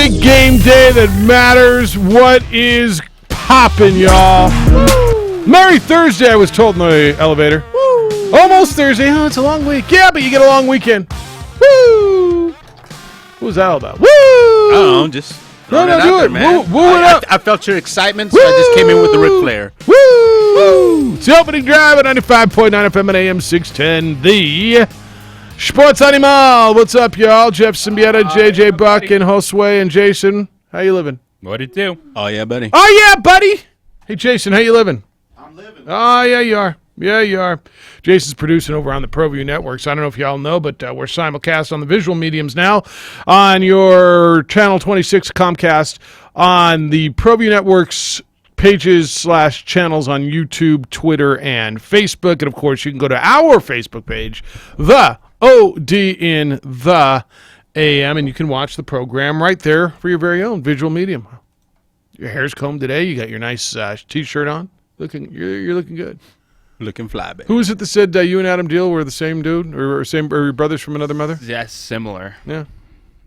big game day that matters. What is poppin', y'all? Woo! Merry Thursday, I was told in the elevator. Woo! Almost Thursday. Oh, it's a long week. Yeah, but you get a long weekend. Woo! What was that all about? Woo! Oh, just No, do it. man. Woo it up. I felt your excitement, so I just came in with the Ric Flair. Woo! It's the opening drive at 95.9 FM and AM 610. The Sports Animal. What's up, y'all? Jeff Symbieta, JJ Buck, and Josue and Jason. How you living? What'd it do? Oh, yeah, buddy. Oh, yeah, buddy. Hey, Jason, how you living? I'm living. Oh, yeah, you are. Yeah, you are. Jason's producing over on the ProView Network, so I don't know if y'all know, but we're simulcast on the visual mediums now on your Channel 26 Comcast, on the ProView Network's pages/channels on YouTube, Twitter, and Facebook. And, of course, you can go to our Facebook page, The OD in the AM, and you can watch the program right there for your very own visual medium. Your hair's combed today. You got your nice T-shirt on. You're looking good. Looking fly, baby. Who was it that said you and Adam Deal were the same dude, or your brothers from another mother? Yes, similar. Yeah.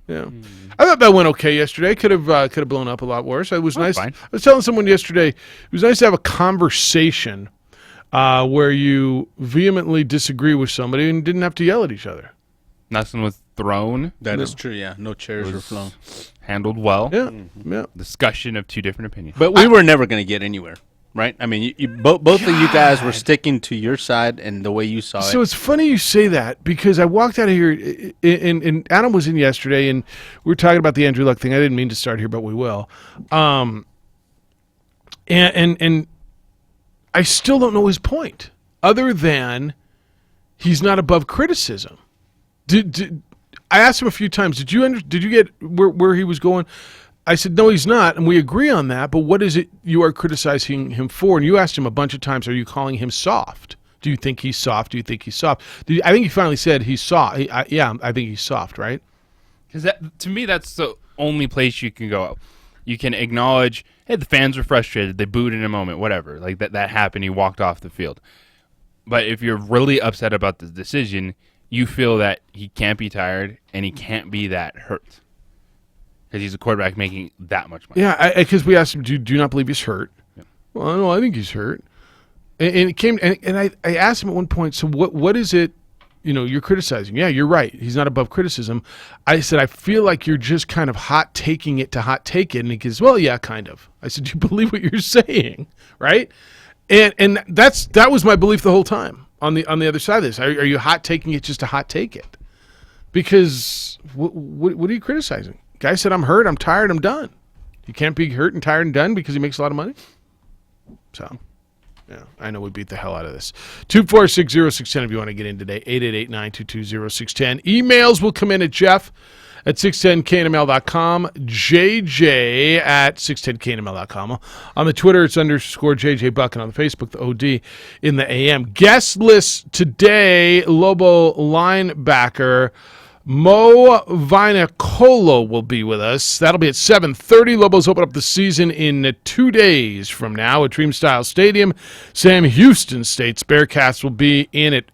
I thought that went okay yesterday. Could have blown up a lot worse. It was nice. Fine. I was telling someone yesterday, it was nice to have a conversation where you vehemently disagree with somebody and didn't have to yell at each other. Nothing was thrown. That is true, yeah. No chairs were flown. Handled well. Yeah, yeah. Discussion of two different opinions. But we were never going to get anywhere, right? I mean, both of you guys were sticking to your side and the way you saw it. So it's funny you say that, because I walked out of here, and Adam was in yesterday, and we were talking about the Andrew Luck thing. I didn't mean to start here, but we will. And I still don't know his point, other than he's not above criticism. I asked him a few times, did you get where he was going? I said, no, he's not, and we agree on that, but what is it you are criticizing him for? And you asked him a bunch of times, are you calling him soft? Do you think he's soft? Do you think he's soft? I think he finally said he's soft. Yeah, I think he's soft, right? Because to me, that's the only place you can go. You can acknowledge, hey, the fans were frustrated. They booed in a moment, whatever. Like that happened. He walked off the field. But if you're really upset about the decision, you feel that he can't be tired and he can't be that hurt because he's a quarterback making that much money. Yeah, because we asked him, do you not believe he's hurt? Yeah. Well, no, I think he's hurt. And it came, and I asked him at one point, so what is it, you're criticizing? Yeah, you're right. He's not above criticism. I said, I feel like you're just kind of hot taking it to hot take it. And he goes, well, yeah, kind of. I said, do you believe what you're saying? Right? And that was my belief the whole time. On the other side of this, are you hot taking it just to hot take it? Because what are you criticizing? Guy said, I'm hurt, I'm tired, I'm done. You can't be hurt and tired and done because he makes a lot of money? So, yeah, I know we beat the hell out of this. 2460610 if you want to get in today. 888-922-0610. Emails will come in at Jeff at 610knml.com, JJ at 610knml.com. On the Twitter, it's _JJ Buck, and on the Facebook, the OD in the AM. Guest list today, Lobo linebacker Mo Vinacolo will be with us. That'll be at 7:30. Lobos open up the season in 2 days from now at Dreamstyle Stadium. Sam Houston State's Bearcats will be in at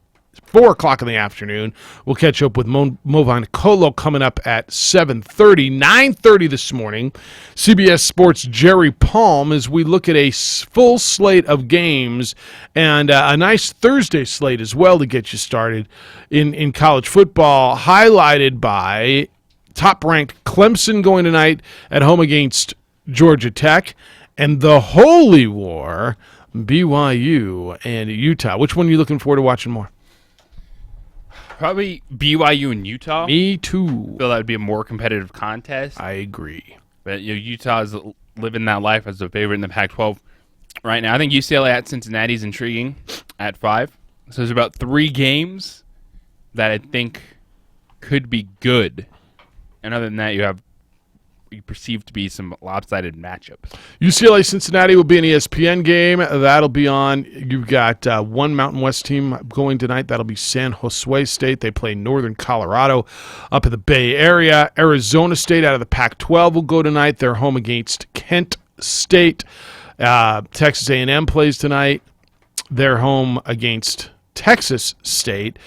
4 o'clock in the afternoon. We'll catch up with Mo Vinacolo coming up at 7:30. 9:30 this morning, CBS Sports' Jerry Palm, as we look at a full slate of games and a nice Thursday slate as well to get you started in college football, highlighted by top-ranked Clemson going tonight at home against Georgia Tech, and the Holy War, BYU and Utah. Which one are you looking forward to watching more? Probably BYU and Utah. Me too. I feel that would be a more competitive contest. I agree. But Utah is living that life as a favorite in the Pac-12 right now. I think UCLA at Cincinnati is intriguing at 5. So there's about 3 games that I think could be good. And other than that, you perceive to be some lopsided matchups. UCLA Cincinnati will be an ESPN game. That'll be on. You've got one Mountain West team going tonight. That'll be San Jose State. They play Northern Colorado up in the Bay Area. Arizona State out of the Pac-12 will go tonight. They're home against Kent State. Texas A&M plays tonight. They're home against Texas State.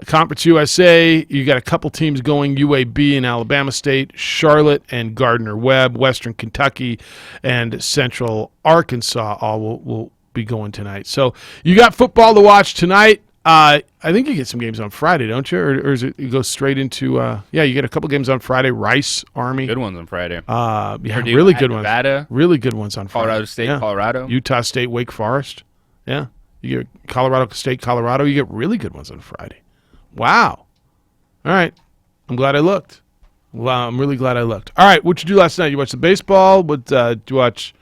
Conference USA, you got a couple teams going, UAB and Alabama State, Charlotte and Gardner-Webb, Western Kentucky, and Central Arkansas all will be going tonight. So you got football to watch tonight. I think you get some games on Friday, don't you? Or is it you go straight into you get a couple games on Friday. Rice, Army. Good ones on Friday. Purdue Really at good ones. Nevada, Really good ones on Friday. Colorado State, Yeah. Colorado. Utah State, Wake Forest. Yeah. You get Colorado State, Colorado. You get really good ones on Friday. Wow. All right. I'm glad I looked. Well, I'm really glad I looked. All right. What'd you do last night? You watched the baseball? What did you watch?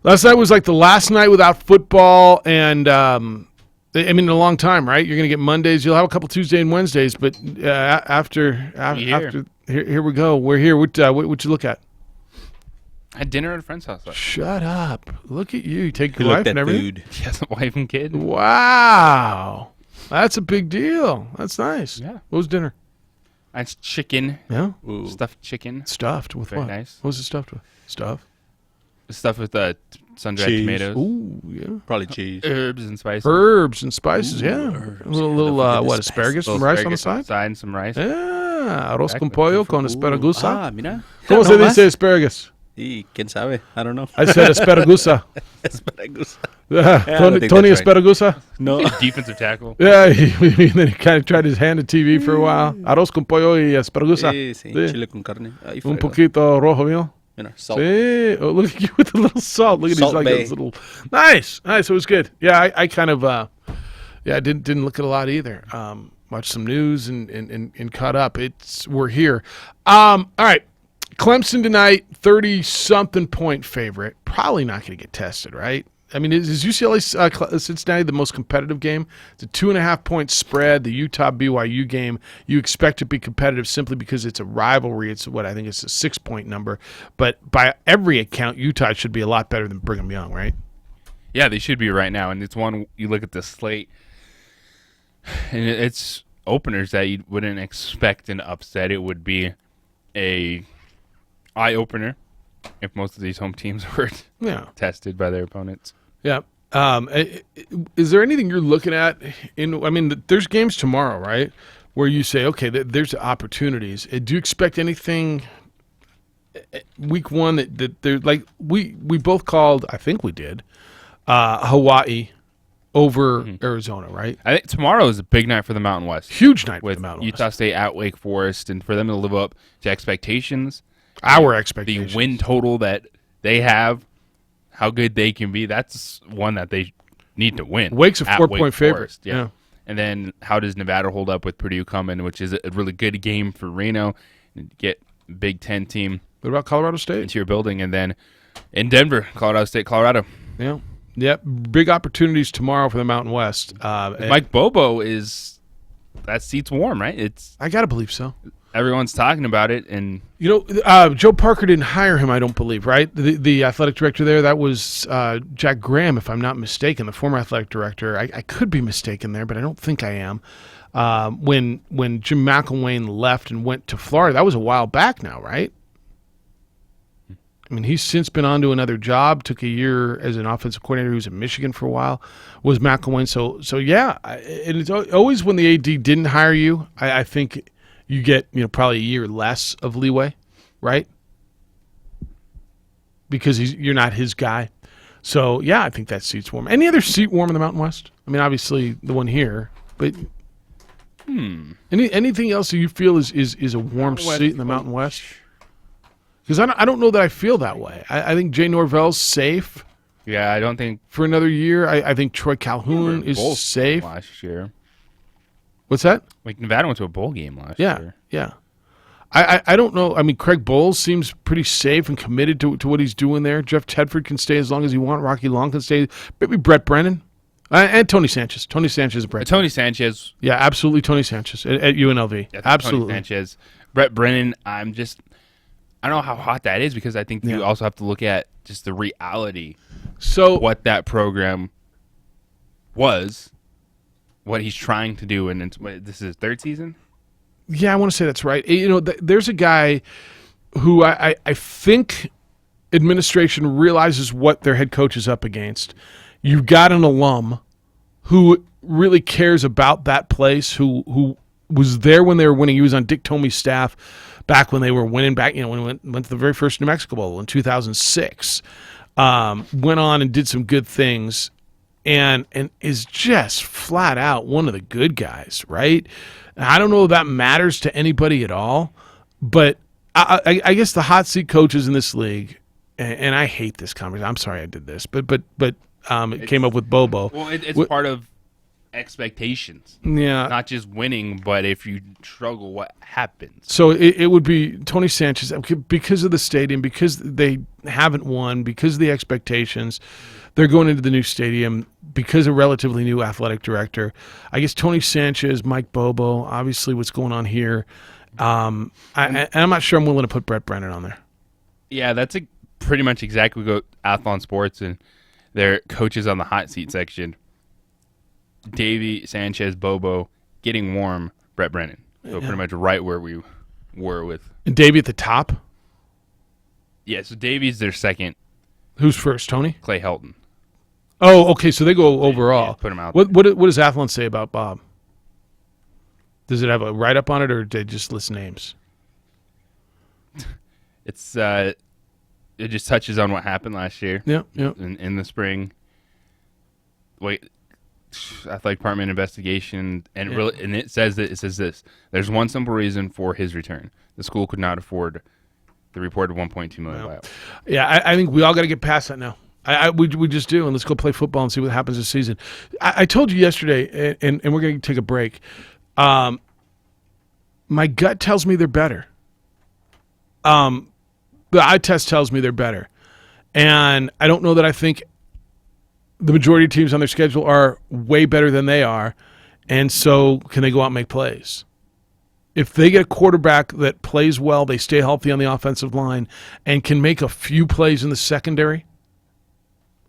Last night was like the last night without football, and in a long time, right? You're going to get Mondays. You'll have a couple Tuesday and Wednesdays, but after here we go. We're here. What you look at? I had dinner at a friend's house. Shut up! Look at you. You take He your looked wife at and everything. food. She has a wife and kid. Wow, that's a big deal. That's nice. Yeah. What was dinner? That's chicken, Yeah, Ooh. stuffed chicken, stuffed with Very what? nice. What was it stuffed with? Stuff. stuff with sun-dried Cheese. tomatoes, Ooh, yeah. Probably cheese. herbs and spices. Herbs and spices. Ooh, yeah, herbs. a little Don't forget the asparagus Little and rice on the asparagus side. and some rice. Yeah, arroz con Exactly. pollo con asparagusa. Ah, mira. ¿Cómo se No dice más. asparagus? Y quién sabe. I don't know. I said asparagusa. Asparagus. Tony, think Tony that's asparagusa. No. Defensive tackle. Yeah, then he kind of tried his hand at TV for a while. Arroz con pollo y asparagusa. Sí, sí. Sí. Chile con carne. Ay, Un fuego. poquito rojo mío. Mira, salt. Sí. Oh, look at you with the little salt. Look at Salt these like Bay. those little. Nice. It was good. Yeah, I kind of I didn't look at a lot either. Watched some news and caught up. We're here. All right. Clemson tonight, 30-something point favorite. Probably not going to get tested, right? I mean, is UCLA Cincinnati the most competitive game? It's a 2.5-point spread. The Utah BYU game, you expect to be competitive simply because it's a rivalry. It's what I think it's a 6-point number. But by every account, Utah should be a lot better than Brigham Young, right? Yeah, they should be right now. And it's one you look at the slate, and it's openers that you wouldn't expect an upset. It would be a eye opener if most of these home teams were Yeah. tested by their opponents. Yeah. Is there anything you're looking at there's games tomorrow, right, where you say, okay, there's opportunities. Do you expect anything week one that they're like we both called, I think we did, Hawaii over Arizona, right? I think tomorrow is a big night for the Mountain West. Huge night with for the Mountain Utah West. State at Wake Forest, and for them to live up to expectations, Our the expectations. win total that they have, how good they can be, that's one that they need to win. Wake's a at 4-point Wake favorite. Forest, Yeah. And then how does Nevada hold up with Purdue coming, which is a really good game for Reno, and get Big Ten team What about Colorado State? into your building, and then in Denver, Colorado State, Colorado. Yeah. Yep. Big opportunities tomorrow for the Mountain West. Mike Bobo that seat's warm, right? I got to believe so. Everyone's talking about it, and Joe Parker didn't hire him, I don't believe, right? The athletic director there, that was Jack Graham, if I'm not mistaken, the former athletic director. I could be mistaken there, but I don't think I am. When Jim McElwain left and went to Florida, that was a while back now, right? I mean, he's since been on to another job, took a year as an offensive coordinator. He was in Michigan for a while, was McElwain. So yeah, and it's always when the AD didn't hire you, I think you get probably a year less of leeway, right? Because you're not his guy. So yeah, I think that seat's warm. Any other seat warm in the Mountain West? I mean, obviously the one here, but anything else that you feel is a warm Mountain West seat in the Mountain West? Because I don't know that I feel that way. I think Jay Norvell's safe yeah, I don't think for another year. I think Troy Calhoun is bowl safe. last year. What's that? Like Nevada went to a bowl game last Yeah, year. yeah. I don't know. I mean, Craig Bowles seems pretty safe and committed to what he's doing there. Jeff Tedford can stay as long as he wants. Rocky Long can stay. Maybe Brett Brennan and Tony Sanchez. Tony Sanchez, Brett. Tony Sanchez. Yeah, absolutely. Tony Sanchez at UNLV. Yeah, Absolutely. Tony Sanchez. Brett Brennan, I don't know how hot that is, because I think you also have to look at just the reality So what that program was, what he's trying to do, and this is his third season? yeah, I want to say that's right. There's a guy who I think administration realizes what their head coach is up against. You've got an alum who really cares about that place, who was there when they were winning. He was on Dick Tomey's staff back when they were winning back, when we went to the very first New Mexico Bowl in 2006. Went on and did some good things, and is just flat out one of the good guys, right? And I don't know if that matters to anybody at all, but I guess the hot seat coaches in this league, and I hate this conversation. I'm sorry I did this, but it came up with Bobo. Well, it's part of expectations. Yeah. Not just winning, but if you struggle, what happens? So it would be Tony Sanchez because of the stadium, because they haven't won, because of the expectations. They're going into the new stadium because of relatively new athletic director. I guess Tony Sanchez, Mike Bobo, obviously what's going on here. And I'm not sure I'm willing to put Brett Brennan on there. Yeah, that's pretty much exactly what Athlon Sports and their coaches on the hot seat section. Davey, Sanchez, Bobo, getting warm, Brett Brennan. So pretty much right where we were with. And Davey at the top? Yeah, so Davey's their second. Who's first, Tony? Clay Helton. Oh, okay, so they go overall. Yeah, put him out What does Athlon say about Bob? Does it have a write-up on it, or did they just list names? It's it just touches on what happened last year. Yeah. In the spring. Athletic Department investigation, and it says this. There's one simple reason for his return. The school could not afford the reported $1.2 million buyout. Yeah, I think we all got to get past that now. We just do, and let's go play football and see what happens this season. I told you yesterday, and we're going to take a break. My gut tells me they're better. The eye test tells me they're better, and I don't know that I think the majority of teams on their schedule are way better than they are, and so can they go out and make plays? If they get a quarterback that plays well, they stay healthy on the offensive line, and can make a few plays in the secondary,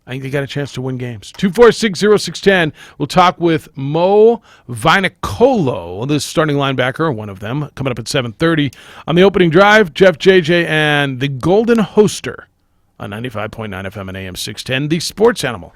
I think they got a chance to win games. 2460610. We'll talk with Mo Vinicolo, the starting linebacker, one of them, coming up at 7:30. On the opening drive, Jeff JJ and the Golden Hoster on 95.9 FM and AM 610, the Sports Animal.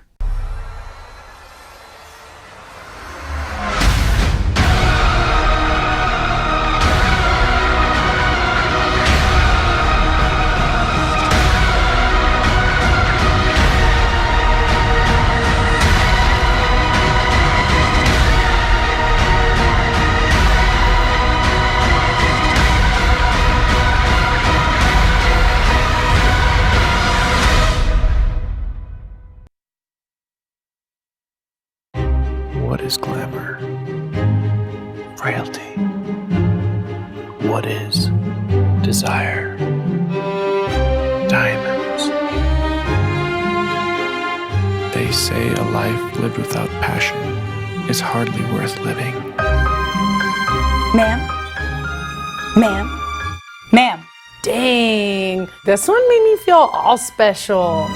What is glamour? Frailty. What is desire? Diamonds. They say a life lived without passion is hardly worth living. Ma'am? Ma'am? Ma'am? Dang, this one made me feel all special.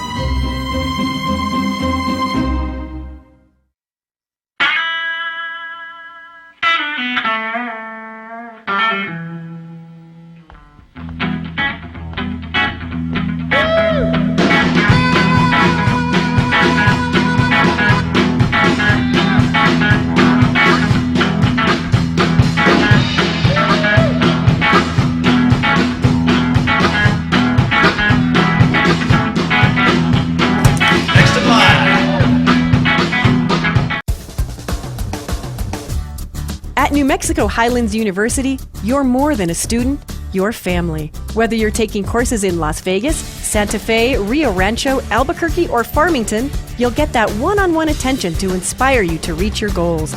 At New Mexico Highlands University, you're more than a student, you're family. Whether you're taking courses in Las Vegas, Santa Fe, Rio Rancho, Albuquerque, or Farmington, you'll get that one-on-one attention to inspire you to reach your goals.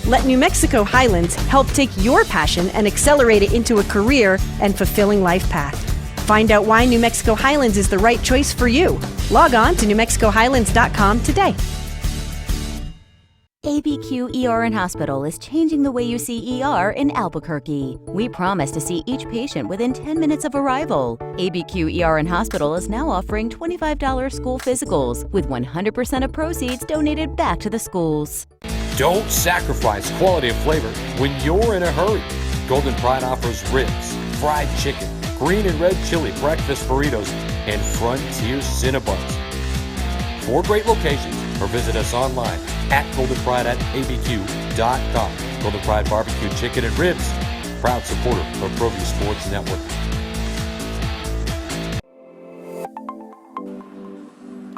Let New Mexico Highlands help take your passion and accelerate it into a career and fulfilling life path. Find out why New Mexico Highlands is the right choice for you. Log on to NewMexicoHighlands.com today. ABQ ER and Hospital is changing the way you see ER in Albuquerque. We promise to see each patient within 10 minutes of arrival. ABQ ER and Hospital is now offering $25 school physicals with 100% of proceeds donated back to the schools. Don't sacrifice quality of flavor when you're in a hurry. Golden Pride offers ribs, fried chicken, green and red chili breakfast burritos, and Frontier Cinnabons. 4 great locations, or visit us online at Golden Pride at abq.com. Golden Pride Barbecue Chicken and Ribs, proud supporter of ProView Sports Network.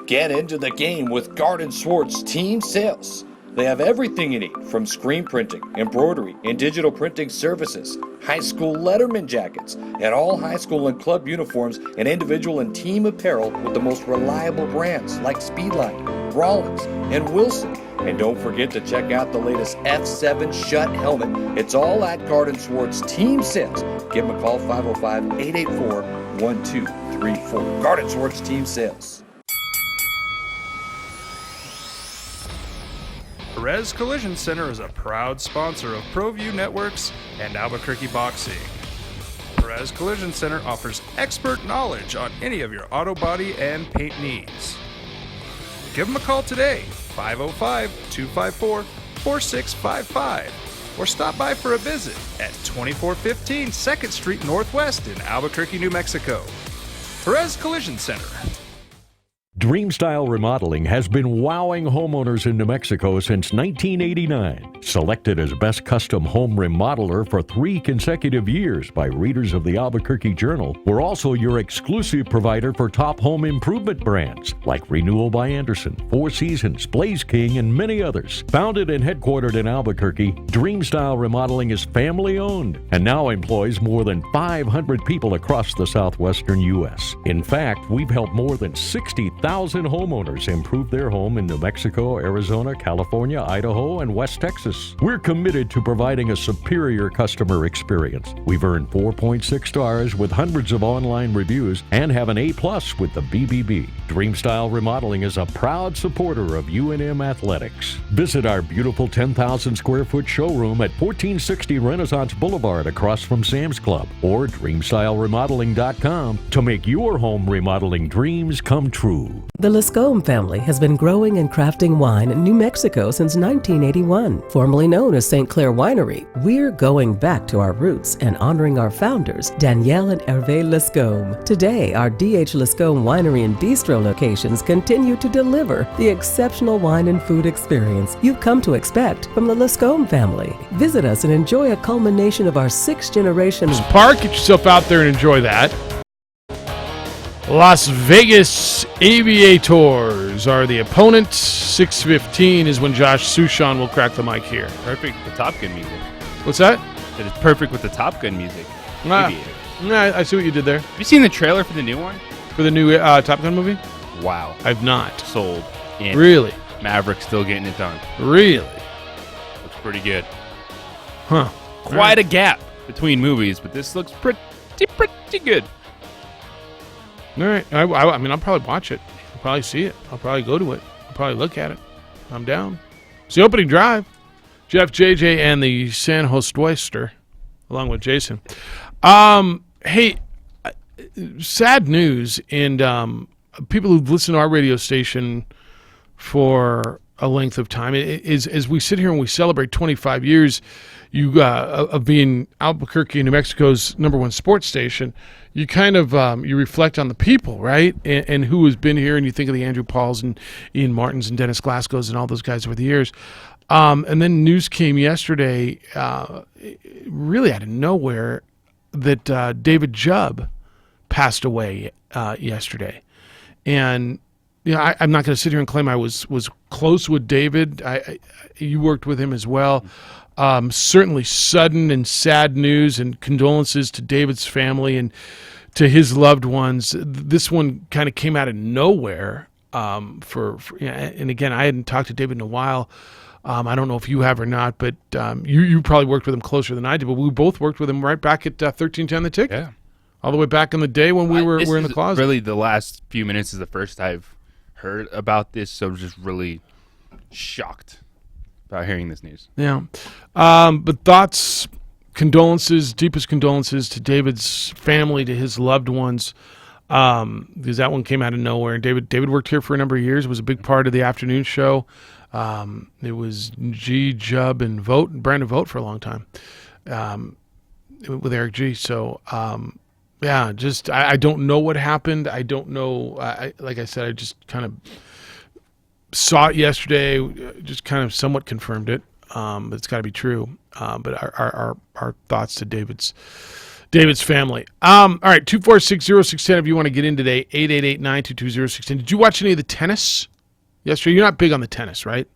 Get into the game with Garden Swartz Team Sales. They have everything you need, from screen printing, embroidery, and digital printing services, high school letterman jackets, and all high school and club uniforms, and individual and team apparel with the most reliable brands like Speedline, Rollins, and Wilson. And don't forget to check out the latest F7 Shut helmet. It's all at Garden Swartz Team Sales. Give them a call, 505-884-1234. Garden Swartz Team Sales. Perez Collision Center is a proud sponsor of ProView Networks and Albuquerque Boxing. Perez Collision Center offers expert knowledge on any of your auto body and paint needs. Give them a call today, 505-254-4655, or stop by for a visit at 2415 2nd Street Northwest in Albuquerque, New Mexico. Perez Collision Center. Dreamstyle Remodeling has been wowing homeowners in New Mexico since 1989. Selected as Best Custom Home Remodeler for 3 consecutive years by readers of the Albuquerque Journal, we're also your exclusive provider for top home improvement brands like Renewal by Anderson, Four Seasons, Blaze King, and many others. Founded and headquartered in Albuquerque, Dreamstyle Remodeling is family-owned and now employs more than 500 people across the southwestern U.S. In fact, we've helped more than 60,000 homeowners improve their home in New Mexico, Arizona, California, Idaho, and West Texas. We're committed to providing a superior customer experience. We've earned 4.6 stars with hundreds of online reviews and have an A+ with the BBB. Dreamstyle Remodeling is a proud supporter of UNM Athletics. Visit our beautiful 10,000 square foot showroom at 1460 Renaissance Boulevard across from Sam's Club, or DreamstyleRemodeling.com to make your home remodeling dreams come true. The Lascombe family has been growing and crafting wine in New Mexico since 1981. Formerly known as St. Clair Winery, we're going back to our roots and honoring our founders, Danielle and Hervé Lascombe. Today, our D.H. Lascombe Winery and Bistro locations continue to deliver the exceptional wine and food experience you've come to expect from the Lascombe family. Visit us and enjoy a culmination of our 6th generation. Park, get yourself out there and enjoy that. Las Vegas Aviators are the opponents. 6:15 is when Josh Sushan will crack the mic here. Perfect with Top Gun music. What's that? It is perfect with the Top Gun music. Aviator. I see what you did there. Have you seen the trailer for the new one? For the new Top Gun movie? Wow. I've not. Sold. And Really? Maverick's still getting it done. Really? Looks pretty good. Huh. Quite a gap between movies, but this looks pretty good. All right. I mean, I'll probably watch it. I'll probably see it. I'll probably go to it. I'll probably look at it. I'm down. It's the opening drive. Jeff, JJ, and the San Jostoister, along with Jason. Hey, sad news, and people who've listened to our radio station for a length of time, is as we sit here and we celebrate 25 years of being Albuquerque, New Mexico's #1 sports station, you kind of you reflect on the people, right? And who has been here, and you think of the Andrew Pauls and Ian Martins and Dennis Glasgow's and all those guys over the years. And then news came yesterday, really out of nowhere, that David Jubb passed away yesterday. And you know, I'm not going to sit here and claim I was close with David. You worked with him as well. Certainly sudden and sad news, and condolences to David's family and to his loved ones. This one kind of came out of nowhere. And again, I hadn't talked to David in a while. I don't know if you have or not, but you probably worked with him closer than I did. But we both worked with him right back at 1310 The Ticket. Yeah. All the way back in the day when we were in the closet. Really, the last few minutes is the first I've heard about this, so I was just really shocked about hearing this news. Yeah. But thoughts, condolences, deepest condolences to David's family, to his loved ones, because that one came out of nowhere. And David worked here for a number of years, was a big part of the afternoon show. It was G, Jubb, and Brandon Vogt for a long time with Eric G. So, yeah, just I don't know what happened. I don't know. Like I said, I just kind of Saw it yesterday, just kind of somewhat confirmed it. But it's got to be true. But our thoughts to David's family. All right, 2460610 if you want to get in today, 888-922-0610. Did you watch any of the tennis yesterday? You're not big on the tennis, right?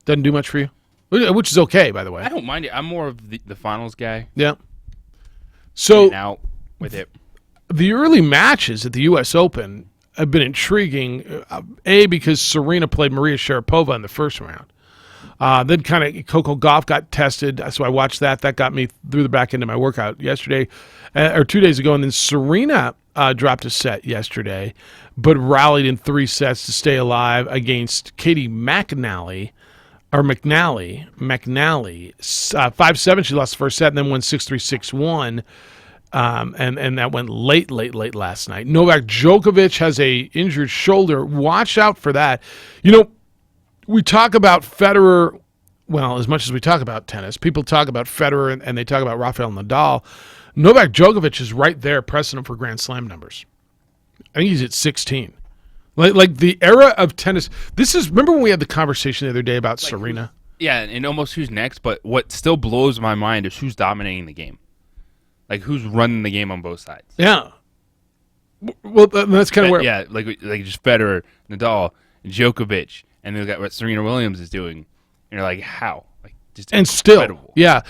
Doesn't do much for you? Which is okay, by the way. I don't mind it. I'm more of the finals guy. Yeah. So out with it. The early matches at the U.S. Open have been intriguing, because Serena played Maria Sharapova in the first round. Then kind of Coco Gauff got tested, so I watched that. That got me through the back end of my workout yesterday, or 2 days ago. And then Serena dropped a set yesterday, but rallied in 3 sets to stay alive against Katie McNally. 5-7. She lost the first set and then won 6-3, 6-1. And that went late last night. Novak Djokovic has a injured shoulder. Watch out for that. We talk about Federer, well, as much as we talk about tennis, people talk about Federer and they talk about Rafael Nadal. Novak Djokovic is right there pressing him for Grand Slam numbers. I think he's at 16. Like the era of tennis. Remember when we had the conversation the other day about Serena? Yeah, and almost who's next, but what still blows my mind is who's dominating the game. Like who's running the game on both sides. Yeah. Well, that's kind of where. Yeah, like just Federer, Nadal, Djokovic, and then got what Serena Williams is doing. And you're like, how? Like just and incredible. Still, yeah.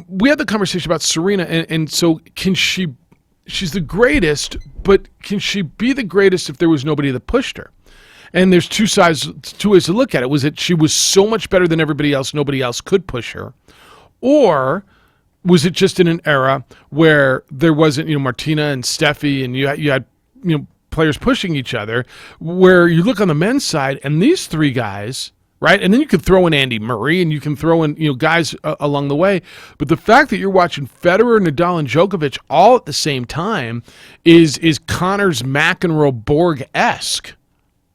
We had the conversation about Serena, and so can she? She's the greatest, but can she be the greatest if there was nobody that pushed her? And there's two ways to look at it. Was it she was so much better than everybody else, nobody else could push her, or was it just in an era where there wasn't, Martina and Steffi, and you had players pushing each other? Where you look on the men's side, and these 3 guys, right? And then you can throw in Andy Murray, and you can throw in guys along the way. But the fact that you're watching Federer, Nadal, and Djokovic all at the same time is Connors McEnroe Borg-esque,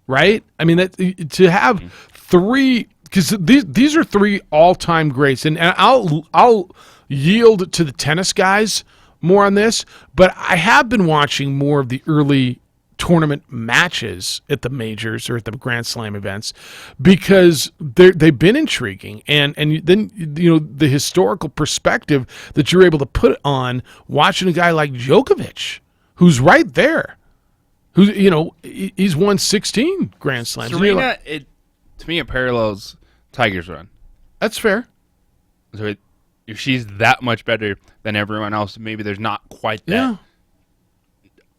right? I mean, that to have 3, because these are 3 all-time greats, and I'll yield to the tennis guys more on this, but I have been watching more of the early tournament matches at the majors or at the Grand Slam events because they've been intriguing, and then the historical perspective that you're able to put on watching a guy like Djokovic, who's right there, he's won 16 Grand Slams. Serena, to me, it parallels Tiger's run. That's fair. So if she's that much better than everyone else, maybe there's not quite that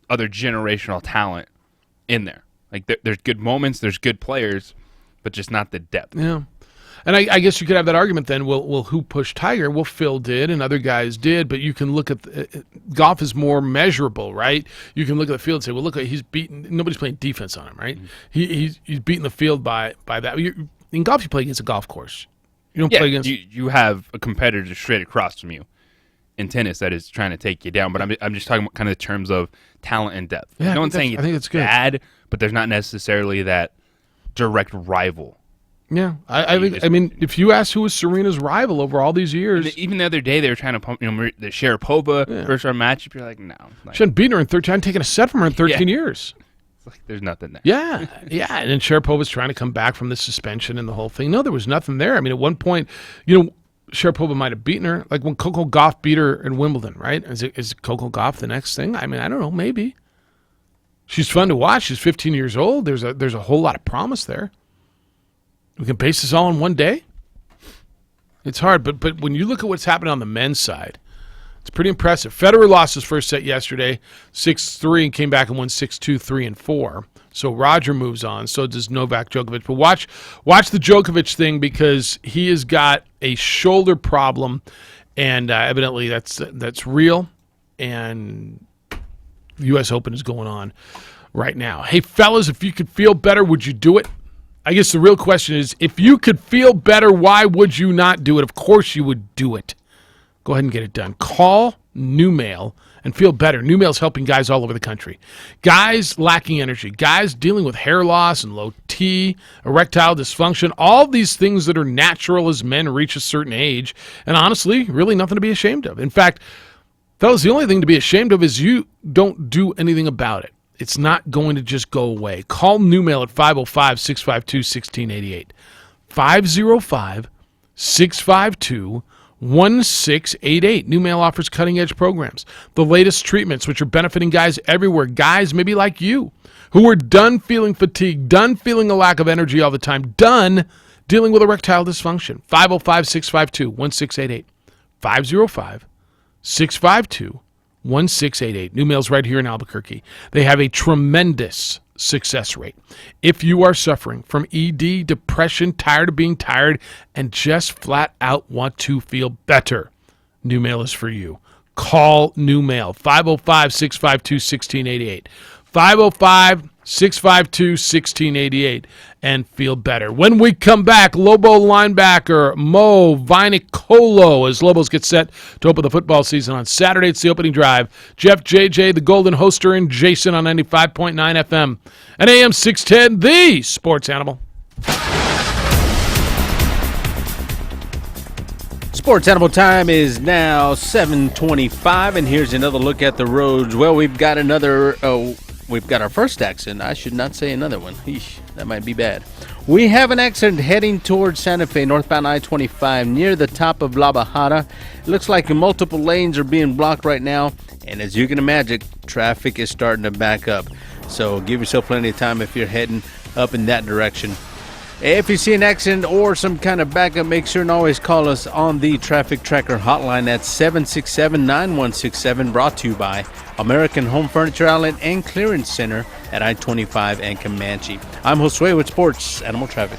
other generational talent in there. Like there's good moments, there's good players, but just not the depth. Yeah. And I guess you could have that argument then, well, who pushed Tiger? Well, Phil did and other guys did, but you can look at golf is more measurable, right? You can look at the field and say, well, look, he's beaten, nobody's playing defense on him, right? Mm-hmm. He's beaten the field by that. In golf, you play against a golf course. You don't play against. You have a competitor straight across from you in tennis that is trying to take you down. But I'm just talking about kind of the terms of talent and depth. Yeah, no one's saying I think it's good. Bad, but there's not necessarily that direct rival. Yeah, I mean, if you ask who was Serena's rival over all these years, even the other day they were trying to pump, the Sharapova first round matchup. You're like, no, she hadn't beaten her in 13. I hadn't taken a set from her in 13 years. It's like there's nothing there. Yeah, and then Sharapova's trying to come back from the suspension and the whole thing. No, there was nothing there. I mean, at one point, Sharapova might have beaten her, like when Coco Gauff beat her in Wimbledon, right? Is Coco Gauff the next thing? I mean, I don't know, maybe. She's fun to watch. She's 15 years old. There's a whole lot of promise there. We can base this all in one day. It's hard, but when you look at what's happening on the men's side, it's pretty impressive. Federer lost his first set yesterday, 6-3, and came back and won 6-2, 3, and 4. So Roger moves on. So does Novak Djokovic. But watch the Djokovic thing because he has got a shoulder problem, and evidently that's real. And the U.S. Open is going on right now. Hey, fellas, if you could feel better, would you do it? I guess the real question is, if you could feel better, why would you not do it? Of course you would do it. Go ahead and get it done. Call New Mail and feel better. New Mail's helping guys all over the country. Guys lacking energy. Guys dealing with hair loss and low T, erectile dysfunction, all these things that are natural as men reach a certain age. And honestly, really nothing to be ashamed of. In fact, fellas, the only thing to be ashamed of is you don't do anything about it. It's not going to just go away. Call NewMail at 505-652-1688. 505-652-1688. 1688. NewMail offers cutting-edge programs, the latest treatments, which are benefiting guys everywhere. Guys maybe like you, who are done feeling fatigued, done feeling a lack of energy all the time, done dealing with erectile dysfunction. 505-652-1688. 505-652-1688. NewMail's right here in Albuquerque. They have a tremendous success rate. If you are suffering from ED, depression, tired of being tired, and just flat out want to feel better, NewMail is for you. Call NewMail, 505-652-1688. 505-652-1688 and feel better. When we come back, Lobo linebacker Mo Vinicolo as Lobos get set to open the football season on Saturday. It's the opening drive. Jeff, JJ, the Golden Hoster, and Jason on 95.9 FM and AM 610, the Sports Animal. Sports Animal time is now 7:25, and here's another look at the roads. Well, we've got our first accident. I should not say another one. Eesh, that might be bad. We have an accident heading towards Santa Fe, northbound I-25, near the top of La Bajada. It looks like multiple lanes are being blocked right now, and as you can imagine, traffic is starting to back up. So give yourself plenty of time if you're heading up in that direction. If you see an accident or some kind of backup, make sure and always call us on the Traffic Tracker hotline at 767-9167, brought to you by American Home Furniture Outlet and Clearance Center at I-25 and Comanche. I'm Josue with Sports Animal Traffic.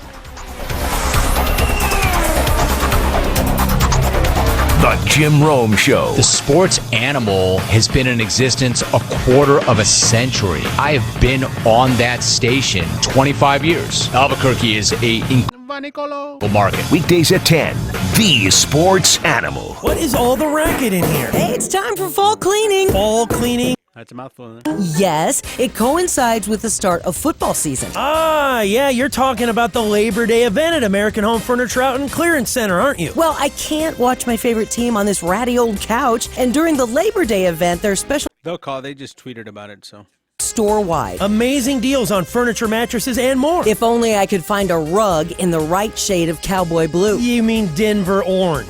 The Jim Rome Show. The Sports Animal has been in existence a quarter of a century. I have been on that station 25 years. Albuquerque is a incredible market. Weekdays at 10, the Sports Animal. What is all the racket in here? Hey, it's time for fall cleaning. Fall cleaning? That's a mouthful. Yes, it coincides with the start of football season. Ah, yeah, you're talking about the Labor Day event at American Home Furniture Out and Clearance Center, aren't you? Well, I can't watch my favorite team on this ratty old couch, and during the Labor Day event, there's special... They'll call. They just tweeted about it, so... store-wide. Amazing deals on furniture, mattresses, and more. If only I could find a rug in the right shade of cowboy blue. You mean Denver orange?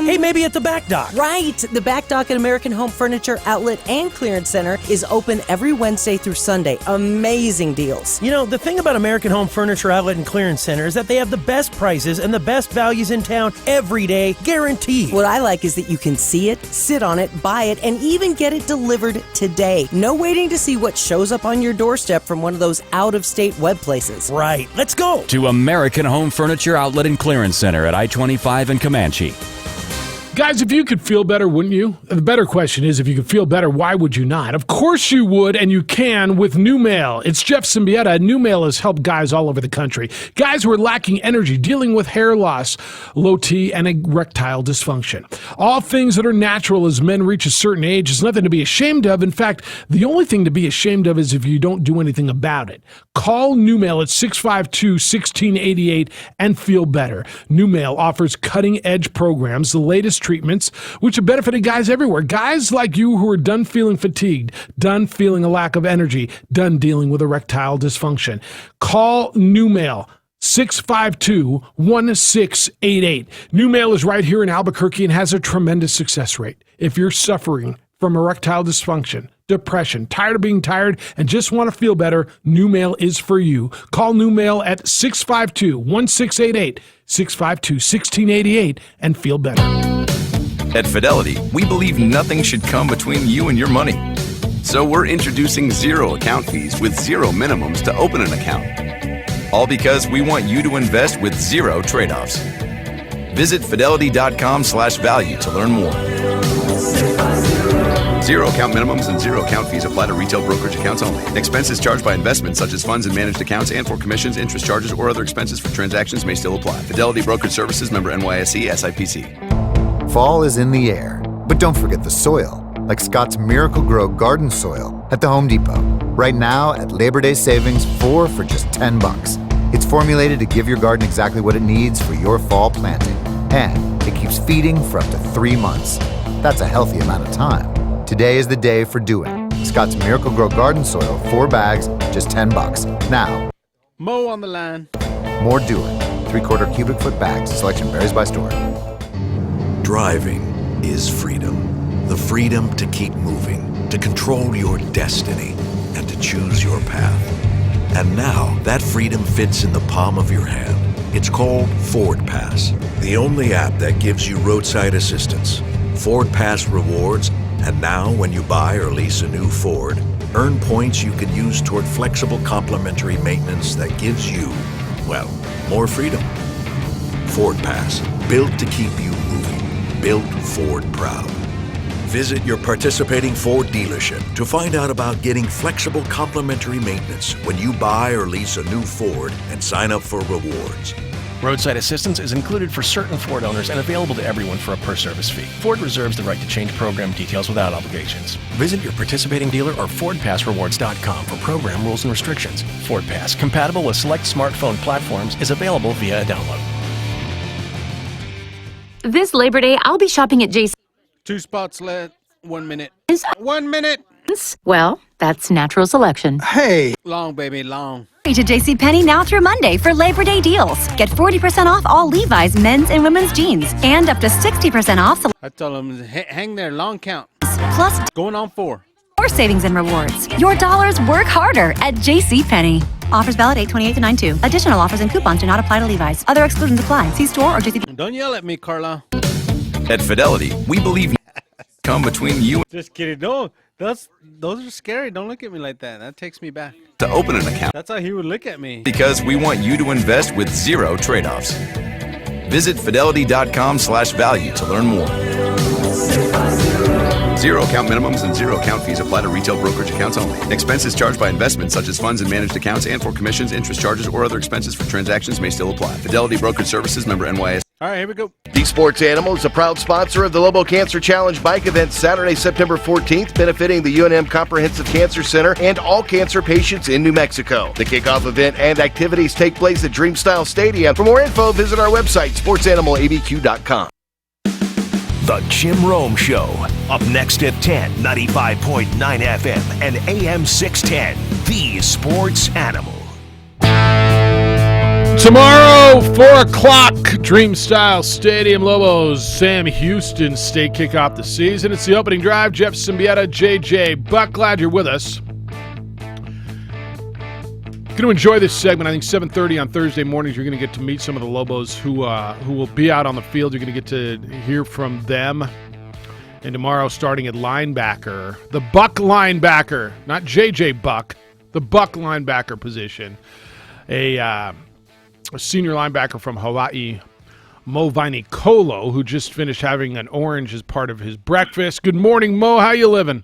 Hey, maybe at the back dock. Right. The back dock at American Home Furniture Outlet and Clearance Center is open every Wednesday through Sunday. Amazing deals. You know, the thing about American Home Furniture Outlet and Clearance Center is that they have the best prices and the best values in town every day, guaranteed. What I like is that you can see it, sit on it, buy it, and even get it delivered today. No waiting to see what shows up on your doorstep from one of those out-of-state web places. Right. Let's go to American Home Furniture Outlet and Clearance Center at I-25 and Comanche. Guys, if you could feel better, wouldn't you? The better question is, if you could feel better, why would you not? Of course you would, and you can with NewMail. It's Jeff Symbieta. NewMail has helped guys all over the country. Guys who are lacking energy, dealing with hair loss, low T, and erectile dysfunction. All things that are natural as men reach a certain age is nothing to be ashamed of. In fact, the only thing to be ashamed of is if you don't do anything about it. Call NewMail at 652-1688 and feel better. NewMail offers cutting-edge programs, the latest treatments, which have benefited guys everywhere. Guys like you who are done feeling fatigued, done feeling a lack of energy, done dealing with erectile dysfunction. Call NewMail. 652-1688. NewMail is right here in Albuquerque and has a tremendous success rate. If you're suffering from erectile dysfunction, depression, tired of being tired, and just want to feel better, NewMail is for you. Call NewMail at 652-1688, 652-1688, and feel better. At Fidelity, we believe nothing should come between you and your money. So we're introducing zero account fees with zero minimums to open an account. All because we want you to invest with zero trade-offs. Visit fidelity.com/value to learn more. Zero account minimums and zero account fees apply to retail brokerage accounts only. Expenses charged by investments such as funds and managed accounts and for commissions, interest charges, or other expenses for transactions may still apply. Fidelity Brokerage Services, member NYSE, SIPC. Fall is in the air, but don't forget the soil, like Scott's Miracle-Gro garden soil at the Home Depot. Right now, at Labor Day savings, 4 for just $10. It's formulated to give your garden exactly what it needs for your fall planting. And it keeps feeding for up to 3 months. That's a healthy amount of time. Today is the day for doing. Scott's Miracle Grow Garden Soil, 4 bags, just $10. Now, Mo on the line. more doing. 3/4 cubic foot bags. Selection varies by store. Driving is freedom. The freedom to keep moving, to control your destiny, and to choose your path. And now, that freedom fits in the palm of your hand. It's called Ford Pass, the only app that gives you roadside assistance, Ford Pass rewards, and now when you buy or lease a new Ford, earn points you can use toward flexible complimentary maintenance that gives you, well, more freedom. Ford Pass, built to keep you moving, built Ford proud. Visit your participating Ford dealership to find out about getting flexible complimentary maintenance when you buy or lease a new Ford and sign up for rewards. Roadside assistance is included for certain Ford owners and available to everyone for a per-service fee. Ford reserves the right to change program details without obligations. Visit your participating dealer or FordPassRewards.com for program rules and restrictions. Ford Pass, compatible with select smartphone platforms, is available via a download. This Labor Day, I'll be shopping at JC. 2 spots left. 1 minute. 1 minute. Well, that's natural selection. Hey. Long, baby, long. To JCPenney now through Monday for Labor Day deals. Get 40% off all Levi's men's and women's jeans and up to 60% off. I told them, hang there, long count. Plus, going on 4. More savings and rewards. Your dollars work harder at JCPenney. Offers valid 8/28 to 9/2. Additional offers and coupons do not apply to Levi's. Other exclusions apply. See store or JCPenney. Don't yell at me, Carla. At Fidelity, we believe come between you Just kidding. No, those are scary. Don't look at me like that. That takes me back. to open an account That's how he would look at me. because we want you to invest with zero trade-offs. Visit fidelity.com/value to learn more. Zero account minimums and zero account fees apply to retail brokerage accounts only. Expenses charged by investments such as funds and managed accounts and for commissions, interest charges, or other expenses for transactions may still apply. Fidelity Brokerage Services, member NYSE. All right, here we go. The Sports Animal is a proud sponsor of the Lobo Cancer Challenge bike event Saturday, September 14th, benefiting the UNM Comprehensive Cancer Center and all cancer patients in New Mexico. The kickoff event and activities take place at Dreamstyle Stadium. For more info, visit our website, sportsanimалabq.com. The Jim Rome Show. Up next at 10, 95.9 FM and AM 610. The Sports Animal. Tomorrow, 4 o'clock, Dreamstyle Stadium. Lobos, Sam Houston State kick off the season. It's the opening drive. Jeff Symbieta, JJ Buck, glad you're with us. Going to enjoy this segment. I think 7:30 on Thursday mornings, you're going to get to meet some of the Lobos who will be out on the field. You're going to get to hear from them. And tomorrow, starting at linebacker, the Buck linebacker, not JJ Buck, the Buck linebacker position. A senior linebacker from Hawaii, Mo Vainikolo, who just finished having an orange as part of his breakfast. Good morning, Mo. How you living?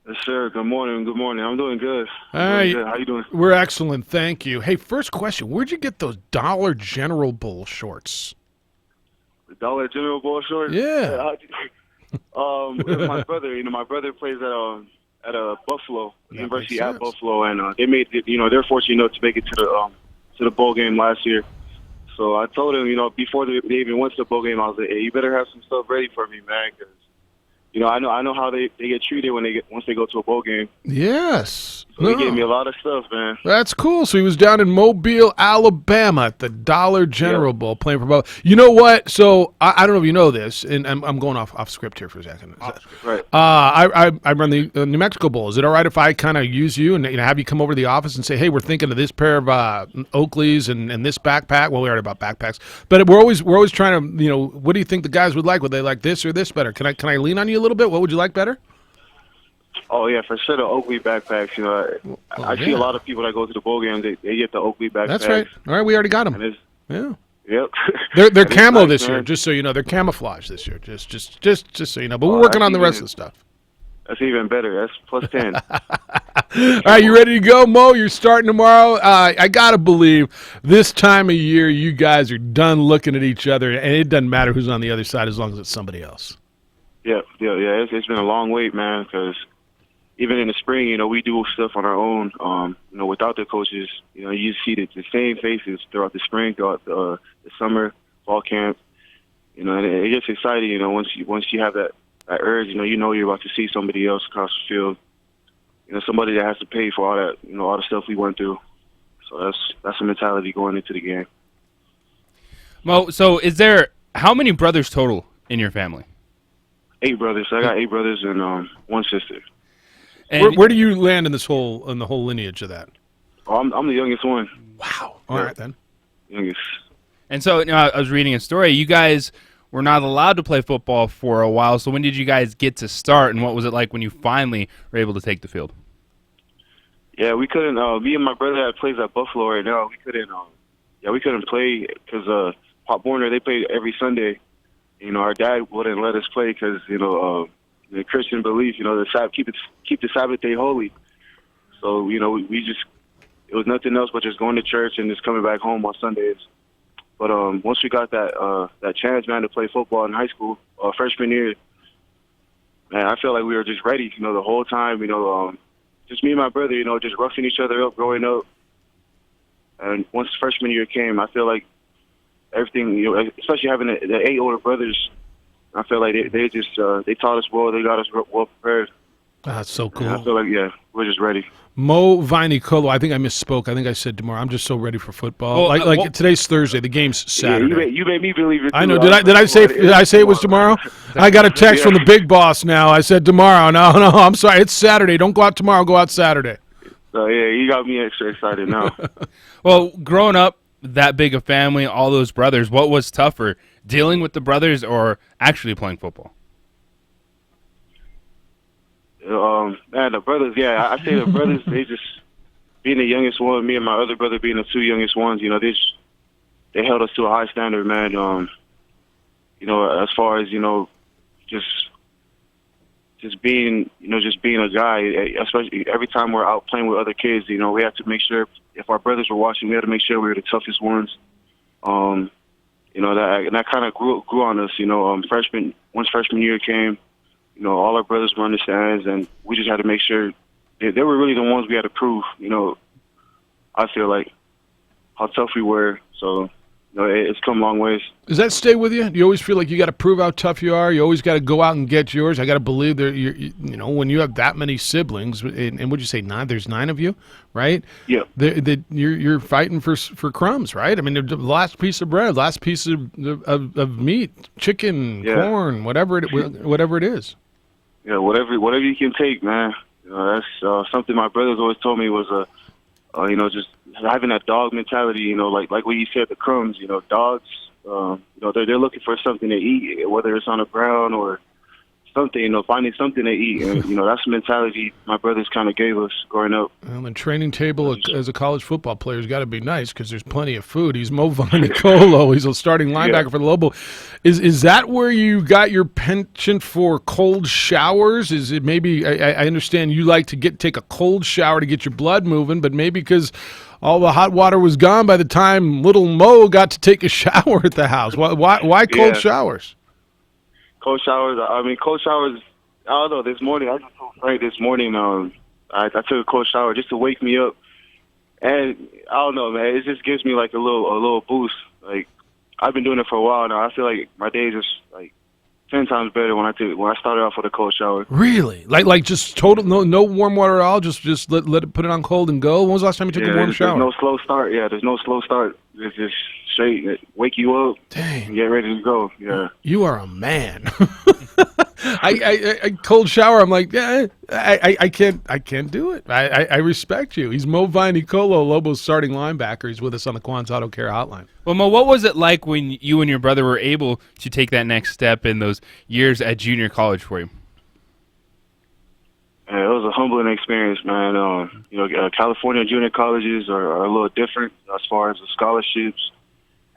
Yes, sir. Good morning. Good morning. I'm doing good. How you doing? We're excellent, thank you. Hey, first question: where'd you get those Dollar General Bowl shorts? The Dollar General Bowl shorts? Yeah. My brother. My brother plays at Buffalo University at Buffalo, and they made they're fortunate enough to make it to the bowl game last year. So I told him, before they even went to the bowl game, I was like, hey, you better have some stuff ready for me, man, because I know how they get treated once they go to a bowl game. Yes. So he gave me a lot of stuff, man. That's cool. So he was down in Mobile, Alabama at the Dollar General Bowl playing for both. You know what? So I don't know if you know this, and I'm going off script here for a second. Right. I run the New Mexico Bowl. Is it all right if I kind of use you and have you come over to the office and say, hey, we're thinking of this pair of Oakleys and this backpack? Well, we already about backpacks, but we're always trying to, what do you think the guys would like? Would they like this or this better? Can I lean on you a little bit? What would you like better? Oh, yeah, for sure, the Oakley backpacks. I see a lot of people that go to the bowl games, they get the Oakley backpacks. That's right. All right, we already got them. Yeah. Yep. They're camo this year, just so you know. They're camouflage this year, just so you know. But we're working on the rest of the stuff. That's even better. That's plus 10. All right, you ready to go, Mo? You're starting tomorrow. I got to believe this time of year you guys are done looking at each other, and it doesn't matter who's on the other side as long as it's somebody else. Yeah. It's been a long wait, man, because even in the spring, we do stuff on our own, without the coaches. You see the same faces throughout the spring, throughout the summer, fall camp. And it gets exciting, once you have that urge, you know you're about to see somebody else across the field. somebody that has to pay for all that, all the stuff we went through. So that's the mentality going into the game. Mo, so how many brothers total in your family? 8 brothers. So I got 8 brothers and 1 sister. And where do you land in the whole lineage of that? Oh, I'm the youngest one. Wow. All right then. Youngest. And so I was reading a story. You guys were not allowed to play football for a while. So when did you guys get to start, and what was it like when you finally were able to take the field? Yeah, we couldn't. Me and my brother that plays at Buffalo right now. We couldn't. We couldn't play because Pop Warner, they played every Sunday. Our dad wouldn't let us play because the Christian belief. Keep the Sabbath day holy. So we just, it was nothing else but just going to church and just coming back home on Sundays. But once we got that chance, man, to play football in high school, freshman year, man, I felt like we were just ready. The whole time. Just me and my brother, just roughing each other up growing up. And once freshman year came, I feel like everything, especially having the 8 older brothers, I feel like they just they taught us well. They got us well prepared. That's so cool. And I feel like, we're just ready. Mo Vainicolo, I think I misspoke. I think I said tomorrow. I'm just so ready for football. Today's Thursday. The game's Saturday. Yeah, you made me believe it. I know. Did I say it was tomorrow? I got a text from the big boss now. I said tomorrow. No, I'm sorry. It's Saturday. Don't go out tomorrow. Go out Saturday. So you got me extra excited now. Well, growing up that big a family, all those brothers, what was tougher, dealing with the brothers or actually playing football? Man, the brothers, I say the brothers, they just, being the youngest one, me and my other brother being the 2 youngest ones, they held us to a high standard, man. As far as, just being a guy, especially every time we're out playing with other kids, we have to make sure, if our brothers were watching, we had to make sure we were the toughest ones. That kind of grew on us, once freshman year came, all our brothers were on the stands, and we just had to make sure they were really the ones we had to prove. I feel like how tough we were. So, it's come a long ways. Does that stay with you? Do you always feel like you got to prove how tough you are? You always got to go out and get yours. I got to believe that when you have that many siblings, and would you say 9? There's 9 of you, right? Yeah. You're fighting for crumbs, right? I mean, the last piece of bread, last piece of meat, chicken, corn, whatever it is. Yeah, whatever you can take, man. That's something my brothers always told me was just having that dog mentality. Like what you said, the crumbs. Dogs. They're looking for something to eat, whether it's on the ground or something. Finding something to eat, and that's the mentality my brothers kind of gave us growing up. Well, the training table as a college football player has got to be nice because there's plenty of food. He's Mo Vainicolo. He's a starting linebacker for the Lobo. Is that where you got your penchant for cold showers? Is it maybe? I understand you like to take a cold shower to get your blood moving, but maybe because all the hot water was gone by the time little Mo got to take a shower at the house. Why cold showers? Cold showers. Cold showers. I don't know. This morning, I just told Frank this morning. I took a cold shower just to wake me up, and I don't know, man. It just gives me like a little boost. Like I've been doing it for a while now. I feel like my day is just like 10 times better when I started off with a cold shower. Really? Like just total no warm water at all. Just let it put it on cold and go. When was the last time you took a warm shower? There's no slow start. Yeah, there's no slow start. It's just straight. Wake you up. Dang. And get ready to go. Yeah. You are a man. I cold shower. I'm like, I can't do it. I respect you. He's Mo Vainicolo, Lobo's starting linebacker. He's with us on the Quan's Auto Care Hotline. Well, Mo, what was it like when you and your brother were able to take that next step in those years at junior college for you? It was a humbling experience, man. California junior colleges are a little different as far as the scholarships,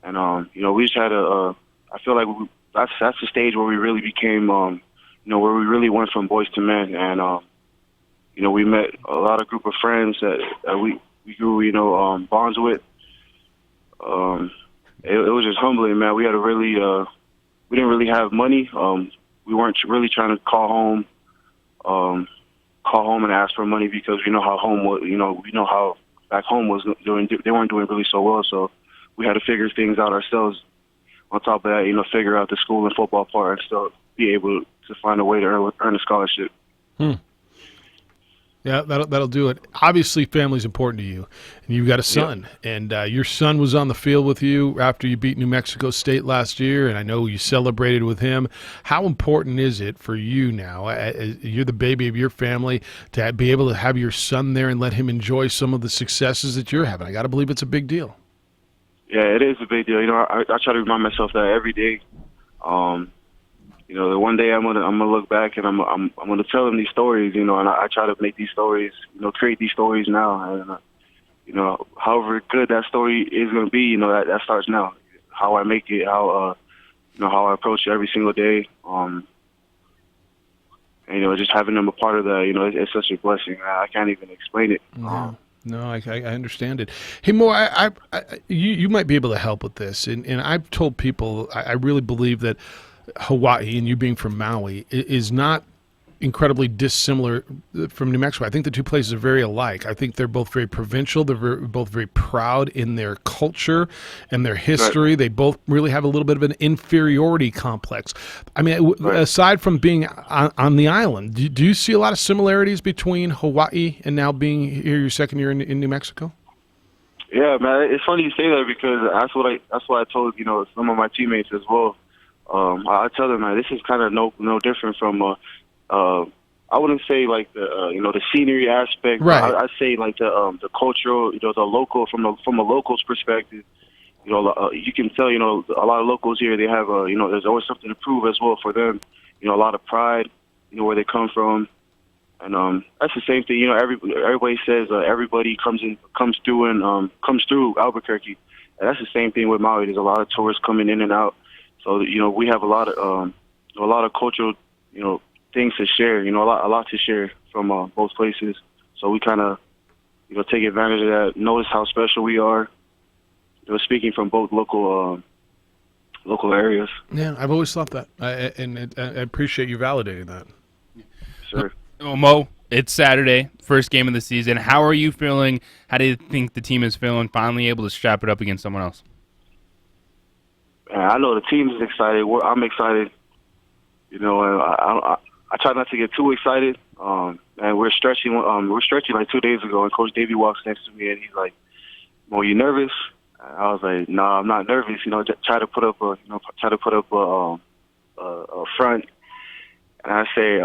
and we just had I feel like that's the stage where we really became, where we really went from boys to men, and we met a lot of group of friends that we grew, bonds with. It was just humbling, man. We had we didn't really have money. We weren't really trying to call home and ask for money because we know how home was. We know how back home was doing. They weren't doing really so well, so we had to figure things out ourselves. On top of that, figure out the school and football part and still be able to find a way to earn a scholarship. Yeah, that'll do it. Obviously, family's important to you, and you've got a son, and your son was on the field with you after you beat New Mexico State last year, and I know you celebrated with him. How important is it for you now, you're the baby of your family, to be able to have your son there and let him enjoy some of the successes that you're having? I got to believe it's a big deal. Yeah, it is a big deal. You know, I try to remind myself that every day. You know, the one day I'm gonna look back and I'm gonna tell them these stories. You know, and I try to make these stories. You know, create these stories now. And you know, however good that story is gonna be, you know, that starts now. How I make it, how you know, how I approach it every single day. And, you know, just having them a part of that, you know, it's such a blessing. I can't even explain it. No, I understand it. Hey, Mo, you might be able to help with this. And I've told people I really believe that Hawaii, and you being from Maui, is not incredibly dissimilar from New Mexico. I think the two places are very alike. I think they're both very provincial. They're both very proud in their culture and their history. Right. They both really have a little bit of an inferiority complex. I mean, aside from being on the island, do you see a lot of similarities between Hawaii and now being here your second year in New Mexico? Yeah, man, it's funny you say that because that's what I told, you know, some of my teammates as well. I tell them, man, this is kind of no different from, I wouldn't say like the, you know, the scenery aspect. Right. I say like the cultural, you know, the local, from a local's perspective, you know, you can tell, you know, a lot of locals here, they have, you know, there's always something to prove as well for them. You know, a lot of pride, you know, where they come from. And that's the same thing, you know, everybody says everybody comes through Albuquerque. And that's the same thing with Maui. There's a lot of tourists coming in and out. So, you know, we have a lot of cultural, you know, things to share, you know, a lot to share from both places. So we kind of, you know, take advantage of that, notice how special we are, you know, speaking from both local areas. Yeah, I've always thought that. I appreciate you validating that. Sure. Well, Mo, it's Saturday, first game of the season. How are you feeling? How do you think the team is feeling, finally able to strap it up against someone else? I know the team is excited. I'm excited. You know, I try not to get too excited. And we're stretching like 2 days ago, and Coach Davey walks next to me, and he's like, "Mo, you nervous?" And I was like, "No, I'm not nervous. You know, just try to put up a front." And I say,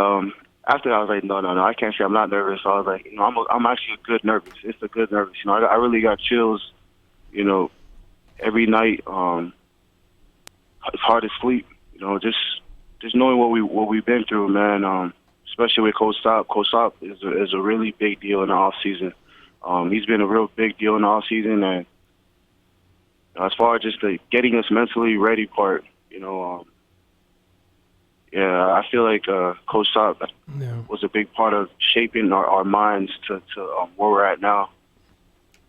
after that, I was like, "No, I can't say I'm not nervous." So I was like, "You know, I'm actually a good nervous. It's a good nervous. You know, I really got chills. You know, every night. It's hard to sleep, you know, just knowing what we've been through, man. Especially with Coach Sop. Coach Sop is a really big deal in the off season. He's been a real big deal in the off season, and as far as just the getting us mentally ready part, you know, yeah, I feel like Coach Sop was a big part of shaping our minds to where we're at now.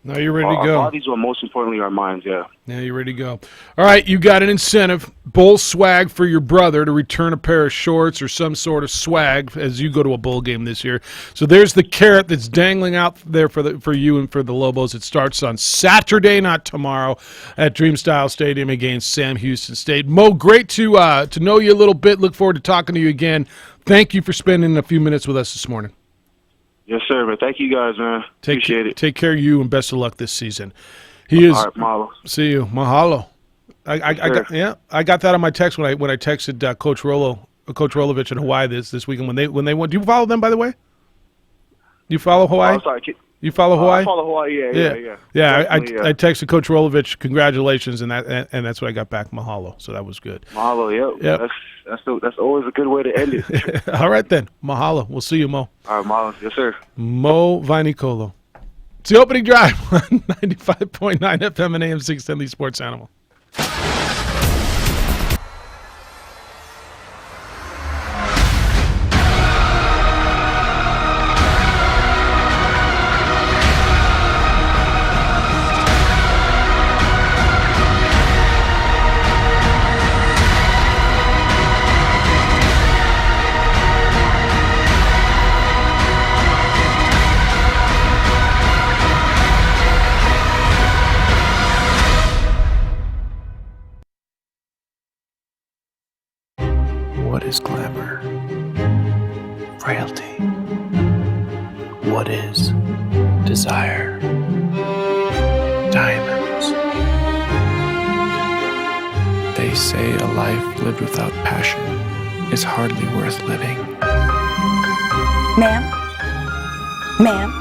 Now you're ready to go. Our bodies, but most importantly, our minds, yeah. Now you're ready to go. All right, you got an incentive, bowl swag for your brother to return a pair of shorts or some sort of swag as you go to a bowl game this year. So there's the carrot that's dangling out there for you and for the Lobos. It starts on Saturday, not tomorrow, at Dreamstyle Stadium against Sam Houston State. Mo, great to know you a little bit. Look forward to talking to you again. Thank you for spending a few minutes with us this morning. Yes, sir, man. Thank you guys, man. Appreciate it. Take care of you, and best of luck this season. He is. All right, mahalo. See you. Mahalo. I got that on my text when I texted Coach Rolovich in Hawaii this weekend when they went. Do you follow them, by the way? Do you follow Hawaii? I'm sorry. You follow Hawaii? I follow Hawaii. Yeah. I texted Coach Rolovich, congratulations, and that's what I got back. Mahalo. So that was good. Mahalo. Yep. That's always a good way to end it. All right then. Mahalo. We'll see you, Mo. All right, mahalo. Yes, sir. Mo Vainicolo. It's the opening drive on 95.9 FM and AM 610, the Sports Animal. What is glamour? Frailty. what is desire. Diamonds. They say a life lived without passion is hardly worth living. Ma'am? Ma'am?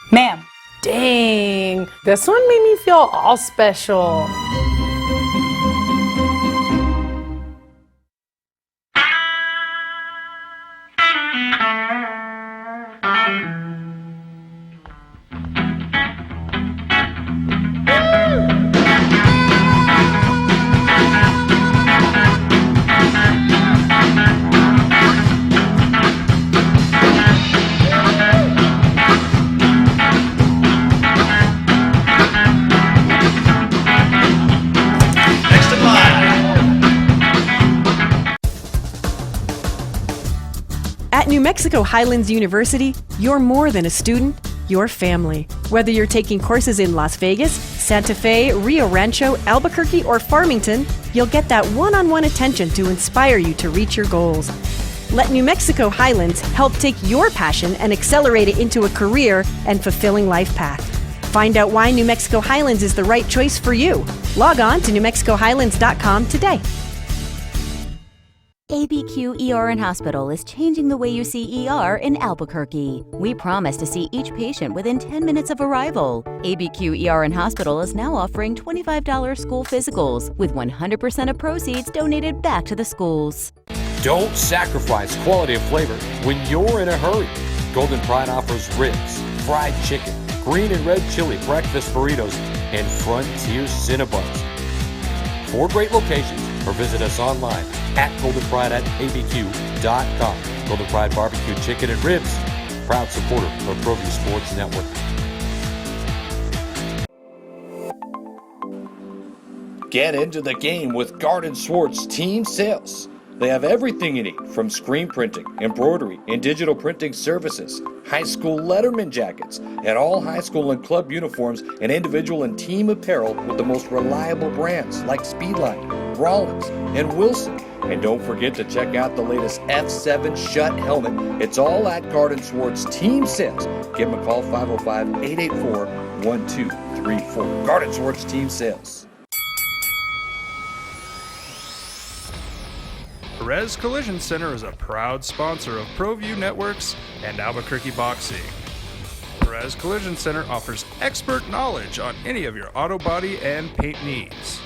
Ma'am? Dang, this one made me feel all special. At New Mexico Highlands University, you're more than a student, you're family. Whether you're taking courses in Las Vegas, Santa Fe, Rio Rancho, Albuquerque, or Farmington, you'll get that one-on-one attention to inspire you to reach your goals. Let New Mexico Highlands help take your passion and accelerate it into a career and fulfilling life path. Find out why New Mexico Highlands is the right choice for you. Log on to newmexicohighlands.com today. ABQ ER and Hospital is changing the way you see ER in Albuquerque. We promise to see each patient within 10 minutes of arrival. ABQ ER and Hospital is now offering $25 school physicals, with 100% of proceeds donated back to the schools. Don't sacrifice quality of flavor when you're in a hurry. Golden Pride offers ribs, fried chicken, green and red chili breakfast burritos, and Frontier Cinnabons. 4 great locations, or visit us online at goldenpride@abq.com. Golden Pride Barbecue Chicken and Ribs, proud supporter of ProView Sports Network. Get into the game with Garden Swartz Team Sales. They have everything you need from screen printing, embroidery, and digital printing services, high school letterman jackets, and all high school and club uniforms and individual and team apparel with the most reliable brands like Speedline, Rollins, and Wilson. And don't forget to check out the latest F7 Shut helmet. It's all at Garden Swartz Team Sales. Give them a call, 505-884-1234. Garden Swartz Team Sales. Perez Collision Center is a proud sponsor of ProView Networks and Albuquerque Boxing. Perez Collision Center offers expert knowledge on any of your auto body and paint needs.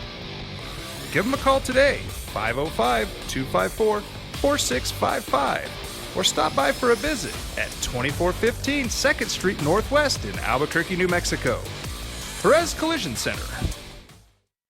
Give them a call today, 505-254-4655, or stop by for a visit at 2415 2nd Street Northwest in Albuquerque, New Mexico. Perez Collision Center.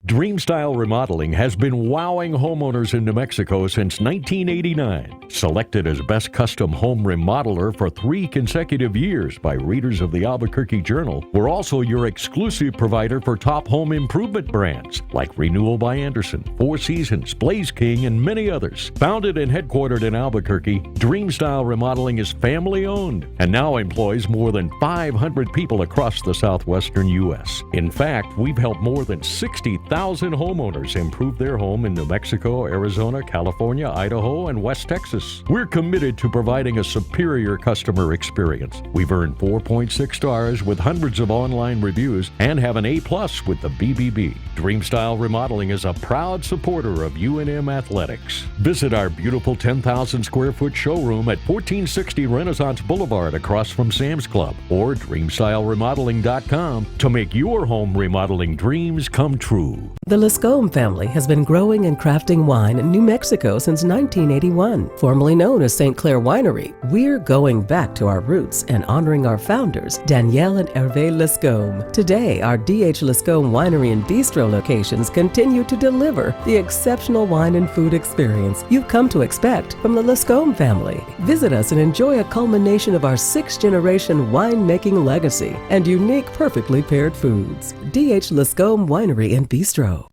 Dreamstyle Remodeling has been wowing homeowners in New Mexico since 1989. Selected as Best Custom Home Remodeler for 3 consecutive years by readers of the Albuquerque Journal, we're also your exclusive provider for top home improvement brands like Renewal by Anderson, Four Seasons, Blaze King, and many others. Founded and headquartered in Albuquerque, Dreamstyle Remodeling is family-owned and now employs more than 500 people across the southwestern U.S. In fact, we've helped more than 60,000 homeowners improve their home in New Mexico, Arizona, California, Idaho, and West Texas. We're committed to providing a superior customer experience. We've earned 4.6 stars with hundreds of online reviews and have an A+ with the BBB. Dreamstyle Remodeling is a proud supporter of UNM Athletics. Visit our beautiful 10,000 square foot showroom at 1460 Renaissance Boulevard across from Sam's Club, or dreamstyleremodeling.com to make your home remodeling dreams come true. The Lascombe family has been growing and crafting wine in New Mexico since 1981. Formerly known as St. Clair Winery, we're going back to our roots and honoring our founders, Danielle and Hervé Lascombe. Today, our D.H. Lascombe Winery and Bistro locations continue to deliver the exceptional wine and food experience you've come to expect from the Lascombe family. Visit us and enjoy a culmination of our 6th-generation winemaking legacy and unique, perfectly paired foods. D.H. Lascombe Winery and Bistro.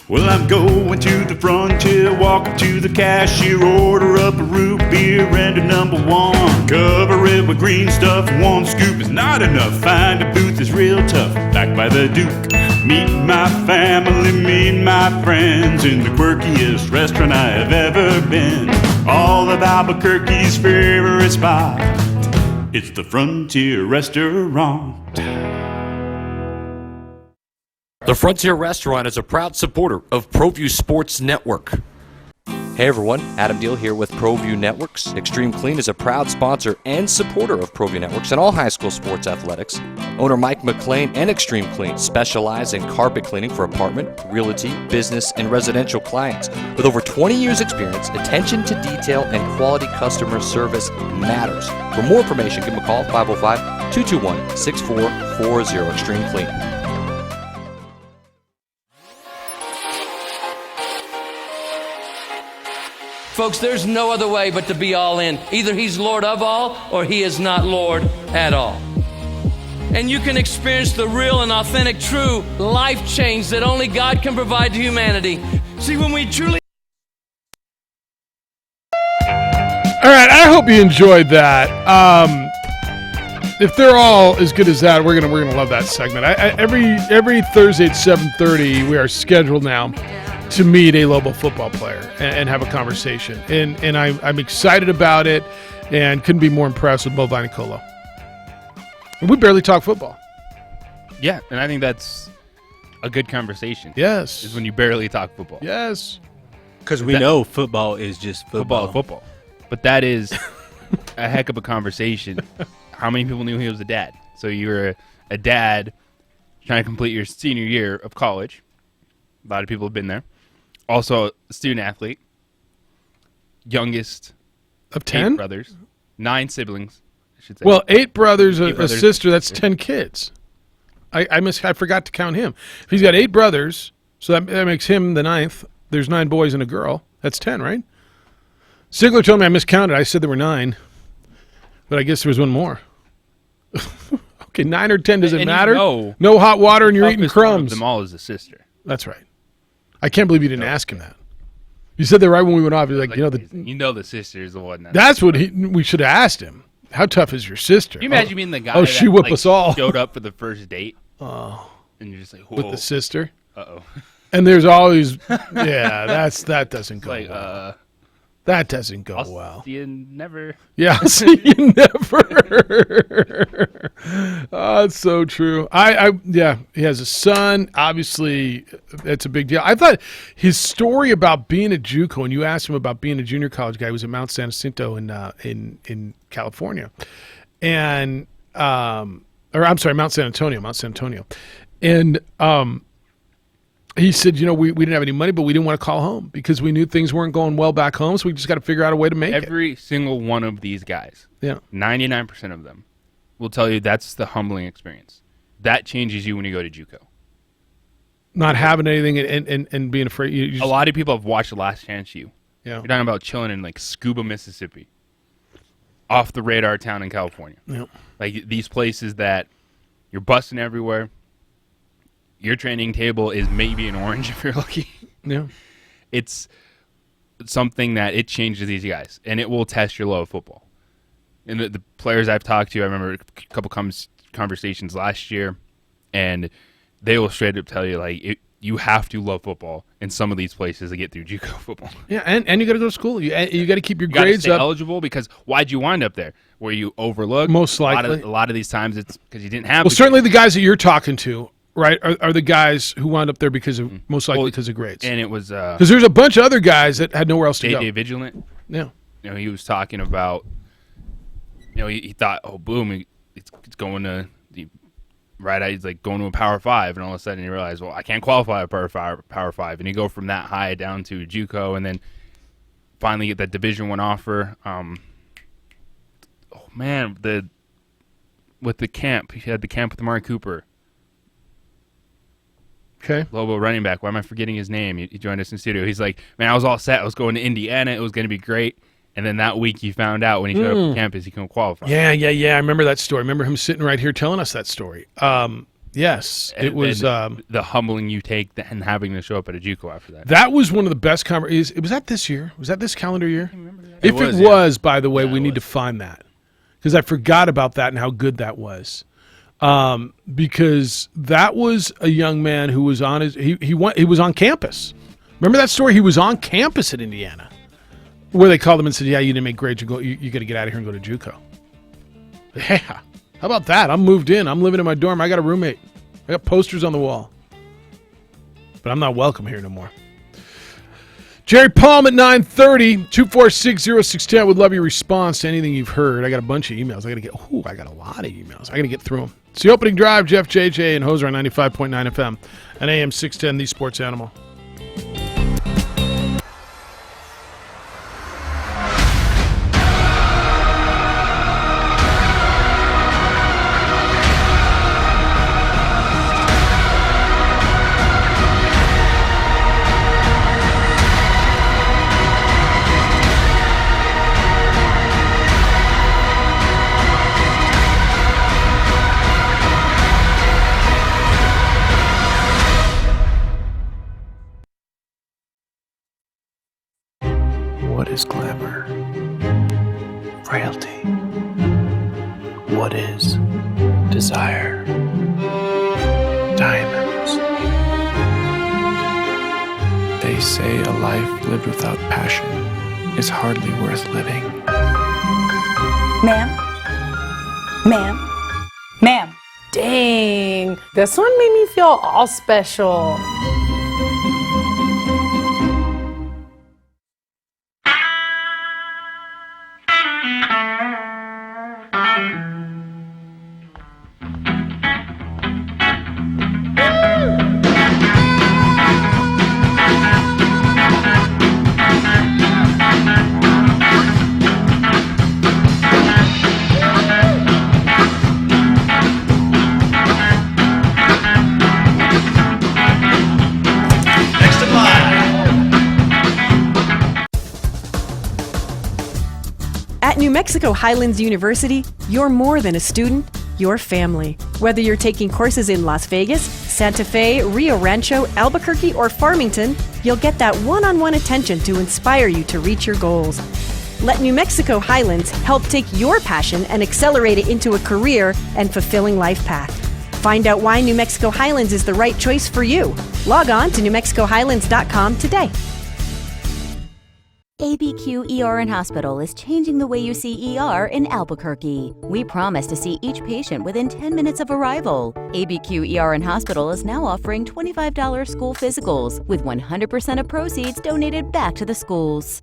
Well, I'm going to the frontier, walk up to the cashier, order up a root beer and a number 1. Cover it with green stuff, 1 scoop is not enough. Find a booth is real tough, back by the Duke. Meet my family, meet my friends in the quirkiest restaurant I have ever been. All of Albuquerque's favorite spot, It's the Frontier Restaurant. The Frontier Restaurant is a proud supporter of ProView Sports Network. Hey everyone, Adam Deal here with ProView Networks. Extreme Clean is a proud sponsor and supporter of ProView Networks and all high school sports athletics. Owner Mike McLean and Extreme Clean specialize in carpet cleaning for apartment, realty, business, and residential clients. With over 20 years experience, attention to detail and quality customer service matters. For more information, give them a call, 505-221-6440, Extreme Clean. Folks, there's no other way but to be all in. Either he's Lord of all or he is not Lord at all. And you can experience the real and authentic, true life change that only God can provide to humanity. See, when we truly... All right, I hope you enjoyed that. If they're all as good as that, we're gonna love that segment. Every Thursday at 7:30, we are scheduled now to meet a Lobo football player and have a conversation. And I'm excited about it and couldn't be more impressed with Bo Vainicolo. We barely talk football. Yeah, and I think that's a good conversation. Yes. Is when you barely talk football. Yes. Because we know football is just football. Football. But that is a heck of a conversation. How many people knew he was a dad? So you're a dad trying to complete your senior year of college. A lot of people have been there. Also a student athlete. Youngest of 10 brothers. 9 siblings, I should say. Well, 8 brothers, Eight a brothers. sister, that's 10 kids. I forgot to count him. If he's got 8 brothers, so that makes him the 9th. There's 9 boys and a girl. That's 10, right? Sigler told me I miscounted. I said there were 9. But I guess there was one more. Okay, 9 or 10, does it matter? No hot water and you're eating crumbs. Them all is a sister. That's right. I can't believe you didn't ask him that. You said that right when we went off. You're like, the sister is the one. That's what we should have asked him. How tough is your sister? Can you imagine being the guy that she whipped us all. Showed up for the first date. Oh. And you're just like, whoa. With the sister? Uh-oh. And there's always, that doesn't go like, well. That doesn't go well. See you never. Yeah, I'll see you never. Oh, it's so true. Yeah, he has a son. Obviously, it's a big deal. I thought his story about being at JUCO, and you asked him about being a junior college guy, he was at Mount San Jacinto in California, and Mount San Antonio, and he said, we didn't have any money, but we didn't want to call home because we knew things weren't going well back home, so we just got to figure out a way to make it. Every single one of these guys, 99% of them, will tell you that's the humbling experience. That changes you when you go to JUCO. Not having anything and being afraid. A lot of people have watched The Last Chance U. Yeah. You're talking about chilling in like Scuba, Mississippi. Off the radar town in California. Yep. Like these places that you're busting everywhere. Your training table is maybe an orange if you're lucky. Yeah. It's something that it changes these guys, and it will test your love of football. And the players I've talked to, I remember a couple conversations last year, and they will straight up tell you, like, you have to love football in some of these places to get through JUCO football. Yeah, and you got to go to school. You got to keep your You gotta grades stay up. eligible because why'd you wind up there? Were you overlooked? Most likely. A lot of these times it's because you didn't have. Well, certainly the guys that you're talking to, right, are the guys who wound up there because of most likely because of grades. And it was because there's a bunch of other guys that had nowhere else to go. JJ Vigilant. Yeah. He was talking about. He thought, oh, boom, it's going to he's like going to a Power 5, and all of a sudden he realized, well, I can't qualify a Power 5, and you go from that high down to JUCO, and then finally get that Division I offer. With the camp, he had the camp with Amari Cooper. Okay. Lobo running back. Why am I forgetting his name? He joined us in the studio. He's like, man, I was all set. I was going to Indiana. It was going to be great. And then that week he found out when he showed up to campus he couldn't qualify. Yeah. I remember that story. I remember him sitting right here telling us that story. Yes, it was the humbling you take and having to show up at a JUCO after that. That was one of the best conversations. Was that this year? Was that this calendar year? If it was, by the way, we need to find that because I forgot about that and how good that was. Because that was a young man who was on he was on campus. Remember that story? He was on campus at Indiana, where they called him and said, "Yeah, you didn't make grades. You got to get out of here and go to JUCO." Yeah. How about that? I'm moved in. I'm living in my dorm. I got a roommate. I got posters on the wall. But I'm not welcome here no more. Jerry Palm at 9:30, 246-0610. I would love your response to anything you've heard. I got a bunch of emails. I got a lot of emails. I got to get through them. It's the opening drive. Jeff, JJ, and Hoser on 95.9 FM and AM 610, the Sports Animal. What is glamour? Frailty. What is desire? Diamonds. They say a life lived without passion is hardly worth living. Ma'am? Ma'am? Ma'am? Dang, this one made me feel all special. At New Mexico Highlands University, you're more than a student, you're family. Whether you're taking courses in Las Vegas, Santa Fe, Rio Rancho, Albuquerque, or Farmington, you'll get that one-on-one attention to inspire you to reach your goals. Let New Mexico Highlands help take your passion and accelerate it into a career and fulfilling life path. Find out why New Mexico Highlands is the right choice for you. Log on to NewMexicoHighlands.com today. ABQ ER and Hospital is changing the way you see ER in Albuquerque. We promise to see each patient within 10 minutes of arrival. ABQ ER and Hospital is now offering $25 school physicals, with 100% of proceeds donated back to the schools.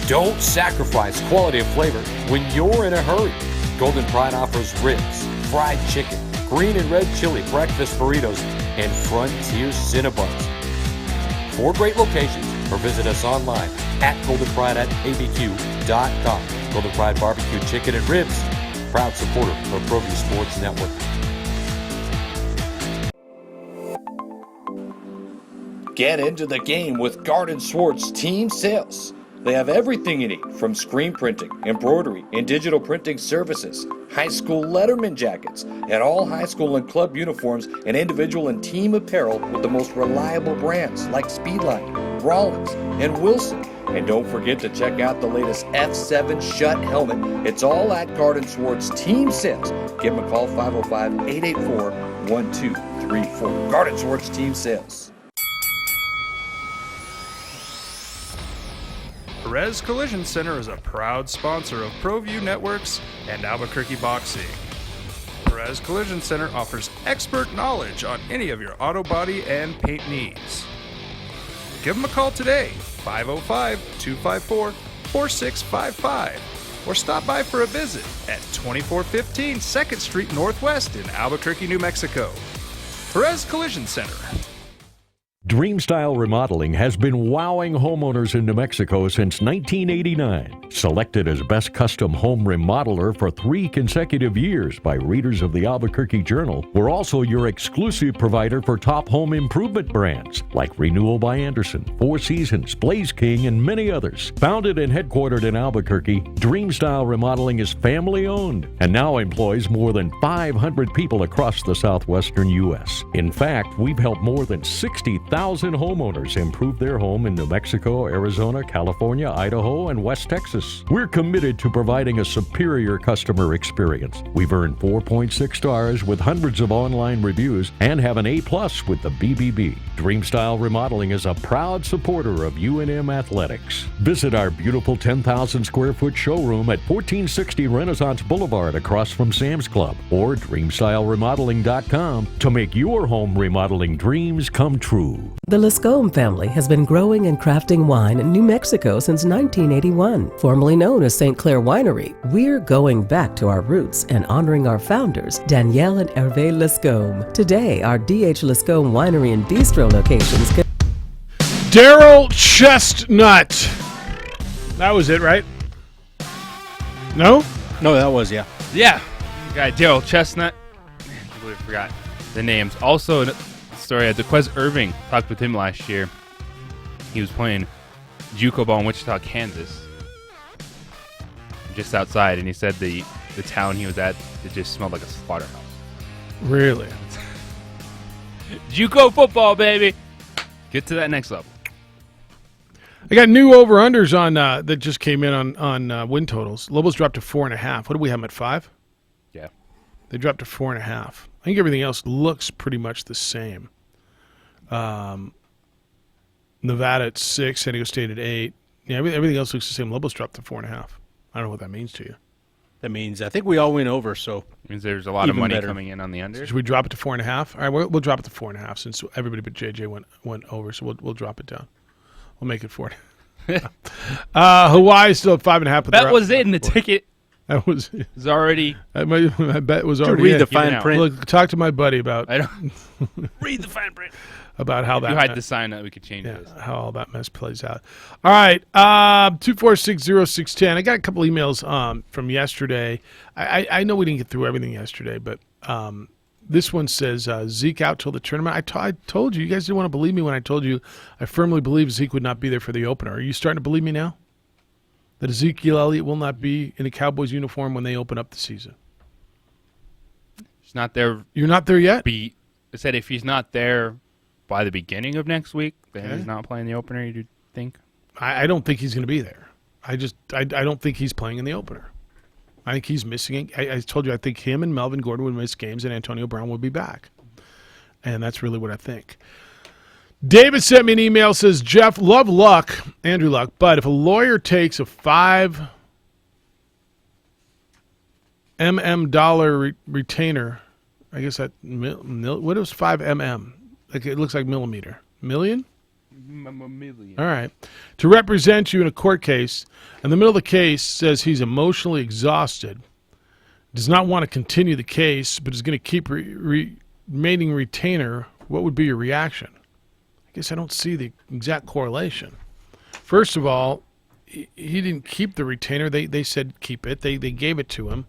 Don't sacrifice quality of flavor when you're in a hurry. Golden Pride offers ribs, fried chicken, green and red chili breakfast burritos, and Frontier Cinnabons. 4 great locations, or visit us online at goldenpride@abq.com. Golden Pride Barbecue Chicken and Ribs, proud supporter of ProView Sports Network. Get into the game with Garden Swartz Team Sales. They have everything you need, from screen printing, embroidery, and digital printing services, high school letterman jackets, and all high school and club uniforms and individual and team apparel with the most reliable brands like Speedline, Rollins, and Wilson. And don't forget to check out the latest F7 Shut helmet. It's all at Garden Swartz Team Sales. Give them a call, 505-884-1234. Garden Swartz Team Sales. Perez Collision Center is a proud sponsor of ProView Networks and Albuquerque Boxing. Perez Collision Center offers expert knowledge on any of your auto body and paint needs. Give them a call today, 505-254-4655, or stop by for a visit at 2415 2nd Street Northwest in Albuquerque, New Mexico. Perez Collision Center. Dreamstyle Remodeling has been wowing homeowners in New Mexico since 1989. Selected as Best Custom Home Remodeler for 3 consecutive years by readers of the Albuquerque Journal, we're also your exclusive provider for top home improvement brands like Renewal by Anderson, Four Seasons, Blaze King, and many others. Founded and headquartered in Albuquerque, Dreamstyle Remodeling is family-owned and now employs more than 500 people across the southwestern U.S. In fact, we've helped more than 60,000 10,000 homeowners improved their home in New Mexico, Arizona, California, Idaho, and West Texas. We're committed to providing a superior customer experience. We've earned 4.6 stars with hundreds of online reviews and have an A+ with the BBB. Dreamstyle Remodeling is a proud supporter of UNM Athletics. Visit our beautiful 10,000 square foot showroom at 1460 Renaissance Boulevard across from Sam's Club or DreamstyleRemodeling.com to make your home remodeling dreams come true. The Lascombe family has been growing and crafting wine in New Mexico since 1981. Formerly known as St. Clair Winery, we're going back to our roots and honoring our founders, Danielle and Hervé Lascombe. Today, our D.H. Lascombe Winery and Bistro locations. Daryl Chestnut. That was it, right? No? No, that was, yeah. Yeah. Guy Daryl Chestnut. Man, I completely forgot the names. Also, a story, DeQuez Irving, talked with him last year. He was playing JUCO ball in Wichita, Kansas. Just outside, and he said the town he was at, it just smelled like a slaughterhouse. Really? JUCO football, baby. Get to that next level. I got new over-unders on that just came in on win totals. Lobos dropped to 4.5. What do we have them at 5? Yeah. They dropped to 4.5. I think everything else looks pretty much the same. Nevada at 6, San Diego State at 8. Yeah, everything else looks the same. Lobos dropped to 4.5. I don't know what that means to you. That means I think we all went over, so it means there's a lot of money coming in on the under. Should we drop it to 4.5? All right, we'll drop it to 4.5 since everybody but JJ went over, so we'll drop it down. We'll make it 4. Hawaii still at 5.5. That was in the ticket. That was already. My bet was already. Read the fine print. Look, talk to my buddy about. I don't read the fine print. About how if that. You had the sign that we could change this. How all that mess plays out. All right, 2460610. I got a couple emails from yesterday. I know we didn't get through everything yesterday, but this one says Zeke out till the tournament. I told you. You guys didn't want to believe me when I told you I firmly believe Zeke would not be there for the opener. Are you starting to believe me now? That Ezekiel Elliott will not be in a Cowboys uniform when they open up the season. He's not there. You're not there yet? I said if he's not there by the beginning of next week, then he's not playing the opener, you think? I don't think he's going to be there. I don't think he's playing in the opener. I think he's missing. I told you I think him and Melvin Gordon would miss games and Antonio Brown would be back. And that's really what I think. David sent me an email, says, Jeff, love Luck, Andrew Luck, but if a lawyer takes a $5 million retainer, I guess that, what is 5 mm? Like it looks like millimeter. Million? Million. All right. To represent you in a court case, in the middle of the case says he's emotionally exhausted, does not want to continue the case, but is going to keep remaining retainer, what would be your reaction? I guess I don't see the exact correlation. First of all, he didn't keep the retainer. They said keep it. They gave it to him.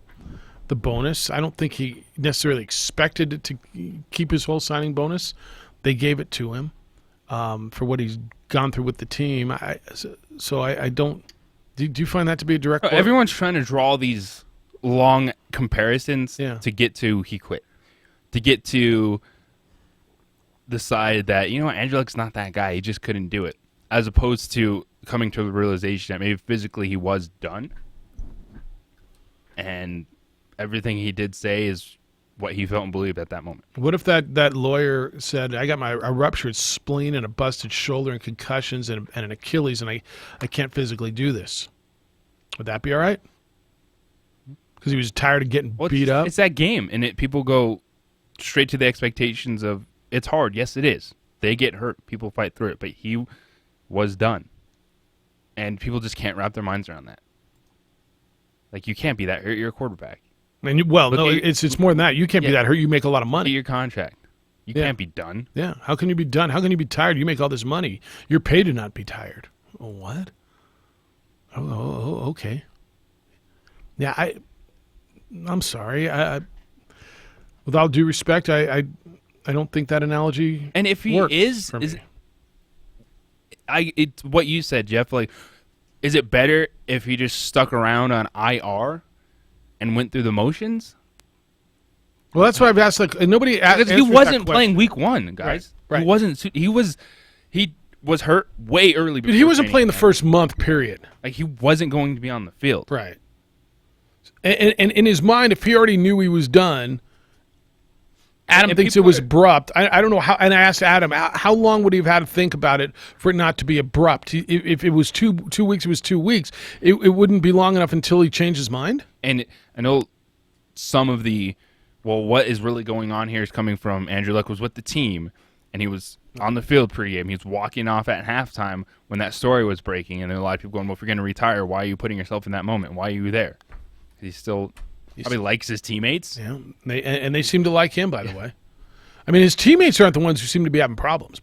The bonus, I don't think he necessarily expected it to keep his whole signing bonus. They gave it to him for what he's gone through with the team. I don't. Do you find that to be a direct? Everyone's trying to draw these long comparisons to get to he quit, to get to the side that Andrew Luck's not that guy. He just couldn't do it, as opposed to coming to the realization that maybe physically he was done, and everything he did say is what he felt and believed at that moment. What if that lawyer said, I got a ruptured spleen and a busted shoulder and concussions and an Achilles, and I can't physically do this? Would that be all right? Because he was tired of getting beat up? It's that game, and people go straight to the expectations of, it's hard. Yes, it is. They get hurt. People fight through it. But he was done. And people just can't wrap their minds around that. Like, you can't be that hurt. You're a quarterback. And it's more than that. You can't be that hurt. You make a lot of money. Your contract. You can't be done. Yeah. How can you be done? How can you be tired? You make all this money. You're paid to not be tired. Oh, what? Oh, okay. Yeah, I'm sorry. With all due respect, I don't think that analogy. And if he is it's what you said, Jeff. Like, is it better if he just stuck around on IR and went through the motions? Well, that's why I've asked. Like nobody. Because he wasn't playing week 1, guys. Right. He wasn't. He was hurt way early. But he wasn't playing the first month. Period. Like he wasn't going to be on the field. Right. And in his mind, if he already knew he was done, Adam thinks it was abrupt. I don't know how. And I asked Adam, how long would he have had to think about it for it not to be abrupt? If it was 2 weeks, it was 2 weeks. It wouldn't be long enough until he changed his mind. And I know some of the, what is really going on here is coming from Andrew Luck was with the team, and he was on the field pregame. He was walking off at halftime when that story was breaking, and then a lot of people going, well, if you're going to retire, why are you putting yourself in that moment? Why are you there? He still probably likes his teammates. Yeah, they seem to like him, by the way. I mean, his teammates aren't the ones who seem to be having problems.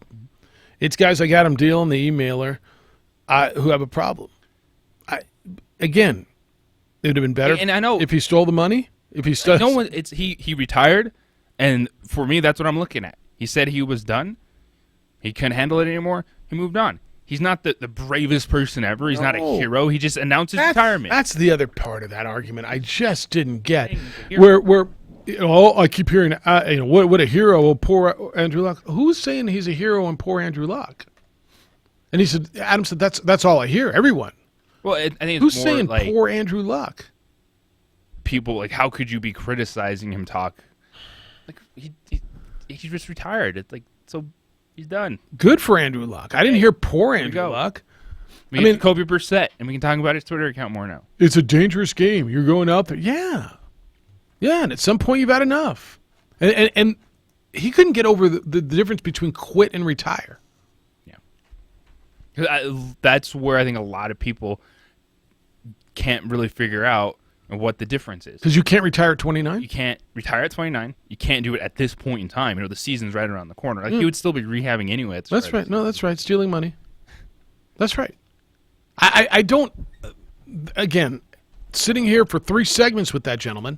It's guys like Adam Deal and the emailer who have a problem. Again, it would have been better and I know, if he stole the money. If he stole, he retired, and for me, that's what I'm looking at. He said he was done. He couldn't handle it anymore. He moved on. He's not the bravest person ever. He's not a hero. He just announced his retirement. That's the other part of that argument I just didn't get. Where I keep hearing, what a hero, poor Andrew Luck. Who's saying he's a hero and poor Andrew Luck? And he said, Adam said, that's all I hear. Everyone. Well, I think it's who's more saying like poor Andrew Luck? People like, how could you be criticizing him talk? Like he just retired. It's like, so he's done. Good for Andrew Luck. I didn't hear poor Andrew Luck. I mean, Kobe Brissett, and we can talk about his Twitter account more now. It's a dangerous game. You're going out there. Yeah, and at some point you've had enough. And he couldn't get over the difference between quit and retire. Yeah, that's where I think a lot of people can't really figure out what the difference is. Because you can't retire at 29? You can't retire at 29. You can't do it at this point in time. The season's right around the corner. Like, you would still be rehabbing anyway. That's right. No, that's right. Stealing money. That's right. I don't, again, sitting here for 3 segments with that gentleman,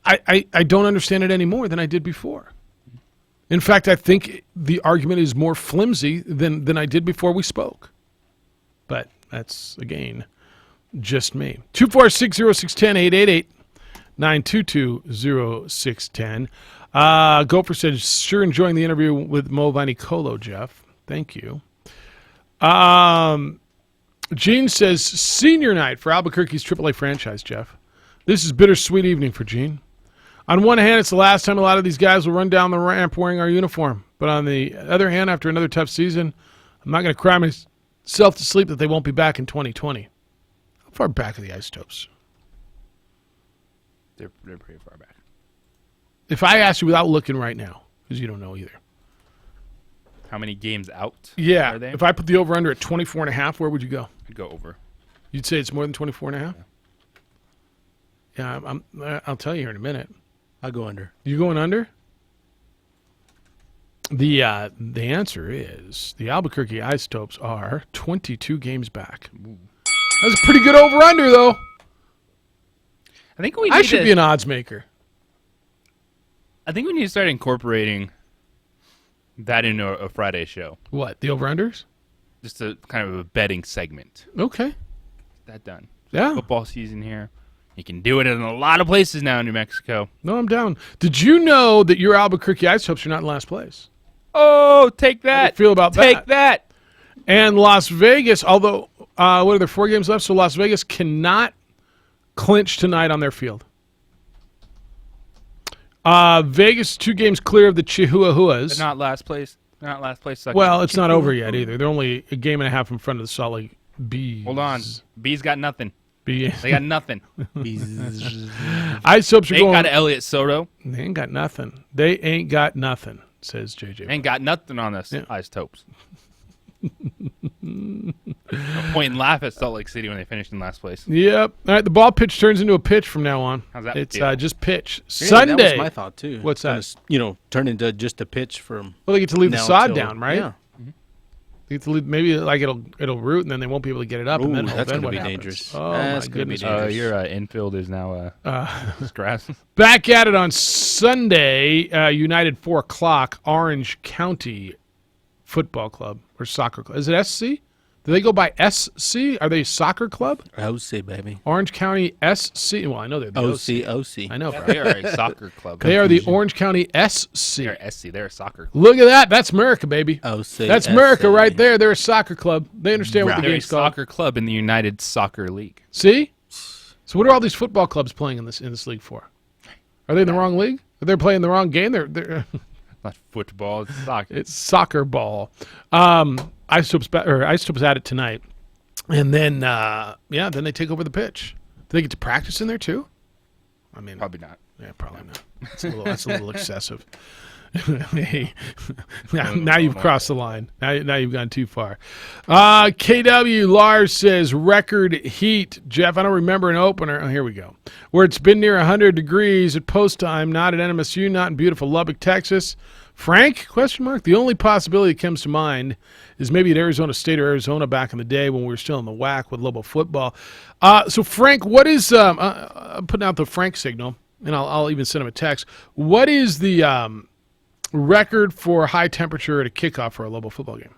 I don't understand it any more than I did before. In fact, I think the argument is more flimsy than I did before we spoke. But that's, again, just me. 246-0610, 888-922-0610. Gopher said, sure enjoying the interview with Mo Vainicolo, Jeff. Thank you. Gene says, senior night for Albuquerque's AAA franchise, Jeff. This is bittersweet evening for Gene. On one hand, it's the last time a lot of these guys will run down the ramp wearing our uniform. But on the other hand, after another tough season, I'm not going to cry myself to sleep that they won't be back in 2020. How far back are the Isotopes? They're pretty far back. If I asked you without looking right now, because you don't know either. How many games out Yeah. are they? If I put the over-under at 24.5, where would you go? I'd go over. You'd say it's more than 24.5? Yeah, I'll tell you here in a minute. I'll go under. You going under? The answer is the Albuquerque Isotopes are 22 games back. Ooh. That's a pretty good over-under, though. I think we. I should be an odds maker. I think we need to start incorporating that into a Friday show. What, the over-unders? Just a kind of a betting segment. Okay. That done. Yeah. Football season here. You can do it in a lot of places now in New Mexico. No, I'm down. Did you know that your Albuquerque Isotopes are not in last place? Oh, take that. How do you feel about that? Take that. And Las Vegas, although, what are there, 4 games left? So Las Vegas cannot clinch tonight on their field. Vegas 2 games clear of the Chihuahuas. They're not last place. They're not last place. Well, it's not over yet either. They're only a game and a half in front of the Salt Lake Bees. Hold on. Bees got nothing. They got nothing. Isotopes are they going. They got Elliott Soto. They ain't got nothing. They ain't got nothing, says JJ. Ain't got nothing on us, Isotopes. No point in laugh at Salt Lake City when they finished in last place. Yep. All right, the ball pitch turns into a pitch from now on. How's that It's feel? just pitch. Really, Sunday. That was my thought, too. What's that? Turn into just a pitch from. Well, they get to leave the now sod till- down, right? Yeah. They get to leave, maybe like it'll root and then they won't be able to get it up. and then that's then gonna what be happens? dangerous. Oh That's my gonna be goodness. dangerous. Your infield is now just grass. Back at it on Sunday, United 4 o'clock, Orange County Football Club or Soccer Club. Is it SC? Do they go by SC? Are they a soccer club? OC, baby. Orange County SC. Well, I know they're the OC. I know. Yeah, they are a soccer club. They are the Orange County SC. They're SC. They're a soccer club. Look at that. That's America, baby. OC. That's America right there. They're a soccer club. They understand what the They're a game's called. soccer club in the United Soccer League. See? So what are all these football clubs playing in this league for? Are they in the wrong league? Are they playing the wrong game? They're Not football. It's soccer. It's soccer ball. Isotopes at it tonight. And then, then they take over the pitch. Do they get to practice in there too? I mean, probably not. Yeah, probably not. That's a little excessive. Hey, now you've crossed the line. Now you've gone too far. KW Lars says record heat. Jeff, I don't remember an opener. Oh, here we go. Where it's been near 100 degrees at post time. Not at NMSU. Not in beautiful Lubbock, Texas. Frank? Question mark. The only possibility that comes to mind is maybe at Arizona State or Arizona back in the day when we were still in the WAC with Lobo football. So Frank, what is I'm putting out the Frank signal, and I'll even send him a text. What is the record for high temperature at a kickoff for a Lobo football game?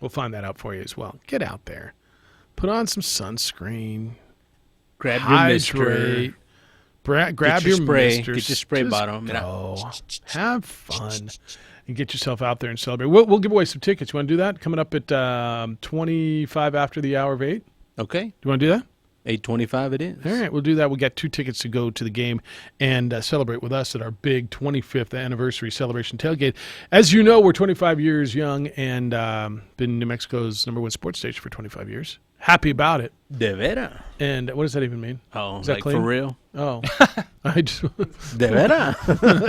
We'll find that out for you as well. Get out there, put on some sunscreen, grab your mister. Grab your spray. misters. Get your spray Just bottle. Go. Have fun and get yourself out there and celebrate. We'll give away some tickets. You want to do that? Coming up at 25 after the hour of 8. Okay. Do you want to do that? 8:25 it is. All right, we'll do that. We'll get 2 tickets to go to the game and celebrate with us at our big 25th anniversary celebration tailgate. As you know, we're 25 years young and been New Mexico's #1 sports station for 25 years. Happy about it. De vera. And what does that even mean? Oh, is that like clean? for real? Oh. I just De vera.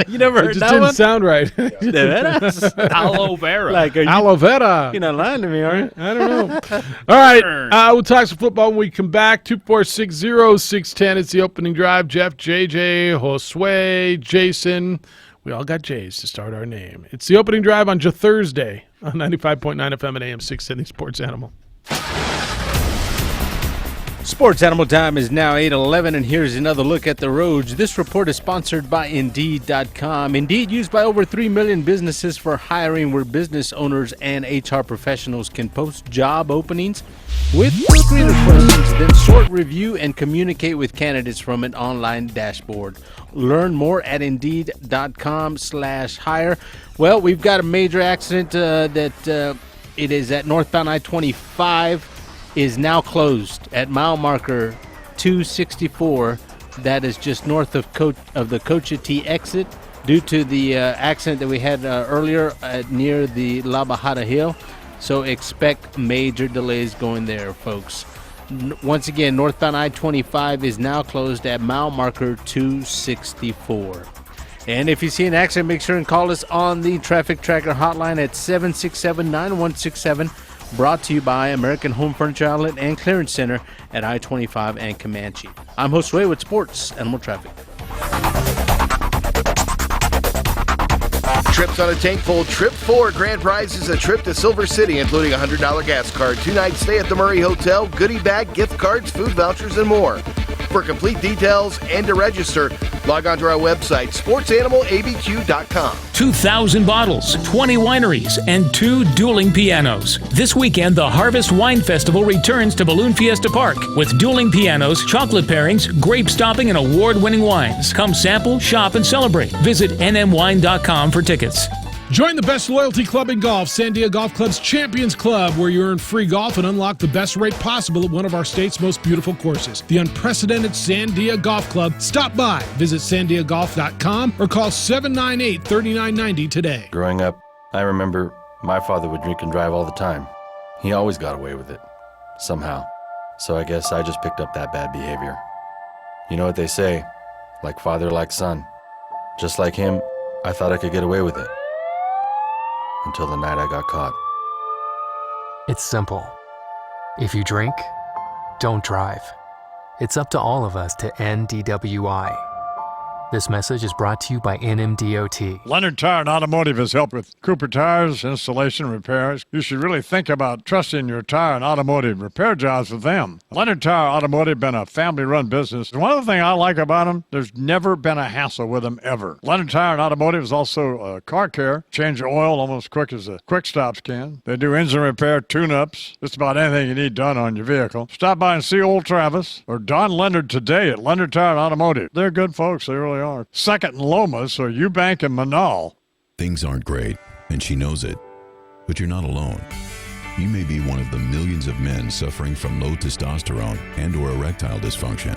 You never heard it just that didn't one? sound right. De vera. Aloe vera. Like, are you, Aloe vera. You're not lying to me, are you? I don't know. All right. We'll talk some football when we come back. 2460610. It's the opening drive. Jeff, JJ, Josue, Jason. We all got J's to start our name. It's the opening drive on Thursday on 95.9 FM and AM 670 Sports Animal. Sports Animal Time is now 8:11, and here's another look at the roads. This report is sponsored by Indeed.com. Indeed, used by over 3 million businesses for hiring, where business owners and HR professionals can post job openings with screener questions, then sort, review, and communicate with candidates from an online dashboard. Learn more at Indeed.com/hire. Well, we've got a major accident that it is at northbound I-25. Is now closed at mile marker 264. That is just north of the Cochiti exit due to the accident that we had earlier near the La Bajada Hill. So expect major delays going there, folks. Once again, northbound I-25 is now closed at mile marker 264. And if you see an accident, make sure and call us on the Traffic Tracker hotline at 767-9167. Brought to you by American Home Furniture Outlet and Clearance Center at I-25 and Comanche. I'm Josue with Sports Animal Traffic. Trips on a tank full. Trip 4 grand prize is a trip to Silver City, including a $100 gas card, 2-night stay at the Murray Hotel, goodie bag, gift cards, food vouchers, and more. For complete details and to register, log on to our website, sportsanimalabq.com. 2,000 bottles, 20 wineries, and 2 dueling pianos. This weekend, the Harvest Wine Festival returns to Balloon Fiesta Park with dueling pianos, chocolate pairings, grape stopping, and award-winning wines. Come sample, shop, and celebrate. Visit nmwine.com for tickets. Join the best loyalty club in golf, Sandia Golf Club's Champions Club, where you earn free golf and unlock the best rate possible at one of our state's most beautiful courses. The unprecedented Sandia Golf Club. Stop by, visit sandiagolf.com, or call 798-3990 today. Growing up, I remember my father would drink and drive all the time. He always got away with it, somehow. So I guess I just picked up that bad behavior. You know what they say, like father, like son. Just like him, I thought I could get away with it. Until the night I got caught. It's simple. If you drink, don't drive. It's up to all of us to end DWI. This message is brought to you by NMDOT. Leonard Tire and Automotive has helped with Cooper tires, installation, repairs. You should really think about trusting your tire and automotive repair jobs with them. Leonard Tire Automotive been a family-run business. And one of the things I like about them, there's never been a hassle with them ever. Leonard Tire and Automotive is also car care. Change your oil almost quick as the quick stops can. They do engine repair, tune-ups, just about anything you need done on your vehicle. Stop by and see old Travis or Don Leonard today at Leonard Tire and Automotive. They're good folks. They really are. Second in Lomas or Eubank and Manal. Things aren't great, and she knows it. But you're not alone. You may be one of the millions of men suffering from low testosterone and or erectile dysfunction.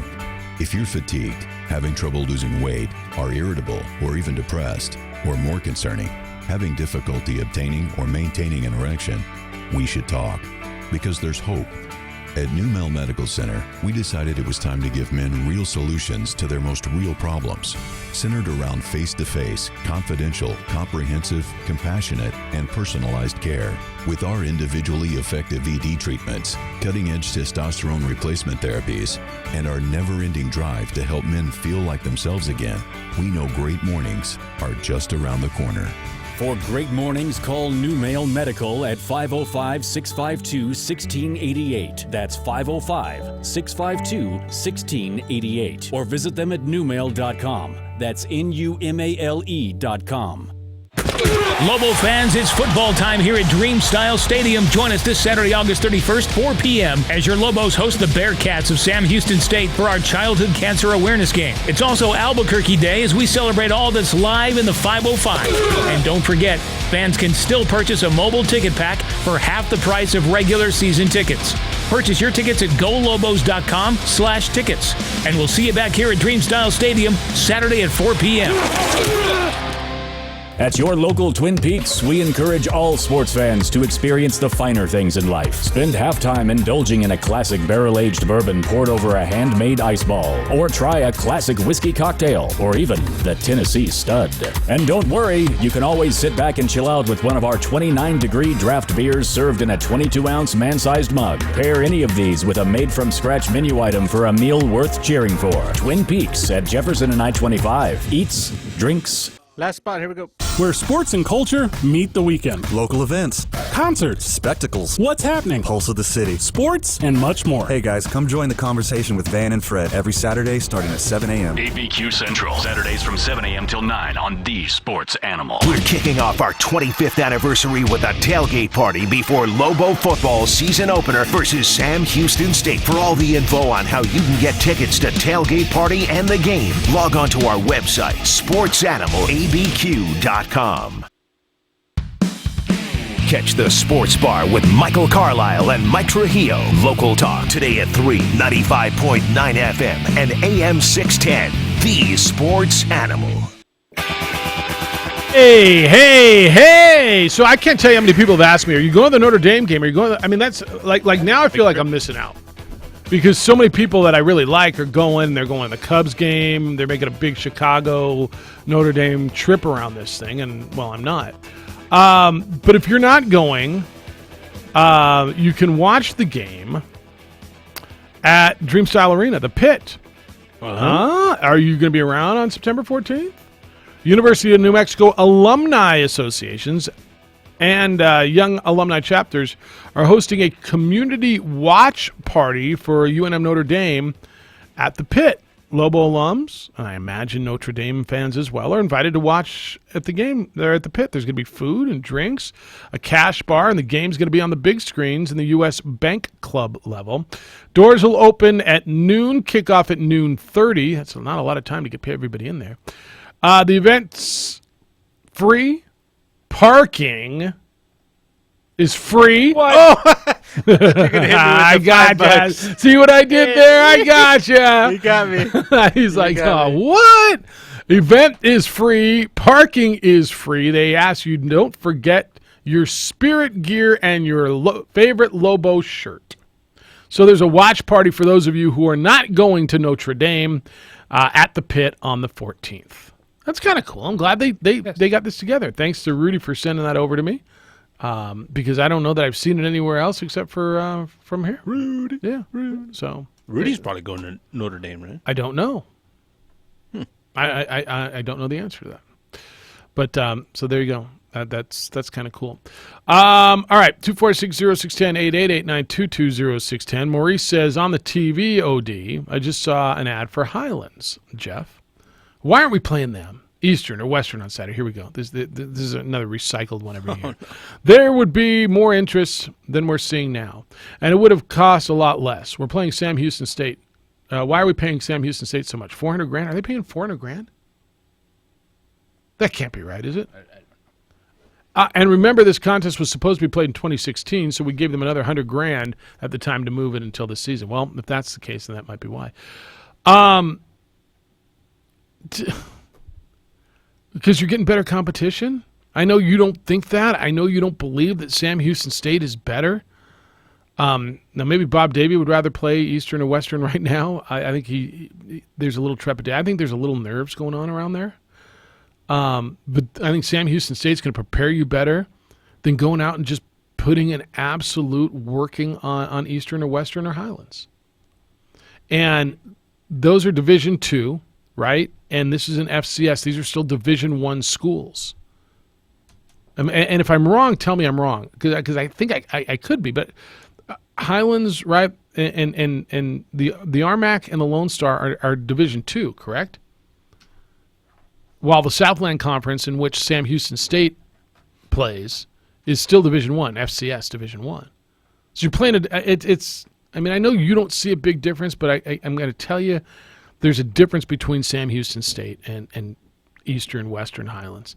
If you're fatigued, having trouble losing weight, are irritable or even depressed, or more concerning, having difficulty obtaining or maintaining an erection, we should talk, because there's hope. At Newmel Medical Center, we decided it was time to give men real solutions to their most real problems, centered around face-to-face, confidential, comprehensive, compassionate, and personalized care. With our individually effective ED treatments, cutting-edge testosterone replacement therapies, and our never-ending drive to help men feel like themselves again, we know great mornings are just around the corner. For great mornings, call Newmale Medical at 505-652-1688. That's 505-652-1688. Or visit them at newmale.com. That's NUMALE.com. Lobo fans, it's football time here at Dreamstyle Stadium. Join us this Saturday, August 31st, 4 p.m. as your Lobos host the Bearcats of Sam Houston State for our Childhood Cancer Awareness Game. It's also Albuquerque Day as we celebrate all that's live in the 505. And don't forget, fans can still purchase a mobile ticket pack for half the price of regular season tickets. Purchase your tickets at golobos.com/tickets. And we'll see you back here at Dreamstyle Stadium Saturday at 4 p.m. At your local Twin Peaks, we encourage all sports fans to experience the finer things in life. Spend halftime indulging in a classic barrel-aged bourbon poured over a handmade ice ball, or try a classic whiskey cocktail, or even the Tennessee Stud. And don't worry, you can always sit back and chill out with one of our 29-degree draft beers served in a 22-ounce man-sized mug. Pair any of these with a made-from-scratch menu item for a meal worth cheering for. Twin Peaks at Jefferson and I-25. Eats, drinks. Last spot, here we go. Where sports and culture meet the weekend. Local events, concerts, spectacles, what's happening, pulse of the city, sports, and much more. Hey guys, come join the conversation with Van and Fred every Saturday starting at 7 a.m. ABQ Central, Saturdays from 7 a.m. till 9 on The Sports Animal. We're kicking off our 25th anniversary with a tailgate party before Lobo football's season opener versus Sam Houston State. For all the info on how you can get tickets to tailgate party and the game, log on to our website, sportsanimalabq.com. Catch the Sports Bar with Michael Carlisle and Mike Trujillo. Local talk today at 3, 95.9 FM and AM 610. The Sports Animal. Hey! So I can't tell you how many people have asked me, are you going to the Notre Dame game? Are you going to, I mean, that's like now I feel like I'm missing out. Because so many people that I really like are going. They're going to the Cubs game. They're making a big Chicago Notre Dame trip around this thing. And, well, I'm not. But if you're not going, you can watch the game at Dreamstyle Arena, the Pit. Are you going to be around on September 14th? University of New Mexico Alumni Associations and young alumni chapters are hosting a community watch party for UNM Notre Dame at the Pit. Lobo alums, and I imagine Notre Dame fans as well, are invited to watch at the game there at the Pit. There's going to be food and drinks, a cash bar, and the game's going to be on the big screens in the U.S. Bank Club level. Doors will open at noon, kickoff at noon 30. That's not a lot of time to get everybody in there. The event's free. Parking is free. What? Oh, I got you. See what I did there? I got you. You got me. He's like, what? Event is free. Parking is free. They ask you, don't forget your Spirit gear and your favorite Lobo shirt. So there's a watch party for those of you who are not going to Notre Dame at the Pit on the 14th. That's kind of cool. I'm glad they got this together. Thanks to Rudy for sending that over to me. Because I don't know that I've seen it anywhere else except for from here. Rudy. Yeah, Rudy. So Rudy's probably going to Notre Dame, right? I don't know. I don't know the answer to that. But so there you go. That's kind of cool. All right, 246-0610-8889-220-610. Maurice says, on the TV, OD, I just saw an ad for Highlands. Jeff, why aren't we playing them? Eastern or Western on Saturday. Here we go. This is another recycled one every year. There would be more interest than we're seeing now, and it would have cost a lot less. We're playing Sam Houston State. Why are we paying Sam Houston State so much? $400,000? Are they paying $400,000? That can't be right, is it? And remember, this contest was supposed to be played in 2016, so we gave them another $100,000 at the time to move it until this season. Well, if that's the case, then that might be why. Because you're getting better competition? I know you don't think that. I know you don't believe that Sam Houston State is better. Now, maybe Bob Davie would rather play Eastern or Western right now. I think there's a little trepidation. I think there's a little nerves going on around there. But I think Sam Houston State's going to prepare you better than going out and just putting an absolute working on Eastern or Western or Highlands. And those are Division II, right? And this is an FCS. These are still Division I schools. And if I'm wrong, tell me I'm wrong, because I think I could be. But Highlands, right, and the RMAC and the Lone Star are Division II, correct? While the Southland Conference, in which Sam Houston State plays, is still Division I, FCS Division I. So you're playing it's. I mean, I know you don't see a big difference, but I'm going to tell you, there's a difference between Sam Houston State and Eastern, Western, Highlands.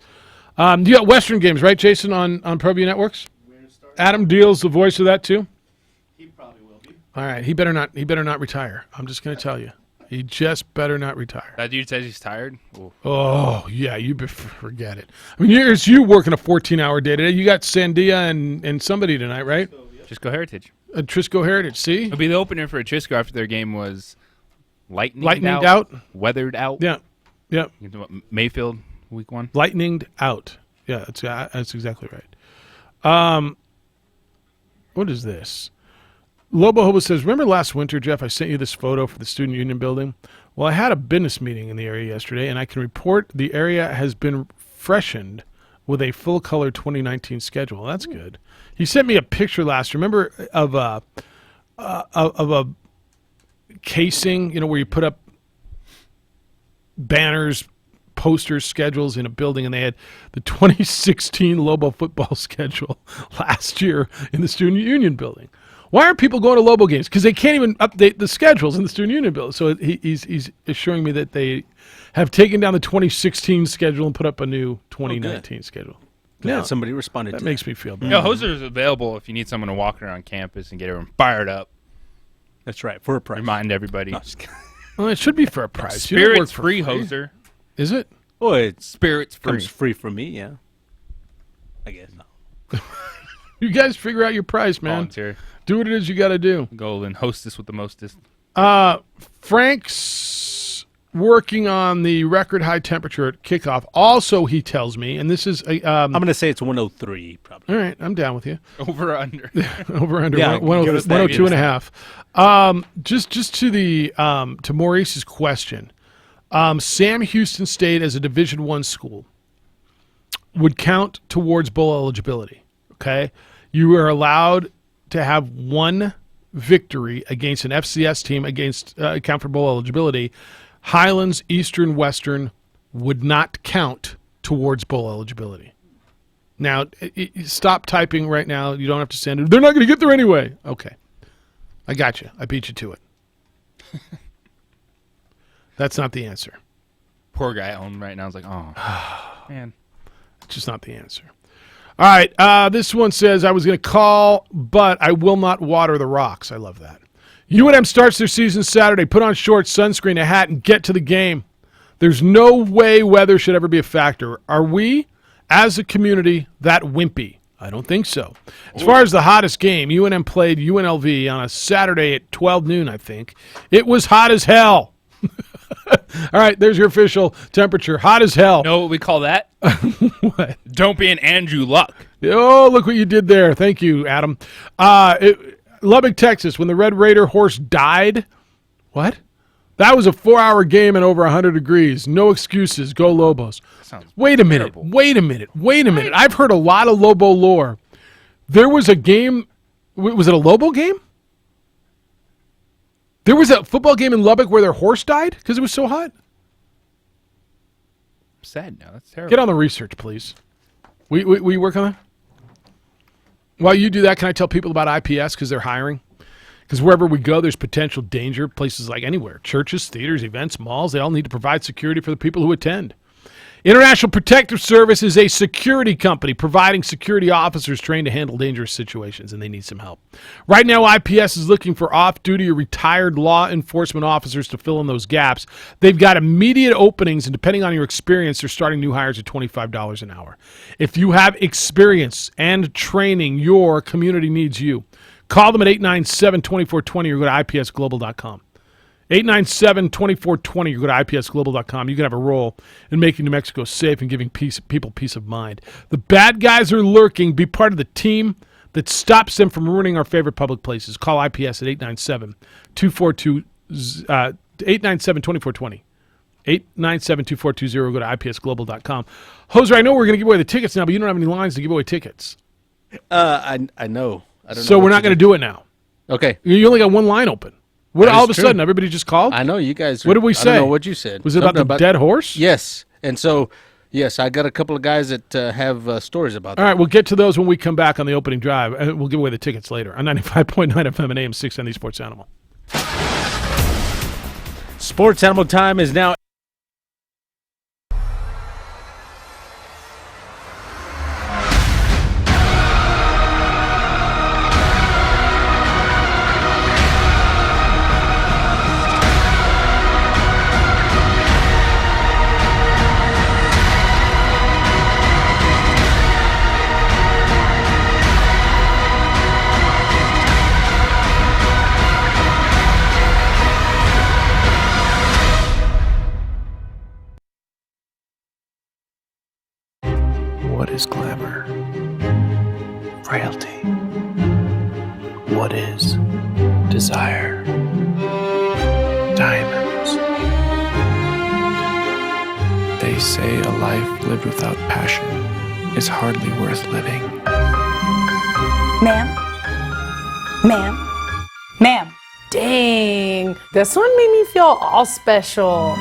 You got Western games, right, Jason, on ProView Networks? Adam Deal's the voice of that too. He probably will be. All right, he better not retire. I'm just going to tell you, he just better not retire. That dude says he's tired. Ooh. Oh yeah, forget it. I mean, here's you working a 14-hour day today. You got Sandia and somebody tonight, right? Trisco Heritage. Trisco Heritage. See, it'll be the opener for Trisco after their game was lightninged out, weathered out. Yeah. Mayfield week 1. Lightninged out. Yeah, that's exactly right. What is this? Lobo Hobo says, remember last winter, Jeff, I sent you this photo for the Student Union building? Well, I had a business meeting in the area yesterday, and I can report the area has been freshened with a full-color 2019 schedule. That's good. He sent me a picture last, remember, of a casing, where you put up banners, posters, schedules in a building, and they had the 2016 Lobo football schedule last year in the Student Union building. Why aren't people going to Lobo games? Because they can't even update the schedules in the Student Union building. So he's assuring me that they have taken down the 2016 schedule and put up a new 2019 schedule. Yeah, somebody responded. That to makes me feel bad. Yeah, Hoser is available if you need someone to walk around campus and get everyone fired up. That's right, for a price. Remind everybody. Well, it should be for a price. Spirits free, Hoser. Is it? Oh, it's Spirits free. Comes free from me, yeah. I guess no. You guys figure out your price, man. Volunteer. Do what it is you got to do. Golden hostess with the mostest. Frank's working on the record high temperature at kickoff. Also, he tells me, and this is I'm going to say it's 103, probably. All right, I'm down with you. Over or under. Over under. Yeah, 102 and a half. Just to the to Maurice's question, Sam Houston State as a Division I school would count towards bowl eligibility. Okay, you are allowed to have one victory against an FCS team against count for bowl eligibility. Highlands, Eastern, Western would not count towards bowl eligibility. Now, stop typing right now. You don't have to send it. They're not going to get there anyway. Okay. I got you. I beat you to it. That's not the answer. Poor guy at home right now is like, oh, man. It's just not the answer. All right. This one says, I was going to call, but I will not water the rocks. I love that. UNM starts their season Saturday. Put on shorts, sunscreen, a hat, and get to the game. There's no way weather should ever be a factor. Are we, as a community, that wimpy? I don't think so. As far as the hottest game, UNM played UNLV on a Saturday at 12 noon, I think. It was hot as hell. All right, there's your official temperature. Hot as hell. Know what we call that? What? Don't be an Andrew Luck. Oh, look what you did there. Thank you, Adam. Lubbock, Texas, when the Red Raider horse died. What? That was a 4-hour game and over 100 degrees. No excuses. Go Lobos. Wait a minute. I've heard a lot of Lobo lore. There was a game. Was it a Lobo game? There was a football game in Lubbock where their horse died because it was so hot. Sad now. That's terrible. Get on the research, please. We work on that? While you do that, can I tell people about IPS because they're hiring? Because wherever we go, there's potential danger. Places like anywhere. Churches, theaters, events, malls, they all need to provide security for the people who attend. International Protective Service is a security company providing security officers trained to handle dangerous situations, and they need some help. Right now, IPS is looking for off-duty or retired law enforcement officers to fill in those gaps. They've got immediate openings, and depending on your experience, they're starting new hires at $25 an hour. If you have experience and training, your community needs you. Call them at 897-2420 or go to ipsglobal.com. 897-2420 or go to ipsglobal.com. You can have a role in making New Mexico safe and giving people peace of mind. The bad guys are lurking. Be part of the team that stops them from ruining our favorite public places. Call IPS at 897-2420. 897-2420. 897-2420 or go to ipsglobal.com. Hoser, I know we're going to give away the tickets now, but you don't have any lines to give away tickets. I know. I don't know. So we're not going to do it now. Okay. You only got one line open. What? All of a sudden, everybody just called? I know you guys. What did we say? I don't know what you said. Was it about the dead horse? Yes. And so, yes, I got a couple of guys that have stories about that. All right, we'll get to those when we come back on the opening drive. And we'll give away the tickets later on 95.9 FM and AM 690 Sports Animal. Sports Animal time is now. What is glamour? Frailty. What is desire? Diamonds. They say a life lived without passion is hardly worth living. Ma'am? Ma'am? Ma'am? Dang, this one made me feel all special.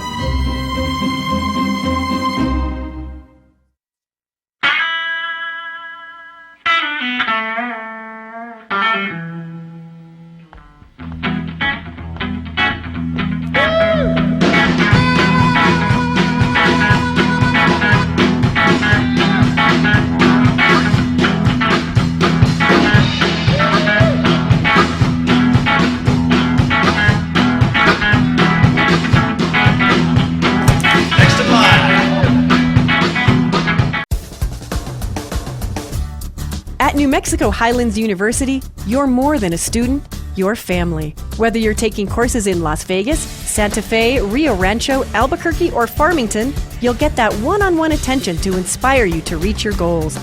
At New Mexico Highlands University, you're more than a student, you're family. Whether you're taking courses in Las Vegas, Santa Fe, Rio Rancho, Albuquerque, or Farmington, you'll get that one-on-one attention to inspire you to reach your goals.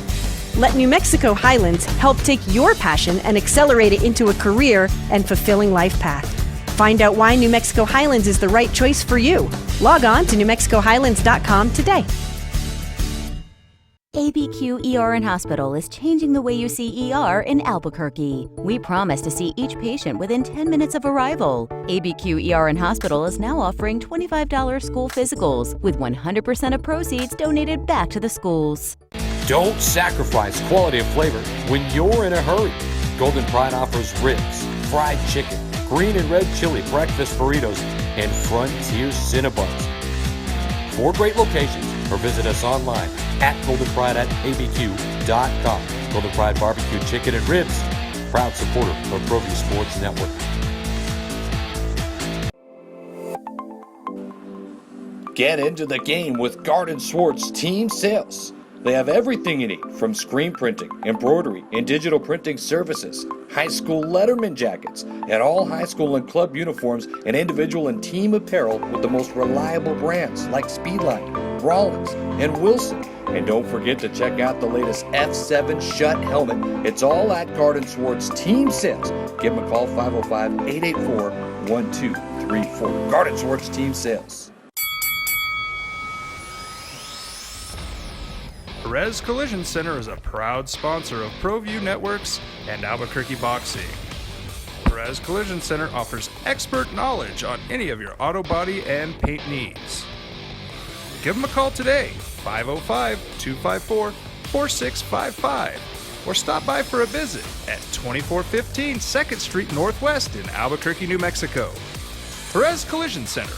Let New Mexico Highlands help take your passion and accelerate it into a career and fulfilling life path. Find out why New Mexico Highlands is the right choice for you. Log on to NewMexicoHighlands.com today. ABQ ER and Hospital is changing the way you see ER in Albuquerque. We promise to see each patient within 10 minutes of arrival. ABQ ER and Hospital is now offering $25 school physicals, with 100% of proceeds donated back to the schools. Don't sacrifice quality of flavor when you're in a hurry. Golden Pride offers ribs, fried chicken, green and red chili breakfast burritos, and Frontier Cinnabons. 4 great locations, or visit us online at goldenpride@abq.com. Golden Pride Barbecue Chicken and Ribs, proud supporter of ProView Sports Network. Get into the game with Garden Swartz Team Sales. They have everything you need, from screen printing, embroidery, and digital printing services, high school letterman jackets, and all high school and club uniforms, and individual and team apparel with the most reliable brands like Speedline, Rollins, and Wilson. And don't forget to check out the latest F7 Shut helmet. It's all at Garden Swartz Team Sales. Give them a call, 505-884-1234. anniversary for Garden Swords Team Sales. Perez Collision Center is a proud sponsor of ProView Networks and Albuquerque Boxing. Perez Collision Center offers expert knowledge on any of your auto body and paint needs. Give them a call today, 505-254-4655, or stop by for a visit at 2415 2nd Street Northwest in Albuquerque, New Mexico. Perez Collision Center.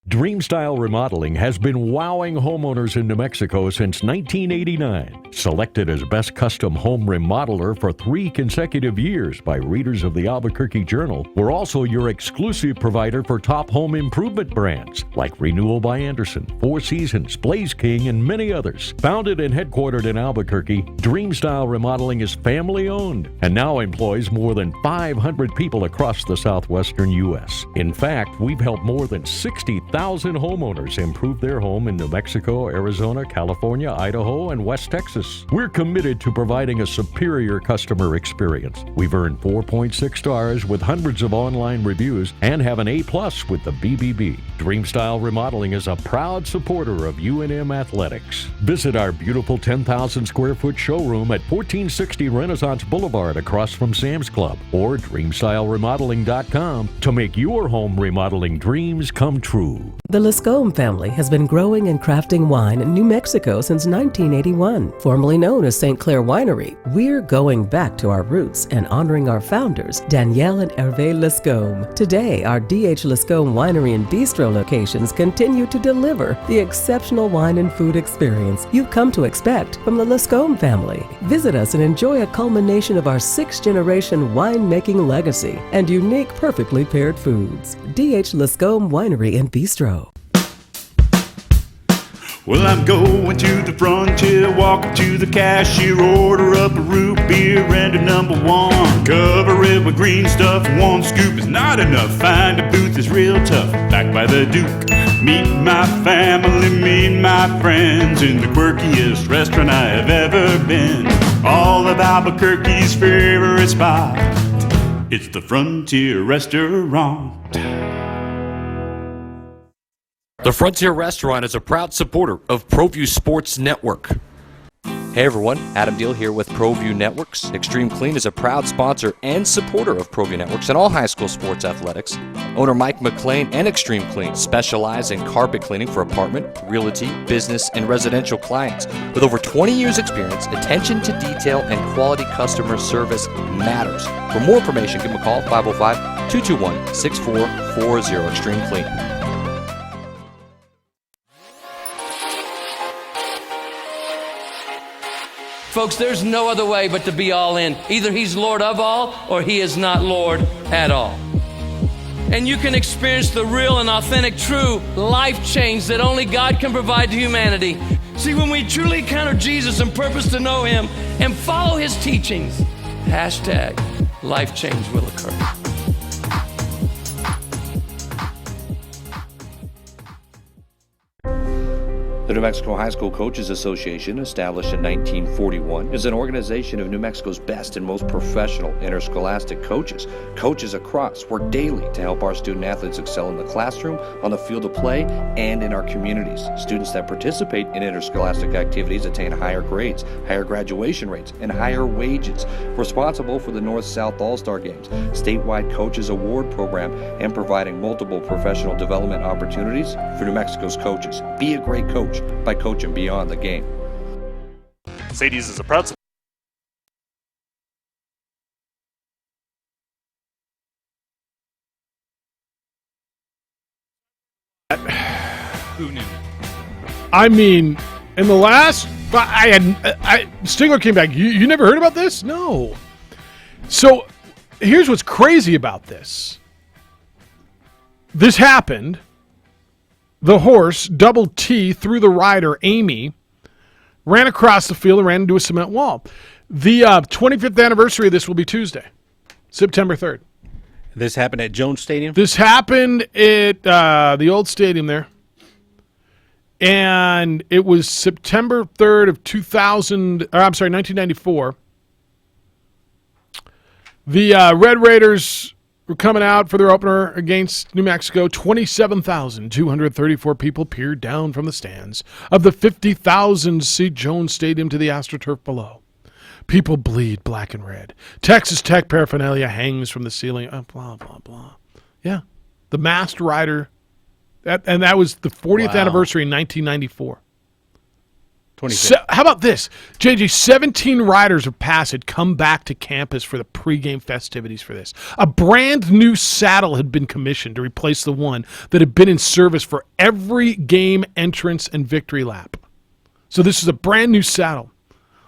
Dreamstyle Remodeling has been wowing homeowners in New Mexico since 1989. Selected as Best Custom Home Remodeler for 3 consecutive years by readers of the Albuquerque Journal, we're also your exclusive provider for top home improvement brands like Renewal by Anderson, Four Seasons, Blaze King, and many others. Founded and headquartered in Albuquerque, Dreamstyle Remodeling is family-owned and now employs more than 500 people across the southwestern U.S. In fact, we've helped more than 60,000 homeowners improve their home in New Mexico, Arizona, California, Idaho, and West Texas. We're committed to providing a superior customer experience. We've earned 4.6 stars with hundreds of online reviews and have an A+ with the BBB. Dreamstyle Remodeling is a proud supporter of UNM Athletics. Visit our beautiful 10,000 square foot showroom at 1460 Renaissance Boulevard across from Sam's Club, or DreamstyleRemodeling.com to make your home remodeling dreams come true. The Lascombe family has been growing and crafting wine in New Mexico since 1981. Formerly known as St. Clair Winery, we're going back to our roots and honoring our founders, Danielle and Hervé Lascombe. Today, our D.H. Lascombe Winery and Bistro locations continue to deliver the exceptional wine and food experience you've come to expect from the Lascombe family. Visit us and enjoy a culmination of our 6th-generation winemaking legacy and unique, perfectly paired foods. D.H. Lascombe Winery and Bistro. Well, I'm going to the frontier, walk up to the cashier, order up a root beer and a number 1. Cover it with green stuff, 1 scoop is not enough. Find a booth is real tough, back by the Duke. Meet my family, meet my friends in the quirkiest restaurant I have ever been. All of Albuquerque's favorite spot, it's the Frontier Restaurant. The Frontier Restaurant is a proud supporter of ProView Sports Network. Hey everyone, Adam Deal here with ProView Networks. Extreme Clean is a proud sponsor and supporter of ProView Networks and all high school sports athletics. Owner Mike McLean and Extreme Clean specialize in carpet cleaning for apartment, realty, business, and residential clients. With over 20 years experience, attention to detail and quality customer service matters. For more information, give them a call, 505-221-6440, Extreme Clean. Folks, there's no other way but to be all in. Either he's Lord of all or he is not Lord at all. And you can experience the real and authentic, true life change that only God can provide to humanity. See, when we truly encounter Jesus and purpose to know him and follow his teachings, hashtag life change will occur. The New Mexico High School Coaches Association, established in 1941, is an organization of New Mexico's best and most professional interscholastic coaches. Coaches across work daily to help our student athletes excel in the classroom, on the field of play, and in our communities. Students that participate in interscholastic activities attain higher grades, higher graduation rates, and higher wages. Responsible for the North-South All-Star Games, statewide Coaches Award Program, and providing multiple professional development opportunities for New Mexico's coaches. Be a great coach by coaching beyond the game. Sadie's is a proud Who knew? I mean, in the last, Stigler came back. You never heard about this? No. So here's what's crazy about this. This happened. The horse, Double T, threw the rider, Amy, ran across the field and ran into a cement wall. The 25th anniversary of this will be Tuesday, September 3rd. This happened at Jones Stadium? This happened at the old stadium there. And it was September 3rd of 1994. The Red Raiders were coming out for their opener against New Mexico. 27,234 people peered down from the stands of the 50,000-seat Jones Stadium to the AstroTurf below. People bleed black and red. Texas Tech paraphernalia hangs from the ceiling. Blah, blah, blah. Yeah. The Masked Rider. That was the 40th anniversary in 1994. How about this? JJ, 17 riders of PASS had come back to campus for the pregame festivities for this. A brand new saddle had been commissioned to replace the one that had been in service for every game entrance and victory lap. So this is a brand new saddle.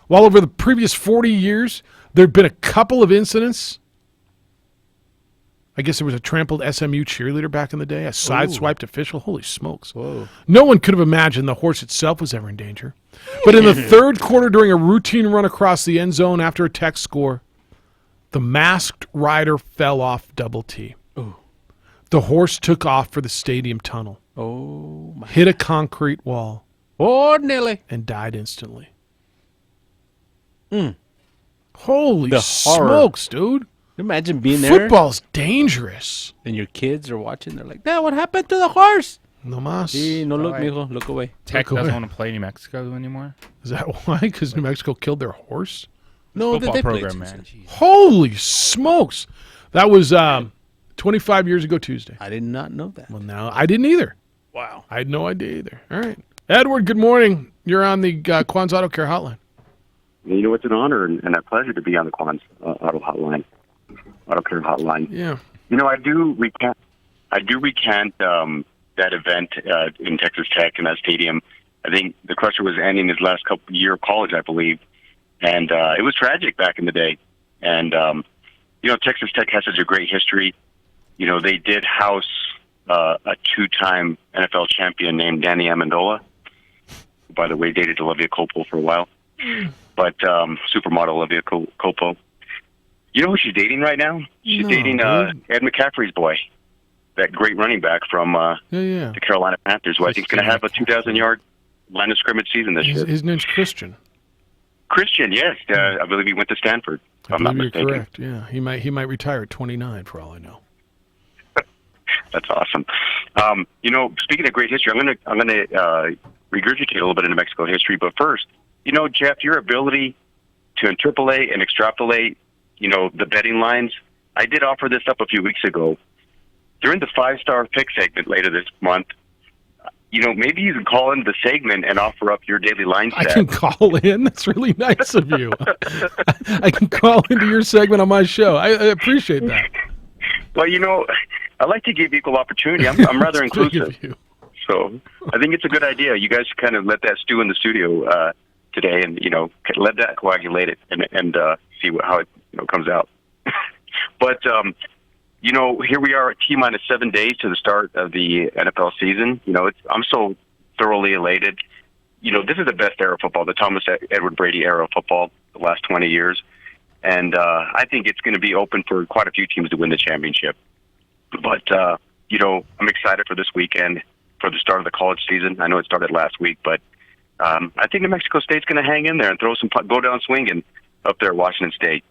While over the previous 40 years, there had been a couple of incidents. I guess there was a trampled SMU cheerleader back in the day, a sideswiped official. Holy smokes. Whoa. No one could have imagined the horse itself was ever in danger. But in the third quarter, during a routine run across the end zone after a Tech score, the Masked Rider fell off double T. Ooh. The horse took off for the stadium tunnel. Oh, my. Hit a concrete wall. Oh, Nelly. And died instantly. The Holy horror. smokes, dude. Imagine being there. Football's dangerous. And your kids are watching. They're like, Dad, what happened to the horse? No mas. Sí, no look, mijo. Look away. Tech doesn't want to play New Mexico anymore. Is that why? Because New Mexico killed their horse? No, football they program, played. man. Holy smokes. That was 25 years ago Tuesday. I did not know that. Well, now I didn't either. Wow. I had no idea either. All right. Edward, good morning. You're on the Quan's Auto Care Hotline. You know, it's an honor and a pleasure to be on the Quan's Auto Care Hotline. Yeah. You know, I do recant that event in Texas Tech in that stadium. I think the Crusher was ending his last year of college, I believe, and it was tragic back in the day. And you know, Texas Tech has such a great history. You know, they did house a two-time NFL champion named Danny Amendola, who, by the way, dated Olivia Culpo for a while. But supermodel Olivia Culpo. You know who she's dating right now? She's dating Ed McCaffrey's boy, that great running back from the Carolina Panthers, who I think is going to have a 2,000-yard line of scrimmage season this year. His name's Christian. Christian, yes. I believe he went to Stanford, if I'm not mistaken. You're correct. Yeah, he might retire at 29 for all I know. That's awesome. You know, speaking of great history, I'm gonna regurgitate a little bit of New Mexico history, but first, you know, Jeff, your ability to interpolate and extrapolate, you know, the betting lines. I did offer this up a few weeks ago. During the 5-star pick segment later this month, you know, maybe you can call into the segment and offer up your daily line stat. I can call in. That's really nice of you. I can call into your segment on my show. I appreciate that. Well, you know, I like to give equal opportunity. I'm rather inclusive. So I think it's a good idea. You guys kind of let that stew in the studio today and, you know, let that coagulate it and see how it, you know, comes out. But, you know, here we are at T-minus 7 days to the start of the NFL season. You know, I'm so thoroughly elated. You know, this is the best era of football, the Thomas Edward Brady era of football, the last 20 years. And I think it's going to be open for quite a few teams to win the championship. But, you know, I'm excited for this weekend, for the start of the college season. I know it started last week, but I think New Mexico State's going to hang in there and go down swinging up there at Washington State.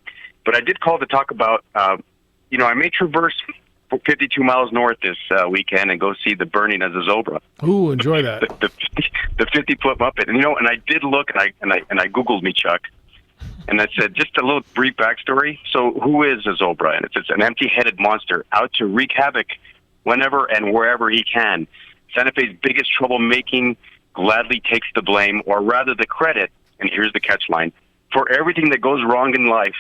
But I did call to talk about, you know, I may traverse 52 miles north this weekend and go see the burning of the Zobra. Ooh, enjoy that. The 50-foot Muppet. And, you know, and I did look, and I Googled me, Chuck, and I said, just a little brief backstory. So who is a Zobra? And it's an empty-headed monster out to wreak havoc whenever and wherever he can. Santa Fe's biggest troublemaking gladly takes the blame, or rather the credit, and here's the catchline, for everything that goes wrong in life.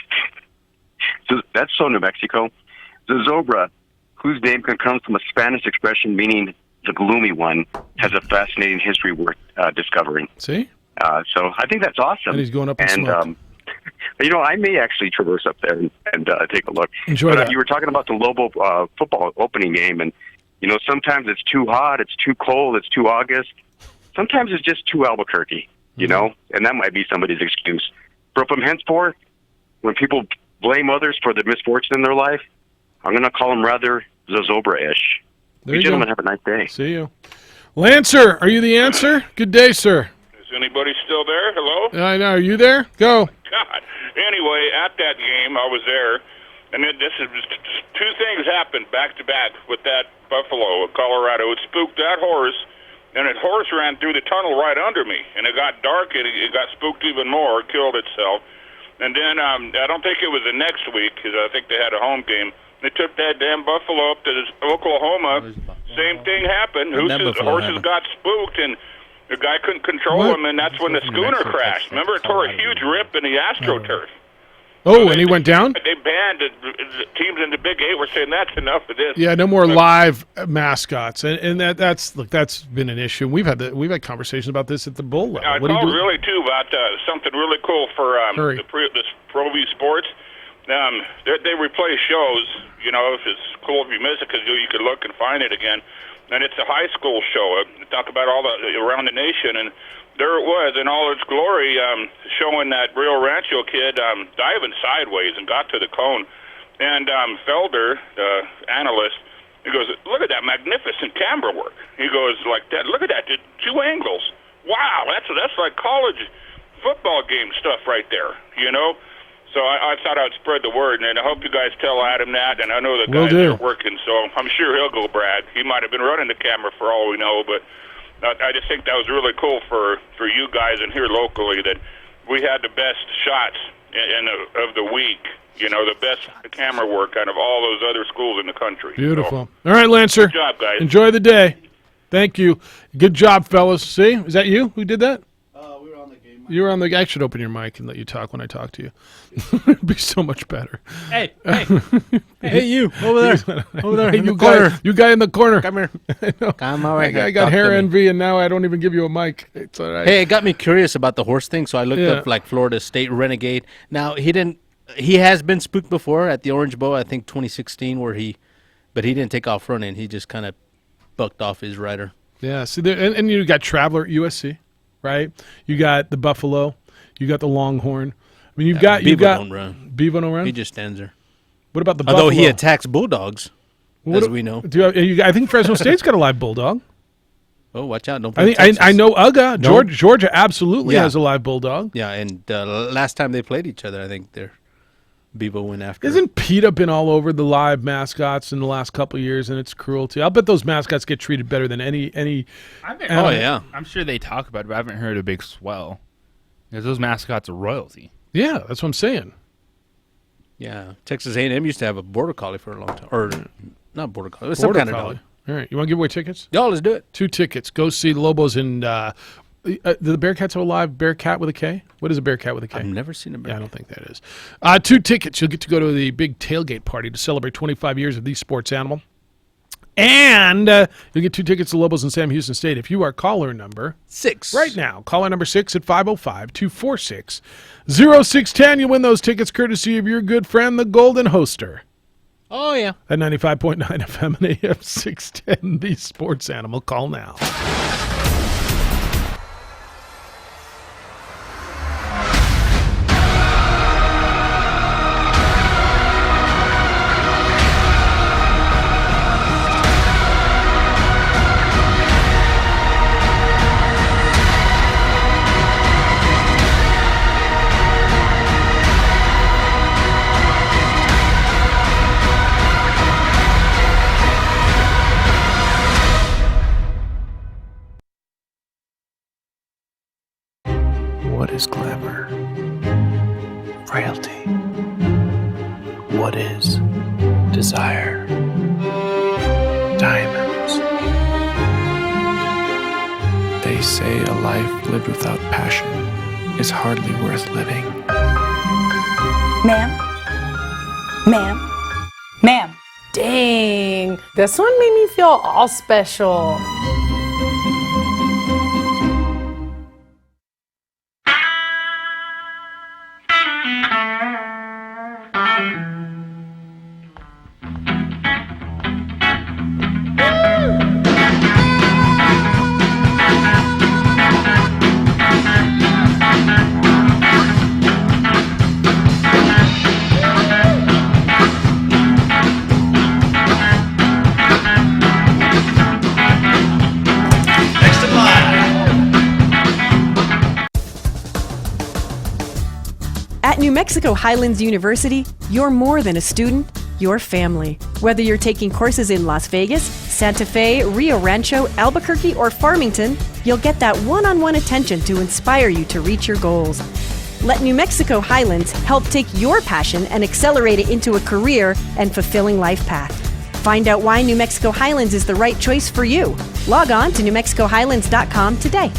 So that's so New Mexico. The Zobra, whose name comes from a Spanish expression meaning the gloomy one, has a fascinating history worth discovering. See? So I think that's awesome. And he's going up in smoke. You know, I may actually traverse up there and take a look. Enjoy that. You were talking about the Lobo football opening game, and, you know, sometimes it's too hot, it's too cold, it's too August. Sometimes it's just too Albuquerque, you know, and that might be somebody's excuse. But from henceforth, when people blame others for the misfortune in their life, I'm going to call them rather Zozobra-ish. There you gentlemen, go. have a nice day. See you. Lancer, are you the answer? Good day, sir. Is anybody still there? Hello? I know. Are you there? Go. God. Anyway, at that game, I was there, And then this is two things happened back to back with that buffalo of Colorado. It spooked that horse, and that horse ran through the tunnel right under me. And it got dark, and it got spooked even more. It killed itself. And then I don't think it was the next week, because I think they had a home game. They took that damn buffalo up to Oklahoma. Same thing happened. Horses got spooked, and the guy couldn't control them, and that's when the schooner crashed. Remember, it tore a huge rip in the AstroTurf. Oh, and he went down? They banned the teams in the Big Eight. Were saying that's enough of this. Yeah, no more live mascots, and that's been an issue. We've had conversations about this at the Bull level. I called really too about something really cool for this Pro V Sports. They replay shows. You know, if it's cool if you miss it, because you could look and find it again. And it's a high school show. They talk about all around the nation, and there it was in all its glory, showing that Rio Rancho kid diving sideways and got to the cone. And Felder, the analyst, he goes, "Look at that magnificent camera work." He goes like that. "Look at that, 2 angles. Wow, that's like college football game stuff right there." You know. So I thought I'd spread the word, and I hope you guys tell Adam that. And I know the guys are working, so I'm sure he'll go, Brad. He might have been running the camera for all we know, but I just think that was really cool for you guys and here locally that we had the best shots of the week. You know, the best camera work out of all those other schools in the country. Beautiful. All right, Lancer. Good job, guys. Enjoy the day. Thank you. Good job, fellas. See, is that you who did that? We were on the game. You were on the. I should open your mic and let you talk when I talk to you. It'd be so much better. Hey, you over there, Hey, in the corner. You guy in the corner. Come here. Come over I here. got Talk hair to me. envy, and now I don't even give you a mic. It's all right. Hey, it got me curious about the horse thing, so I looked up like Florida State Renegade. Now he has been spooked before at the Orange Bowl, I think 2016, but he didn't take off running. He just kind of bucked off his rider. Yeah. See, and you got Traveler at USC, right? You got the Buffalo. You got the Longhorn. I mean, Bevo don't run. Bevo don't run. He just stands there. What about the Although Buffalo? he attacks bulldogs, as we know. I think Fresno State's got a live bulldog. Oh, watch out! Don't. I know Uga. Georgia absolutely has a live bulldog. Yeah, and last time they played each other, I think Bevo went after. Isn't PETA been all over the live mascots in the last couple of years, and it's cruelty? I'll bet those mascots get treated better than any. Oh yeah, I'm sure they talk about it, but I haven't heard a big swell because those mascots are royalty. Yeah, that's what I'm saying. Yeah, Texas A&M used to have a border collie for a long time, or not border collie, it was Border some kind collie. of dog. All right, you want to give away tickets? Yeah, let's do it. 2 tickets. Go see the Lobos and. Do the Bearcats have a live Bearcat with a K? What is a Bearcat with a K? I've never seen a Bearcat. Yeah, I don't think that is. 2 tickets. You'll get to go to the big tailgate party to celebrate 25 years of the sports animal. And you'll get 2 tickets to Lobos and Sam Houston State if you are caller number 6. Right now. Caller number 6 at 505-246-0610. You'll win those tickets courtesy of your good friend, the Golden Hoster. Oh, yeah. At 95.9 FM and AM 610, the sports animal. Call now. What is glamour? Frailty. What is desire? Diamonds. They say a life lived without passion is hardly worth living. Ma'am? Ma'am? Ma'am? Dang, this one made me feel all special. At New Mexico Highlands University, you're more than a student, you're family. Whether you're taking courses in Las Vegas, Santa Fe, Rio Rancho, Albuquerque, or Farmington, you'll get that one-on-one attention to inspire you to reach your goals. Let New Mexico Highlands help take your passion and accelerate it into a career and fulfilling life path. Find out why New Mexico Highlands is the right choice for you. Log on to newmexicohighlands.com today.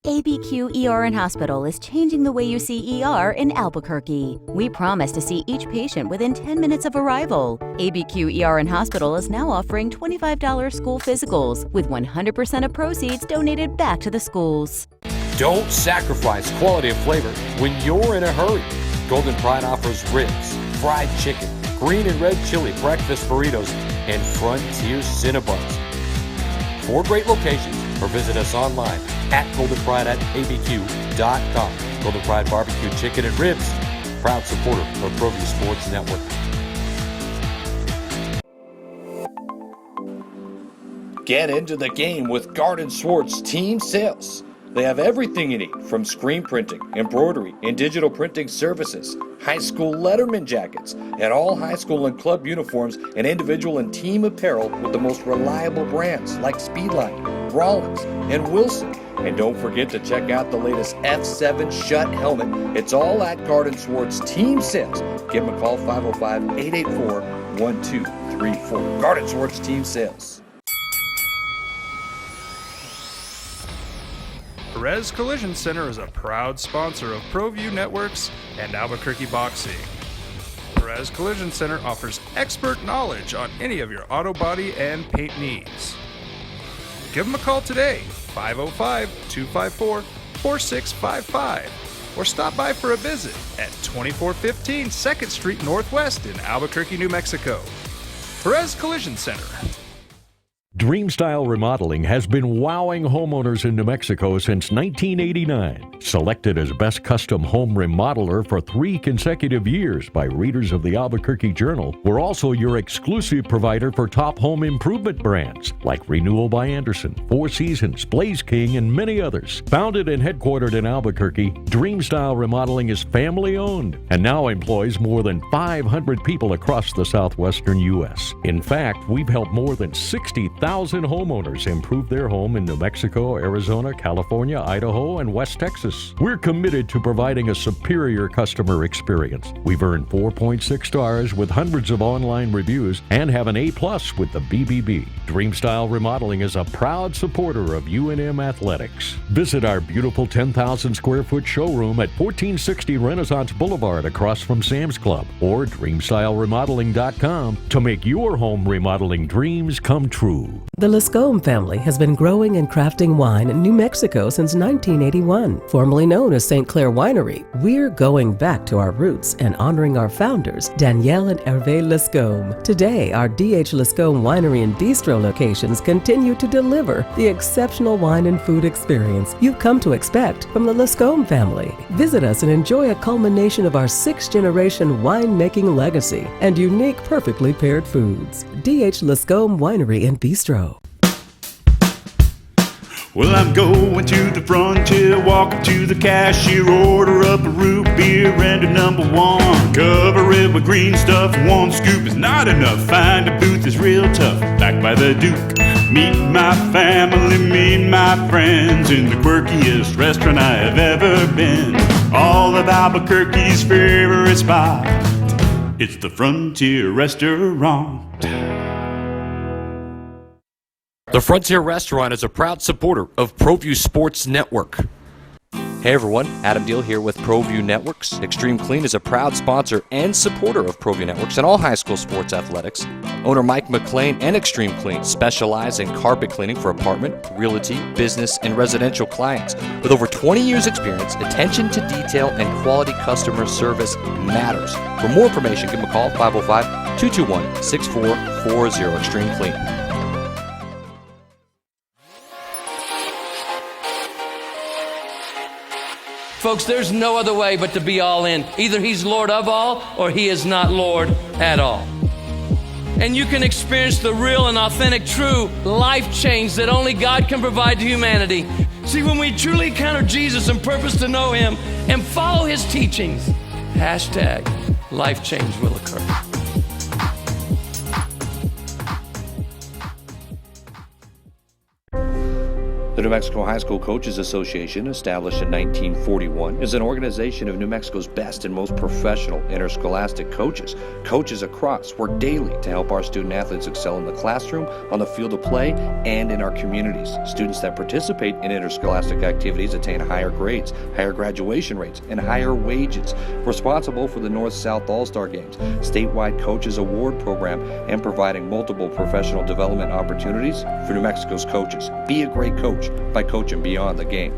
ABQ ER and Hospital is changing the way you see ER in Albuquerque. We promise to see each patient within 10 minutes of arrival. ABQ ER and Hospital is now offering $25 school physicals, with 100% of proceeds donated back to the schools. Don't sacrifice quality and flavor when you're in a hurry. Golden Pride offers ribs, fried chicken, green and red chili breakfast burritos, and Frontier Cinnabons. 4 great locations, or visit us online at goldenpride@abq.com. Golden Pride Barbecue Chicken and Ribs, proud supporter of ProView Sports Network. Get into the game with Garden Swartz Team Sales. They have everything you need from screen printing, embroidery, and digital printing services, high school letterman jackets, and all high school and club uniforms and individual and team apparel with the most reliable brands like Speedline, Rollins, and Wilson. And don't forget to check out the latest F7 Shut helmet. It's all at Garden Swartz Team Sales. Give them a call, 505-884-1234. Garden Swartz Team Sales. Perez Collision Center is a proud sponsor of ProView Networks and Albuquerque Boxing. Perez Collision Center offers expert knowledge on any of your auto body and paint needs. Give them a call today, 505-254-4655, or stop by for a visit at 2415 2nd Street Northwest in Albuquerque, New Mexico. Perez Collision Center. Dreamstyle Remodeling has been wowing homeowners in New Mexico since 1989. Selected as Best Custom Home Remodeler for 3 consecutive years by readers of the Albuquerque Journal, we're also your exclusive provider for top home improvement brands like Renewal by Anderson, Four Seasons, Blaze King, and many others. Founded and headquartered in Albuquerque, Dreamstyle Remodeling is family-owned and now employs more than 500 people across the southwestern U.S. In fact, we've helped more than 60,000 homeowners improve their home in New Mexico, Arizona, California, Idaho, and West Texas. We're committed to providing a superior customer experience. We've earned 4.6 stars with hundreds of online reviews and have an A+ with the BBB. Dreamstyle Remodeling is a proud supporter of UNM Athletics. Visit our beautiful 10,000 square foot showroom at 1460 Renaissance Boulevard across from Sam's Club, or dreamstyleremodeling.com to make your home remodeling dreams come true. The Lascombe family has been growing and crafting wine in New Mexico since 1981. Formerly known as St. Clair Winery, we're going back to our roots and honoring our founders, Danielle and Hervé Lascombe. Today, our D.H. Lascombe Winery and Bistro locations continue to deliver the exceptional wine and food experience you've come to expect from the Lascombe family. Visit us and enjoy a culmination of our 6th-generation winemaking legacy and unique, perfectly paired foods. D.H. Lascombe Winery and Bistro. Well, I'm going to the frontier, walking to the cashier, order up a root beer and a number 1. Cover it with green stuff, 1 scoop is not enough. Find a booth is real tough, back by the Duke. Meet my family, meet my friends in the quirkiest restaurant I have ever been. All of Albuquerque's favorite spot, it's the Frontier Restaurant. The Frontier Restaurant is a proud supporter of ProView Sports Network. Hey everyone, Adam Deal here with ProView Networks. Extreme Clean is a proud sponsor and supporter of ProView Networks and all high school sports athletics. Owner Mike McLean and Extreme Clean specialize in carpet cleaning for apartment, realty, business, and residential clients. With over 20 years experience, attention to detail and quality customer service matters. For more information, give them a call, 505-221-6440, Extreme Clean. Folks, there's no other way but to be all in. Either he's Lord of all or he is not Lord at all. And you can experience the real and authentic, true life change that only God can provide to humanity. See, when we truly encounter Jesus and purpose to know him and follow his teachings, hashtag life change will occur. The New Mexico High School Coaches Association, established in 1941, is an organization of New Mexico's best and most professional interscholastic coaches. Coaches across work daily to help our student athletes excel in the classroom, on the field of play, and in our communities. Students that participate in interscholastic activities attain higher grades, higher graduation rates, and higher wages. Responsible for the North-South All-Star Games, statewide Coaches Award Program, and providing multiple professional development opportunities for New Mexico's coaches. Be a great coach by coaching beyond the game.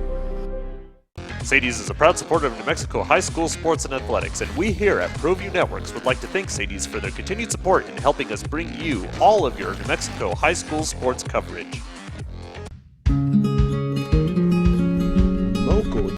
Sadie's is a proud supporter of New Mexico high school sports and athletics, and we here at ProView Networks would like to thank Sadie's for their continued support in helping us bring you all of your New Mexico high school sports coverage. Local.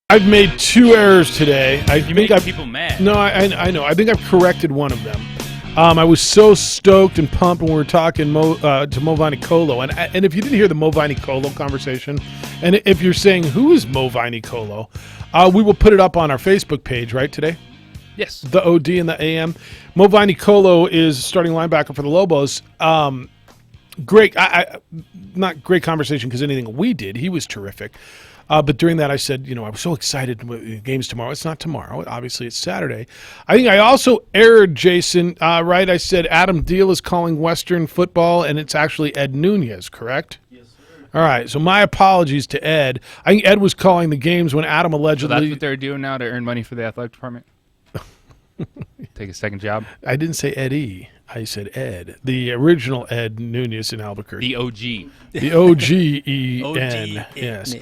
I've made 2 errors today. You made people mad. No, I know. I think I've corrected one of them. I was so stoked and pumped when we were talking to Mo Vainicolo. And if you didn't hear the Mo Vainicolo conversation, and if you're saying, who is Mo Vainicolo, we will put it up on our Facebook page, right, today? Yes. The OD and the AM. Mo Vainicolo is starting linebacker for the Lobos. Great. Not great conversation because anything we did, he was terrific. But during that, I said, I was so excited with the games tomorrow. It's not tomorrow. Obviously, it's Saturday. I think I also erred, Jason, right? I said Adam Deal is calling Western football, and it's actually Ed Nunez, correct? Yes, sir. All right, so my apologies to Ed. I think Ed was calling the games when Adam allegedly... So that's what they're doing now to earn money for the athletic department? Take a second job? I didn't say Eddie. I said Ed. The original Ed Nunez in Albuquerque. The OG. The OGEN. Yes.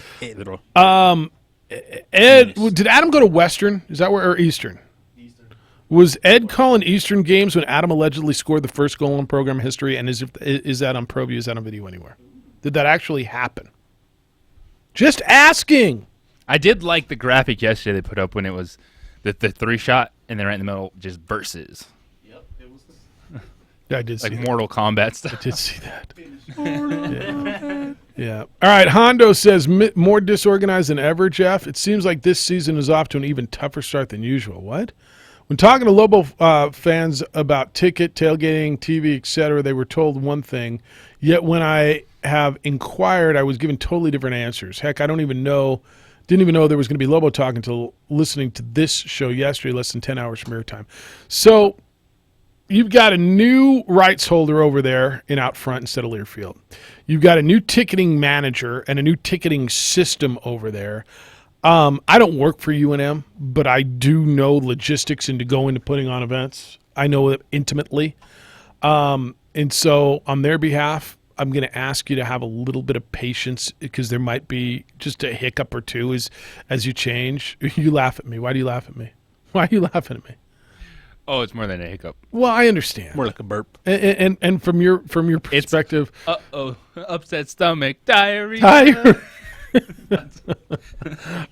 Ed, did Adam go to Western? Is that where, or Eastern? Eastern. Was Ed calling Eastern games when Adam allegedly scored the first goal in program history? And is that on ProView? Is that on video anywhere? Did that actually happen? Just asking. I did like the graphic yesterday they put up when it was the 3-shot, and then right in the middle, just versus. I did see like that. Mortal Kombat stuff. I did see that. Yeah. All right. Hondo says more disorganized than ever, Jeff. It seems like this season is off to an even tougher start than usual. What? When talking to Lobo fans about ticket, tailgating, TV, etc., they were told one thing. Yet when I have inquired, I was given totally different answers. Heck, I didn't even know there was going to be Lobo talk until listening to this show yesterday, less than 10 hours from airtime. So you've got a new rights holder over there in out front instead of Learfield. You've got a new ticketing manager and a new ticketing system over there. I don't work for UNM, but I do know logistics into going to putting on events. I know it intimately. And so on their behalf, I'm going to ask you to have a little bit of patience because there might be just a hiccup or two as you change. You laugh at me. Why do you laugh at me? Why are you laughing at me? Oh, it's more than a hiccup. Well, I understand. More like a burp. And from your perspective, upset stomach, diarrhea.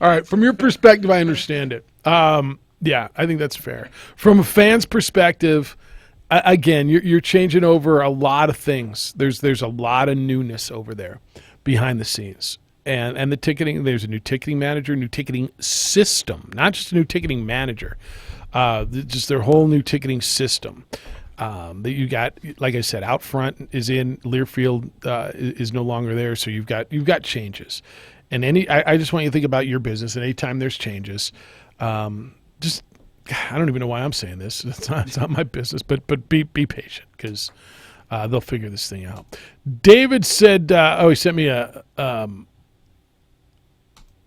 All right, from your perspective, I understand it. Yeah, I think that's fair. From a fan's perspective, again, you're changing over a lot of things. There's a lot of newness over there behind the scenes. And the ticketing, there's a new ticketing manager, new ticketing system, not just a new ticketing manager. Just their whole new ticketing system that you got, like I said, out front is in Learfield is no longer there, so you've got changes. And I just want you to think about your business, and anytime there's changes, I don't even know why I'm saying this. It's not my business, but be patient because they'll figure this thing out. David said, he sent me a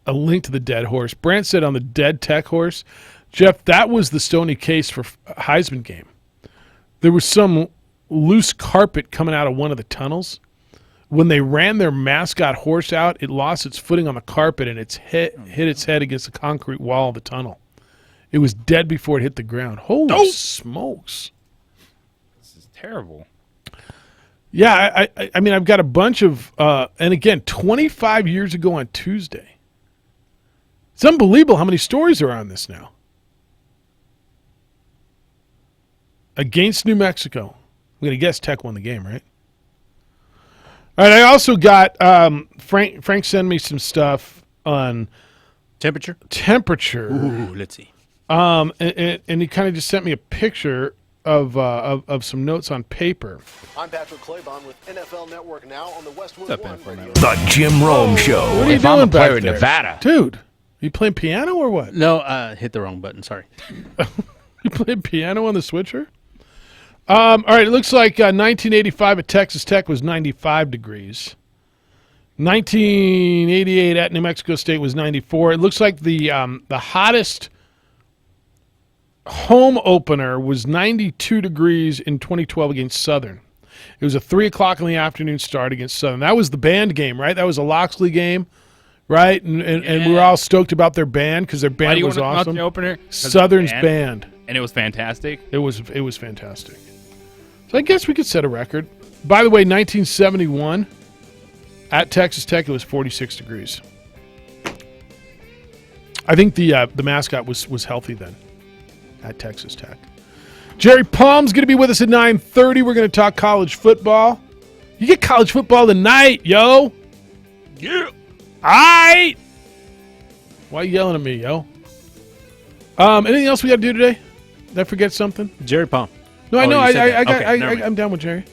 link to the dead horse. Brant said on the dead tech horse. Jeff, that was the Stoney case for Heisman game. There was some loose carpet coming out of one of the tunnels. When they ran their mascot horse out, it lost its footing on the carpet and hit its head against the concrete wall of the tunnel. It was dead before it hit the ground. Holy smokes. This is terrible. Yeah, I mean, I've got a bunch of, and again, 25 years ago on Tuesday. It's unbelievable how many stories are on this now. Against New Mexico. I'm going to guess Tech won the game, right? All right, I also got Frank sent me some stuff on temperature. Ooh, let's see. And he kind of just sent me a picture of some notes on paper. I'm Patrick Claybon with NFL Network Now on the Westwood One Radio. The Jim Rome Show. What are you doing back player in there? Nevada. Dude, you playing piano or what? No, hit the wrong button. Sorry. You playing piano on the switcher? All right, it looks like 1985 at Texas Tech was 95 degrees. 1988 at New Mexico State was 94. It looks like the hottest home opener was 92 degrees in 2012 against Southern. It was a 3 o'clock in the afternoon start against Southern. That was the band game, right? That was a Loxley game, right? And we were all stoked about their band because their band was awesome. The opener? Southern's band. And it was fantastic. It was fantastic. So I guess we could set a record. By the way, 1971 at Texas Tech, it was 46 degrees. I think the mascot was healthy then at Texas Tech. Jerry Palm's going to be with us at 9:30. We're going to talk college football. You get college football tonight, yo. Yeah. All right. Why are you yelling at me, yo? Anything else we got to do today? Did I forget something? Jerry Palm. No, I know. Okay, I'm down with Jerry.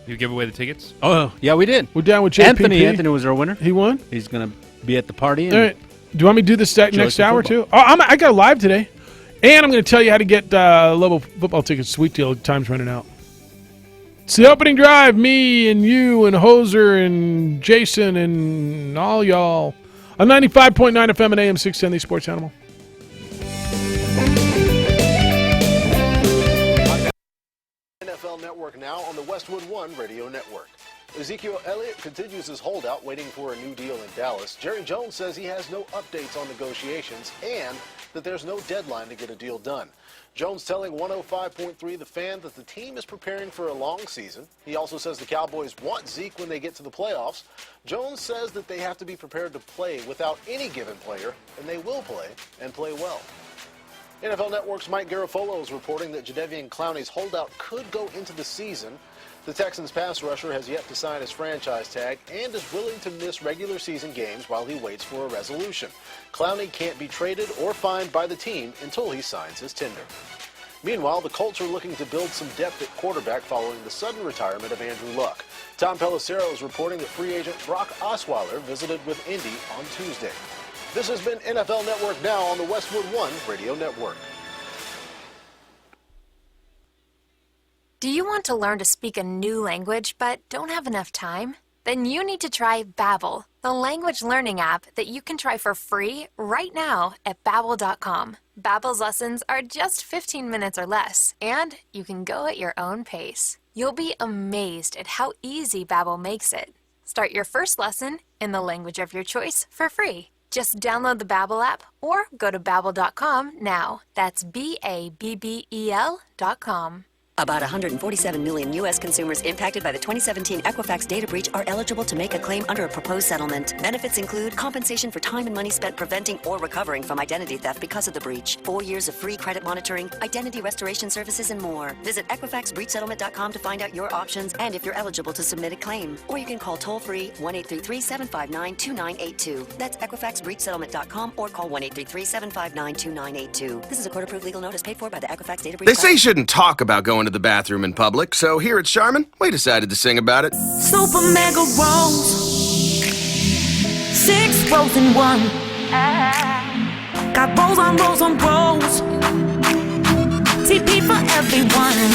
You give away the tickets? Oh, yeah, we did. We're down with JPP. Anthony was our winner. He won? He's going to be at the party. All right. Do you want me to do this next hour, too? Oh, I got a live today. And I'm going to tell you how to get Lobo football tickets. Sweet deal. Time's running out. It's the opening drive. Me and you and Hoser and Jason and all y'all on 95.9 FM and AM 610, the Sports Animal. NFL Network Now on the Westwood One Radio Network. Ezekiel Elliott continues his holdout waiting for a new deal in Dallas. Jerry Jones says he has no updates on negotiations and that there's no deadline to get a deal done. Jones telling 105.3 The Fan that the team is preparing for a long season. He also says the Cowboys want Zeke when they get to the playoffs. Jones says that they have to be prepared to play without any given player, and they will play and play well. NFL Network's Mike Garafolo is reporting that Jadeveon Clowney's holdout could go into the season. The Texans pass rusher has yet to sign his franchise tag and is willing to miss regular season games while he waits for a resolution. Clowney can't be traded or fined by the team until he signs his tender. Meanwhile, the Colts are looking to build some depth at quarterback following the sudden retirement of Andrew Luck. Tom Pelissero is reporting that free agent Brock Osweiler visited with Indy on Tuesday. This has been NFL Network Now on the Westwood One Radio Network. Do you want to learn to speak a new language but don't have enough time? Then you need to try Babbel, the language learning app that you can try for free right now at Babbel.com. Babbel's lessons are just 15 minutes or less, and you can go at your own pace. You'll be amazed at how easy Babbel makes it. Start your first lesson in the language of your choice for free. Just download the Babbel app or go to Babbel.com now. That's Babbel.com. About 147 million U.S. consumers impacted by the 2017 Equifax data breach are eligible to make a claim under a proposed settlement. Benefits include compensation for time and money spent preventing or recovering from identity theft because of the breach, 4 years of free credit monitoring, identity restoration services, and more. Visit EquifaxBreachSettlement.com to find out your options and if you're eligible to submit a claim. Or you can call toll-free 1-833-759-2982. That's EquifaxBreachSettlement.com or call 1-833-759-2982. This is a court-approved legal notice paid for by the Equifax data breach. They say you shouldn't talk about going to the bathroom in public, so here at Charmin, we decided to sing about it. Super mega rolls, 6 rolls in one. Got rolls on rolls on rolls. TP for everyone.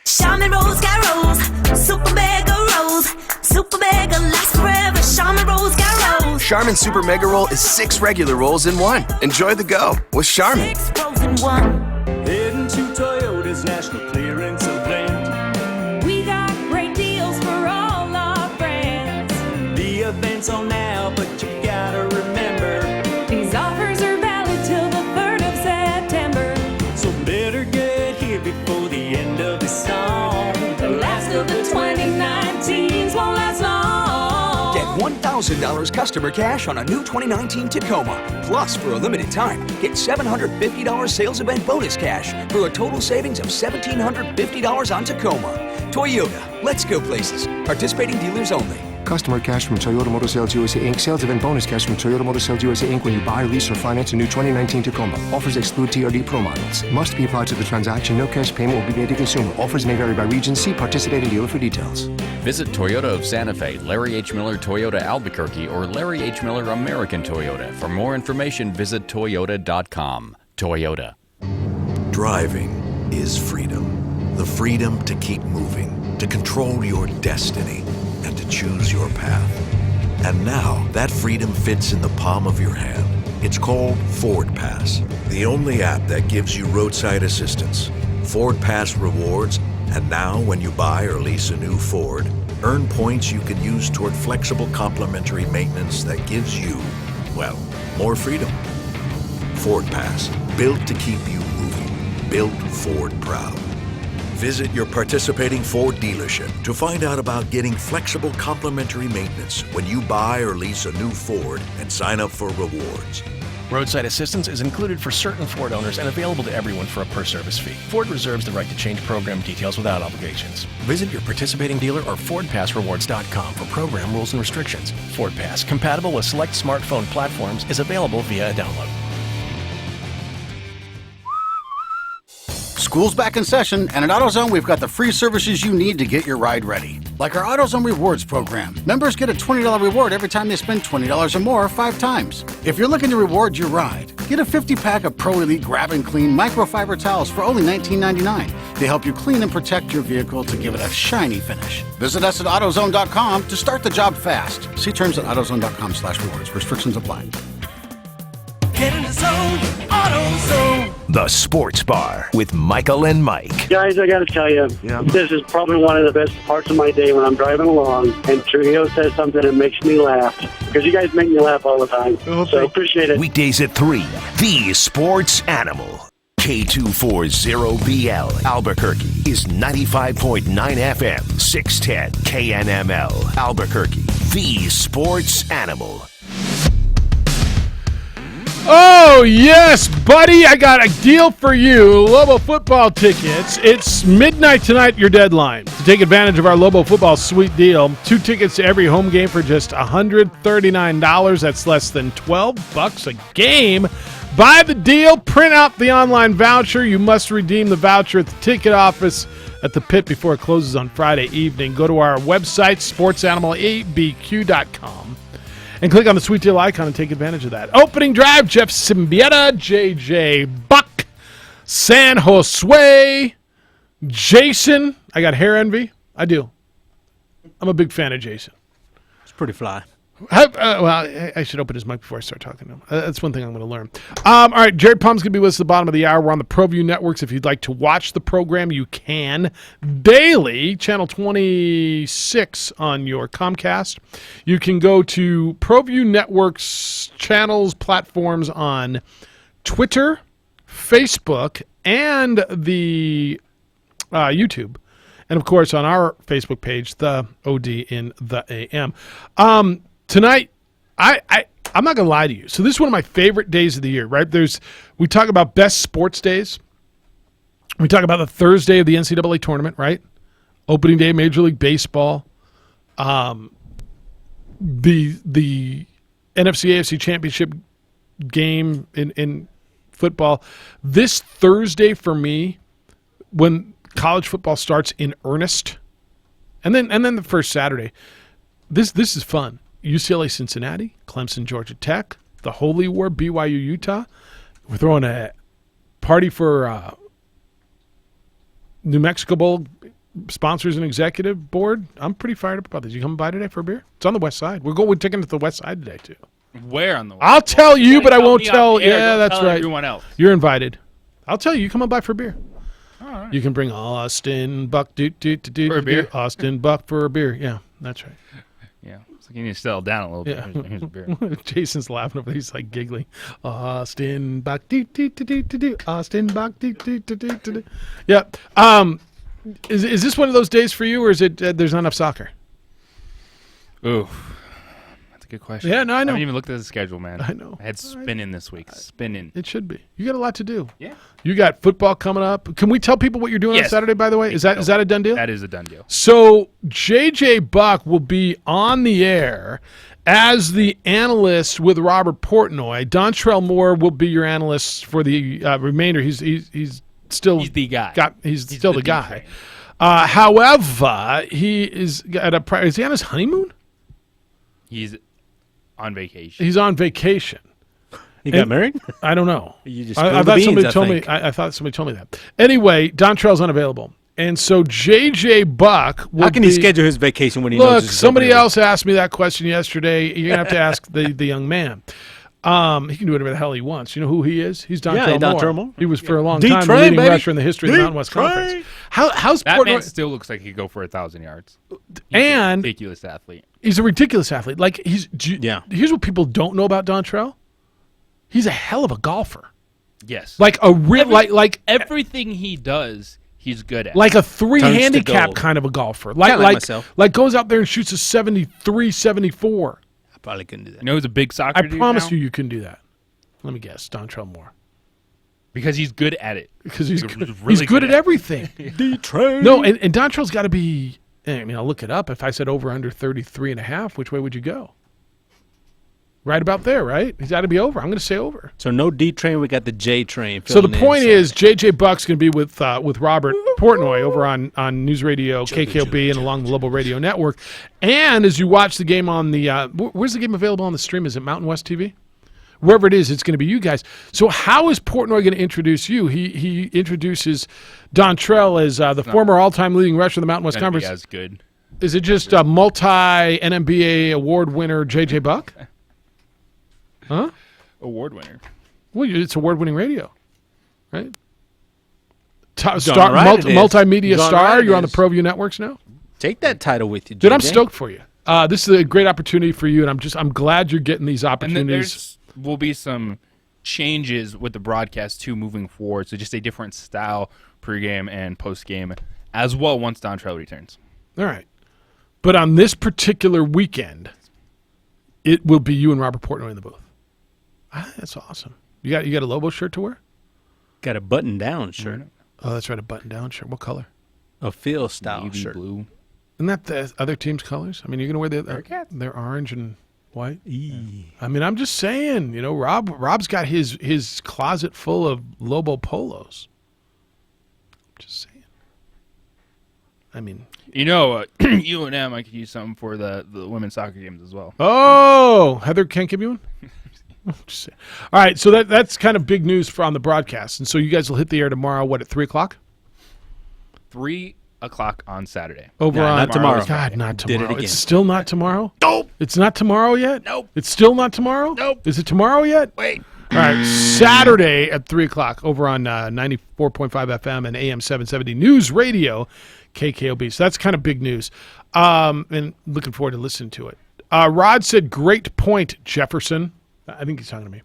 Charmin rolls got rolls, super mega rolls. Super mega lasts forever. Charmin rolls got rolls. Charmin Super Mega Roll is 6 regular rolls in one. Enjoy the go with Charmin. 6 rolls in one. Heading to Toyota's National Clearance Event. We got great deals for all our friends. The event's on now, but you gotta remember, these offers are valid till the 3rd of September. So better get here before the end of the song. The last of the 2019s won't last long. Get $1,000 $1,000 customer cash on a new 2019 Tacoma. Plus, for a limited time, get $750 sales event bonus cash for a total savings of $1,750 on Tacoma. Toyota, let's go places. Participating dealers only. Customer cash from Toyota Motor Sales USA Inc. Sales event bonus cash from Toyota Motor Sales USA Inc. when you buy, lease, or finance a new 2019 Tacoma. Offers exclude TRD Pro models. Must be applied to the transaction. No cash payment will be made to consumer. Offers may vary by region. See participating dealer for details. Visit Toyota of Santa Fe, Larry H. Miller Toyota Albuquerque, or Larry H. Miller American Toyota. For more information, visit toyota.com. Toyota. Driving is freedom. The freedom to keep moving, to control your destiny, and to choose your path. And now, that freedom fits in the palm of your hand. It's called Ford Pass, the only app that gives you roadside assistance, Ford Pass rewards, and now when you buy or lease a new Ford, earn points you can use toward flexible complimentary maintenance that gives you, well, more freedom. Ford Pass, built to keep you moving, built Ford proud. Visit your participating Ford dealership to find out about getting flexible complimentary maintenance when you buy or lease a new Ford and sign up for rewards. Roadside assistance is included for certain Ford owners and available to everyone for a per-service fee. Ford reserves the right to change program details without obligations. Visit your participating dealer or FordPassRewards.com for program rules and restrictions. Ford Pass, compatible with select smartphone platforms, is available via a download. School's back in session, and at AutoZone, we've got the free services you need to get your ride ready. Like our AutoZone Rewards program. Members get a $20 reward every time they spend $20 or more 5 times. If you're looking to reward your ride, get a 50-pack of Pro Elite Grab and Clean microfiber towels for only $19.99. They help you clean and protect your vehicle to give it a shiny finish. Visit us at AutoZone.com to start the job fast. See terms at AutoZone.com/rewards. Restrictions apply. Get in the zone, AutoZone. The Sports Bar with Michael and Mike. Guys, I got to tell you, this is probably one of the best parts of my day when I'm driving along and Trujillo says something that makes me laugh. Because you guys make me laugh all the time. So appreciate it. Weekdays at 3, The Sports Animal. K240BL Albuquerque is 95.9 FM, 610 KNML Albuquerque. The Sports Animal. Oh, yes, buddy. I got a deal for you. Lobo football tickets. It's midnight tonight, your deadline. To take advantage of our Lobo football sweet deal, 2 tickets to every home game for just $139. That's less than $12 a game. Buy the deal. Print out the online voucher. You must redeem the voucher at the ticket office at the pit before it closes on Friday evening. Go to our website, sportsanimalabq.com. And click on the Sweet Deal icon and take advantage of that. Opening drive, Jeff Symbieta, J.J. Buck, San Josue, Jason. I got hair envy. I do. I'm a big fan of Jason. It's pretty fly. I should open his mic before I start talking to him. That's one thing I'm going to learn. All right, Jerry Palm's going to be with us at the bottom of the hour. We're on the ProView Networks. If you'd like to watch the program, you can. Daily, channel 26 on your Comcast. You can go to ProView Networks channels, platforms on Twitter, Facebook, and the YouTube. And, of course, on our Facebook page, the OD in the AM. Tonight, I'm not going to lie to you. So this is one of my favorite days of the year, right? We talk about best sports days. We talk about the Thursday of the NCAA tournament, right? Opening day, Major League Baseball. The NFC AFC Championship game in football. This Thursday for me, when college football starts in earnest, and then the first Saturday, this is fun. UCLA, Cincinnati, Clemson, Georgia Tech, the Holy War, BYU, Utah. We're throwing a party for New Mexico Bowl sponsors and executive board. I'm pretty fired up about this. You come by today for a beer? It's on the west side. We're taking it to the west side today, too. Where on the west I'll tell you, but I won't tell. Yeah, that's right. Everyone else. You're invited. I'll tell you. You come on by for a beer. All right. You can bring Austin Buck for a beer. Austin Buck for a beer. Yeah, that's right. Yeah, it's like you need to settle down a little bit. Yeah. Here's a beer. Jason's laughing over there. He's like giggling. Austin Buck. Austin Buck. Yeah. Is this one of those days for you, or is it there's not enough soccer? Ooh, a good question. Yeah, no, I know. I haven't even looked at the schedule, man. I know. I had spinning this week. Spinning. It should be. You got a lot to do. Yeah. You got football coming up. Can we tell people what you're doing on Yes. Saturday, by the way? Is that a done deal? That is a done deal. So JJ Buck will be on the air as the analyst with Robert Portnoy. Dontrell Moore will be your analyst for the remainder. He's still the guy. He's still the guy. However, he is is he on his honeymoon? He's on vacation. He's on vacation. He got married? I don't know. You just I spilled the thought beans, somebody I told me. think. I thought somebody told me that. Anyway, Dontrell's unavailable, and so JJ Buck will How can he be- schedule his vacation when he knows Look, this is somebody over? else asked me that question yesterday. You're gonna have to ask the young man. He can do whatever the hell he wants. You know who he is? He's Dontrell Dontrell Moore. Moore. He was for a long D-Train, time the leading baby. rusher in the history of the Mountain West Conference. How's That man Portnoy? still looks like he could go for 1,000 yards. He's And- a ridiculous athlete. He's a ridiculous athlete. Like Here's what people don't know about Dontrell. He's a hell of a golfer. Yes. Like a real like everything he does, he's good at. like a 3 Turns to handicap gold. kind of a golfer. Kinda like myself. Like goes out there and shoots a 73, 74. I probably couldn't do that. You know, he's a big soccer I dude promise now? you can do that. Let me guess, Dontrell Moore. Because he's good at it. Because he's Like, good, really he's good at it. everything. D-Train. No, and Dontrell's got to be. I mean, I'll look it up. If I said over under 33.5, which way would you go? Right about there, right? He's got to be over. I'm going to say over. So no D train, we got the J train. So the filling in, point so- is, JJ Buck's going to be with Robert Portnoy over on News Radio KKOB and along the Global Radio Network. And as you watch the game on the where's the game available on the stream? Is it Mountain West TV? Wherever it is, it's going to be you guys. So how is Portnoy going to introduce you? He introduces Dontrell as the former all-time leading rusher of the Mountain West Gonna be Conference. as good. Is it just a multi-NMBA award winner JJ Buck? Huh? Award winner. Well, it's award-winning radio, right? Darn Star, right it is. multimedia Darn star. right it You're on the is. ProView networks now, Take that title with you, dude. I'm JJ. stoked for you. This is a great opportunity for you, and I'm glad you're getting these And then opportunities. there's will be some changes with the broadcast too moving forward. So just a different style pregame and postgame as well once Dontrell returns. All right, but on this particular weekend, it will be you and Robert Portnoy in the booth. That's awesome. You got a Lobo shirt to wear? Got a button down shirt. Oh, that's right, a button-down shirt. What color? A Phil style Navy shirt. blue. Isn't that the other team's colors? I mean, you're going to wear they're orange and white. I mean, I'm just saying. You know, Rob's got his closet full of Lobo polos. Just saying. I mean, You know, UNM, I could use something for the women's soccer games as well. oh, Heather can't give you one. Just saying. All right, so that's kind of big news on the broadcast, and so you guys will hit the air tomorrow. What at 3:00? 3 o'clock on Saturday. Over Nah, on not tomorrow. God, not Did it tomorrow. again. It's still not tomorrow. Nope. It's not tomorrow yet. Nope. It's still not tomorrow. Nope. Is it tomorrow yet? Wait. All right, Saturday at 3:00 over on 94.5 FM and AM 770 News Radio, KKOB. So that's kind of big news, and looking forward to listening to it. Rod said, "Great point, Jefferson." I think he's talking to me.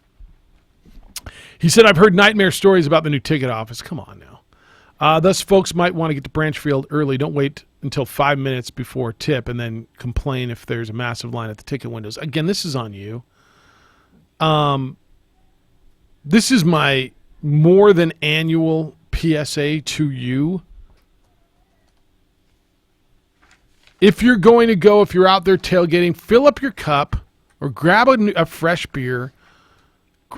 He said, "I've heard nightmare stories about the new ticket office." Come on now. Thus, folks might want to get to Branchfield early. Don't wait until 5 minutes before tip and then complain if there's a massive line at the ticket windows. Again, this is on you. This is my more than annual PSA to you. If you're going to go, if you're out there tailgating, fill up your cup or grab a fresh beer.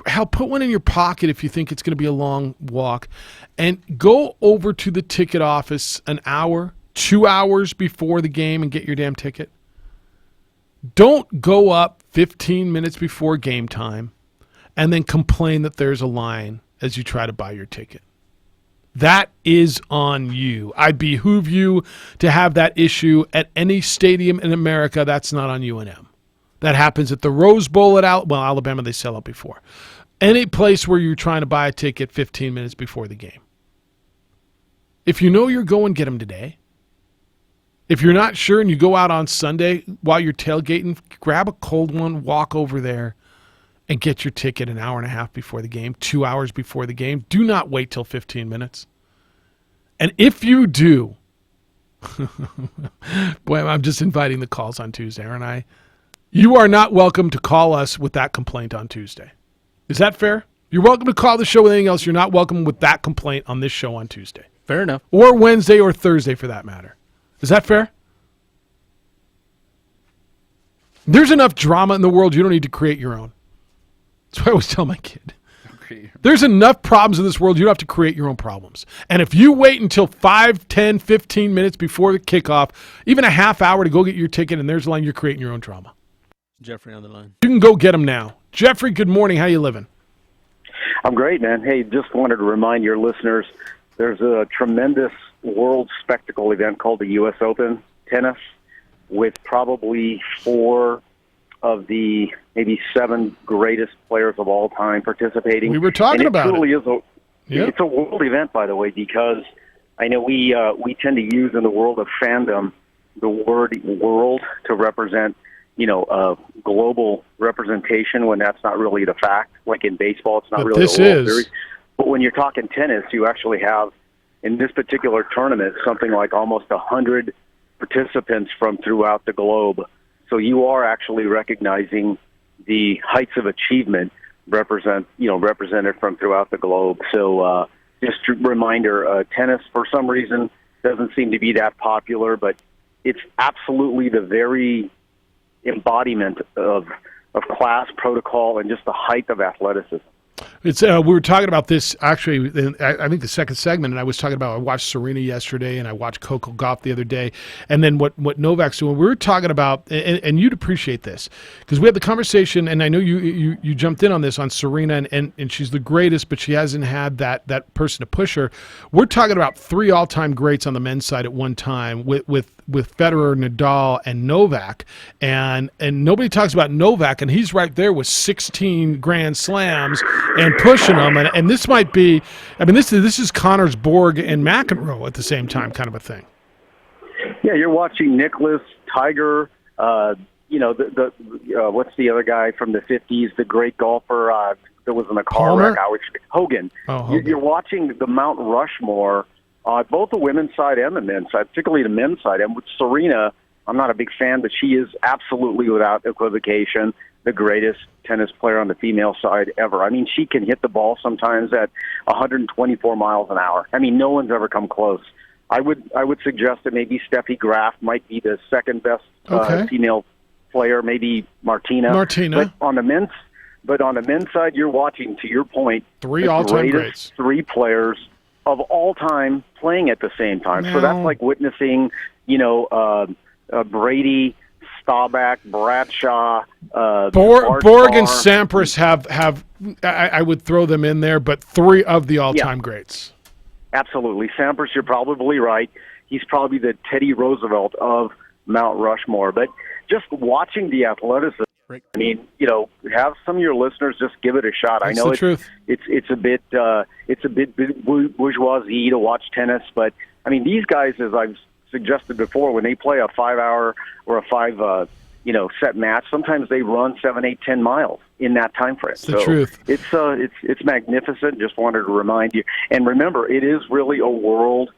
Hell, put one in your pocket if you think it's going to be a long walk, and go over to the ticket office an hour, 2 hours before the game and get your damn ticket. Don't go up 15 minutes before game time and then complain that there's a line as you try to buy your ticket. That is on you. I'd behoove you to have that issue at any stadium in America. That's not on UNM. That happens at the Rose Bowl at Alabama, they sell out before. Any place where you're trying to buy a ticket 15 minutes before the game. If you know you're going, get them today. If you're not sure and you go out on Sunday while you're tailgating, grab a cold one, walk over there, and get your ticket an hour and a half before the game, 2 hours before the game. Do not wait till 15 minutes. And if you do, boy, I'm just inviting the calls on Tuesday, aren't I? You are not welcome to call us with that complaint on Tuesday. Is that fair? You're welcome to call the show with anything else. You're not welcome with that complaint on this show on Tuesday. Fair enough. Or Wednesday or Thursday for that matter. Is that fair? There's enough drama in the world. You don't need to create your own. That's what I always tell my kid. There's enough problems in this world. You don't have to create your own problems. And if you wait until 5, 10, 15 minutes before the kickoff, even a half hour to go get your ticket, and there's a line, you're creating your own drama. Jeffrey on the line. You can go get them now. Jeffrey, good morning. How you living? I'm great, man. Hey, just wanted to remind your listeners, there's a tremendous world spectacle event called the U.S. Open tennis with probably 4 of the maybe 7 greatest players of all time participating. We were talking about it. Truly is it's a world event, by the way, because I know we tend to use in the world of fandom the word world to represent, global representation when that's not really the fact. Like in baseball, it's not But really this a World is. Series. But when you're talking tennis, you actually have, in this particular tournament, something like almost 100 participants from throughout the globe. So you are actually recognizing the heights of achievement represented from throughout the globe. So just a reminder, tennis for some reason doesn't seem to be that popular, but it's absolutely the very embodiment of class, protocol, and just the height of athleticism. It's we were talking about this actually. I think the second segment, and I was talking about I watched Serena yesterday, and I watched Coco Gauff the other day, and then what Novak's doing. We were talking about, and you'd appreciate this because we had the conversation, and I know you jumped in on this on Serena, and she's the greatest, but she hasn't had that person to push her. We're talking about 3 all-time greats on the men's side at one time with Federer, Nadal, and Novak, and nobody talks about Novak, and he's right there with 16 Grand Slams and pushing them, and this might be, this is Connors, Borg, and McEnroe at the same time, kind of a thing. Yeah, you're watching Nicklaus, Tiger, what's the other guy from the 50s, the great golfer that was in a car Palmer? wreck, Hogan. Oh, Hogan. You're watching the Mount Rushmore, both the women's side and the men's side, particularly the men's side. And with Serena, I'm not a big fan, but she is absolutely without equivocation the greatest tennis player on the female side ever. She can hit the ball sometimes at 124 miles an hour. No one's ever come close. I would suggest that maybe Steffi Graf might be the second best female player, maybe Martina. But on the men's side, you're watching, to your point, 3 all-time greats. 3 players of all time playing at the same time. So that's like witnessing, Brady, Staubach, Bradshaw, Borg and Sampras have I would throw them in there, but 3 of the all-time greats. Absolutely. Sampras, you're probably right. He's probably the Teddy Roosevelt of Mount Rushmore. But just watching the athleticism, have some of your listeners just give it a shot. That's I know the truth. It's a bit bourgeoisie to watch tennis, but these guys, as I've suggested before, when they play a 5-hour or a 5 set match, sometimes they run 7, 8, 10 miles in that time frame. It's the truth. It's magnificent. Just wanted to remind you. And remember, it is really a world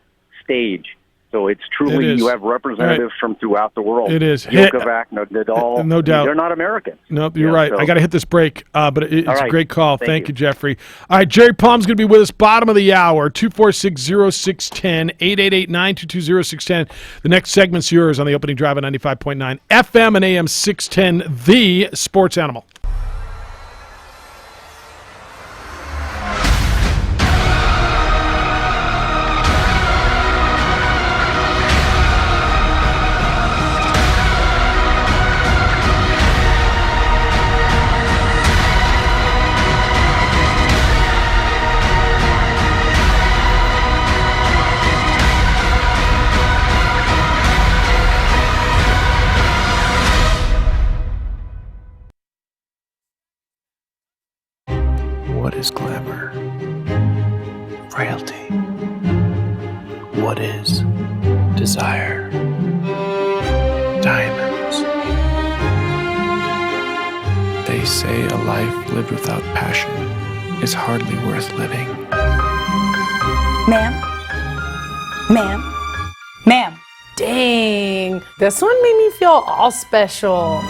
stage. So it's truly, you have representatives from throughout the world. It is. Djokovic, Nadal. No doubt. They're not American. Nope, you're right. So. I got to hit this break, but it's All right. a great call. Thank Thank you, Jeffrey. All right, Jerry Palm's going to be with us bottom of the hour, 246-0610, 888-922-0610. The next segment's yours on the opening drive at 95.9 FM and AM 610, the Sports Animal. What is glamour? Frailty. What is desire? Diamonds. They say a life lived without passion is hardly worth living. Ma'am? Ma'am? Ma'am? Dang, this one made me feel all special.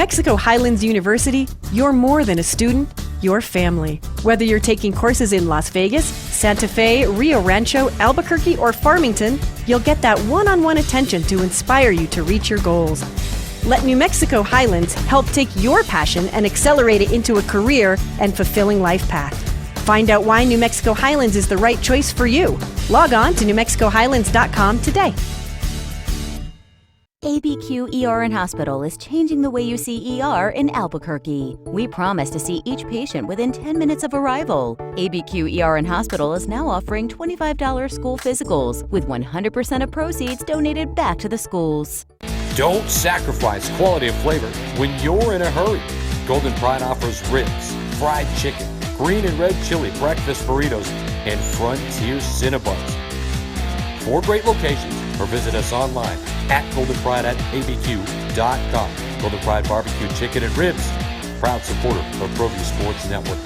Mexico Highlands University, you're more than a student, you're family. Whether you're taking courses in Las Vegas, Santa Fe, Rio Rancho, Albuquerque, or Farmington, you'll get that one-on-one attention to inspire you to reach your goals. Let New Mexico Highlands help take your passion and accelerate it into a career and fulfilling life path. Find out why New Mexico Highlands is the right choice for you. Log on to newmexicohighlands.com today. ABQ ER and Hospital is changing the way you see ER in Albuquerque. We promise to see each patient within 10 minutes of arrival. ABQ ER and Hospital is now offering $25 school physicals, with 100% of proceeds donated back to the schools. Don't sacrifice quality and flavor when you're in a hurry. Golden Pride offers ribs, fried chicken, green and red chili breakfast burritos, and Frontier Cinnabons. 4 great locations, or visit us online at goldenpride@abq.com. Golden Pride Barbecue Chicken and Ribs, proud supporter of ProView Sports Network.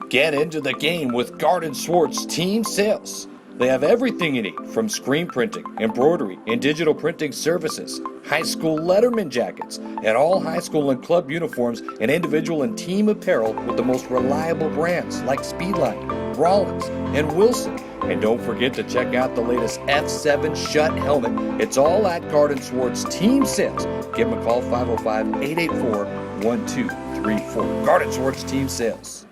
Get into the game with Garden Swartz Team Sales. They have everything you need, from screen printing, embroidery, and digital printing services, high school letterman jackets, and all high school and club uniforms, and individual and team apparel with the most reliable brands like Speedline, Rollins, and Wilson. And don't forget to check out the latest F7 Shut helmet. It's all at Garden Swartz Team Sales. Give them a call, 505-884-1234. Garden Swartz Team Sales.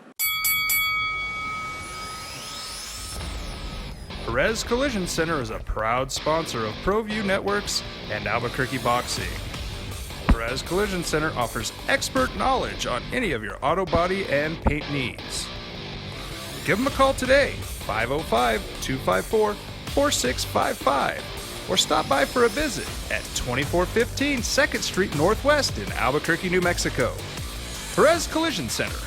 Perez Collision Center is a proud sponsor of ProView Networks and Albuquerque Boxing. Perez Collision Center offers expert knowledge on any of your auto body and paint needs. Give them a call today, 505-254-4655, or stop by for a visit at 2415 2nd Street Northwest in Albuquerque, New Mexico. Perez Collision Center.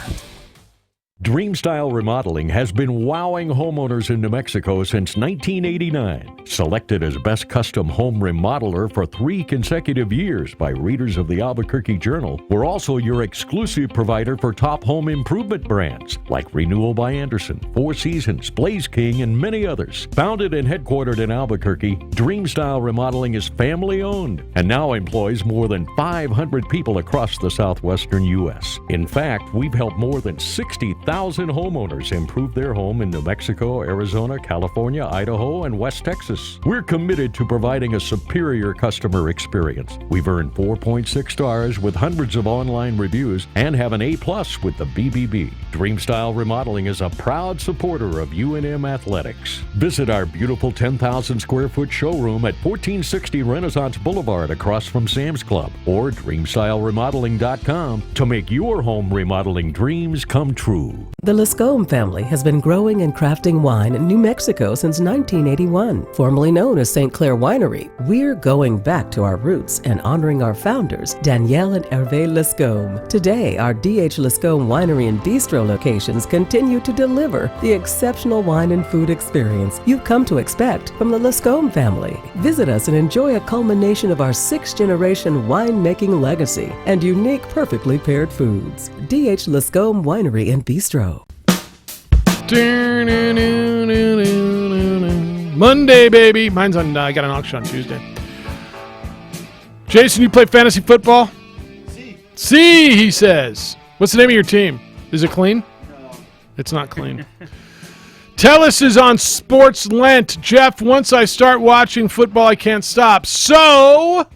Dreamstyle Remodeling has been wowing homeowners in New Mexico since 1989. Selected as Best Custom Home Remodeler for 3 consecutive years by readers of the Albuquerque Journal, we're also your exclusive provider for top home improvement brands like Renewal by Anderson, Four Seasons, Blaze King, and many others. Founded and headquartered in Albuquerque, Dreamstyle Remodeling is family-owned and now employs more than 500 people across the southwestern U.S. In fact, we've helped more than 60,000 homeowners improve their home in New Mexico, Arizona, California, Idaho, and West Texas. We're committed to providing a superior customer experience. We've earned 4.6 stars with hundreds of online reviews and have an A+ with the BBB. Dreamstyle Remodeling is a proud supporter of UNM Athletics. Visit our beautiful 10,000 square foot showroom at 1460 Renaissance Boulevard across from Sam's Club, or DreamstyleRemodeling.com to make your home remodeling dreams come true. The Lascombe family has been growing and crafting wine in New Mexico since 1981. Formerly known as St. Clair Winery, we're going back to our roots and honoring our founders, Danielle and Hervé Lascombe. Today, our D.H. Lascombe Winery and Bistro locations continue to deliver the exceptional wine and food experience you've come to expect from the Lascombe family. Visit us and enjoy a culmination of our 6th-generation winemaking legacy and unique, perfectly paired foods. D.H. Lascombe Winery and Bistro. Monday, baby. Mine's on. I got an auction on Tuesday. Jason, you play fantasy football? See, he says. What's the name of your team? Is it clean? No. It's not clean. Telus is on Sports Lent. Jeff, once I start watching football, I can't stop. So,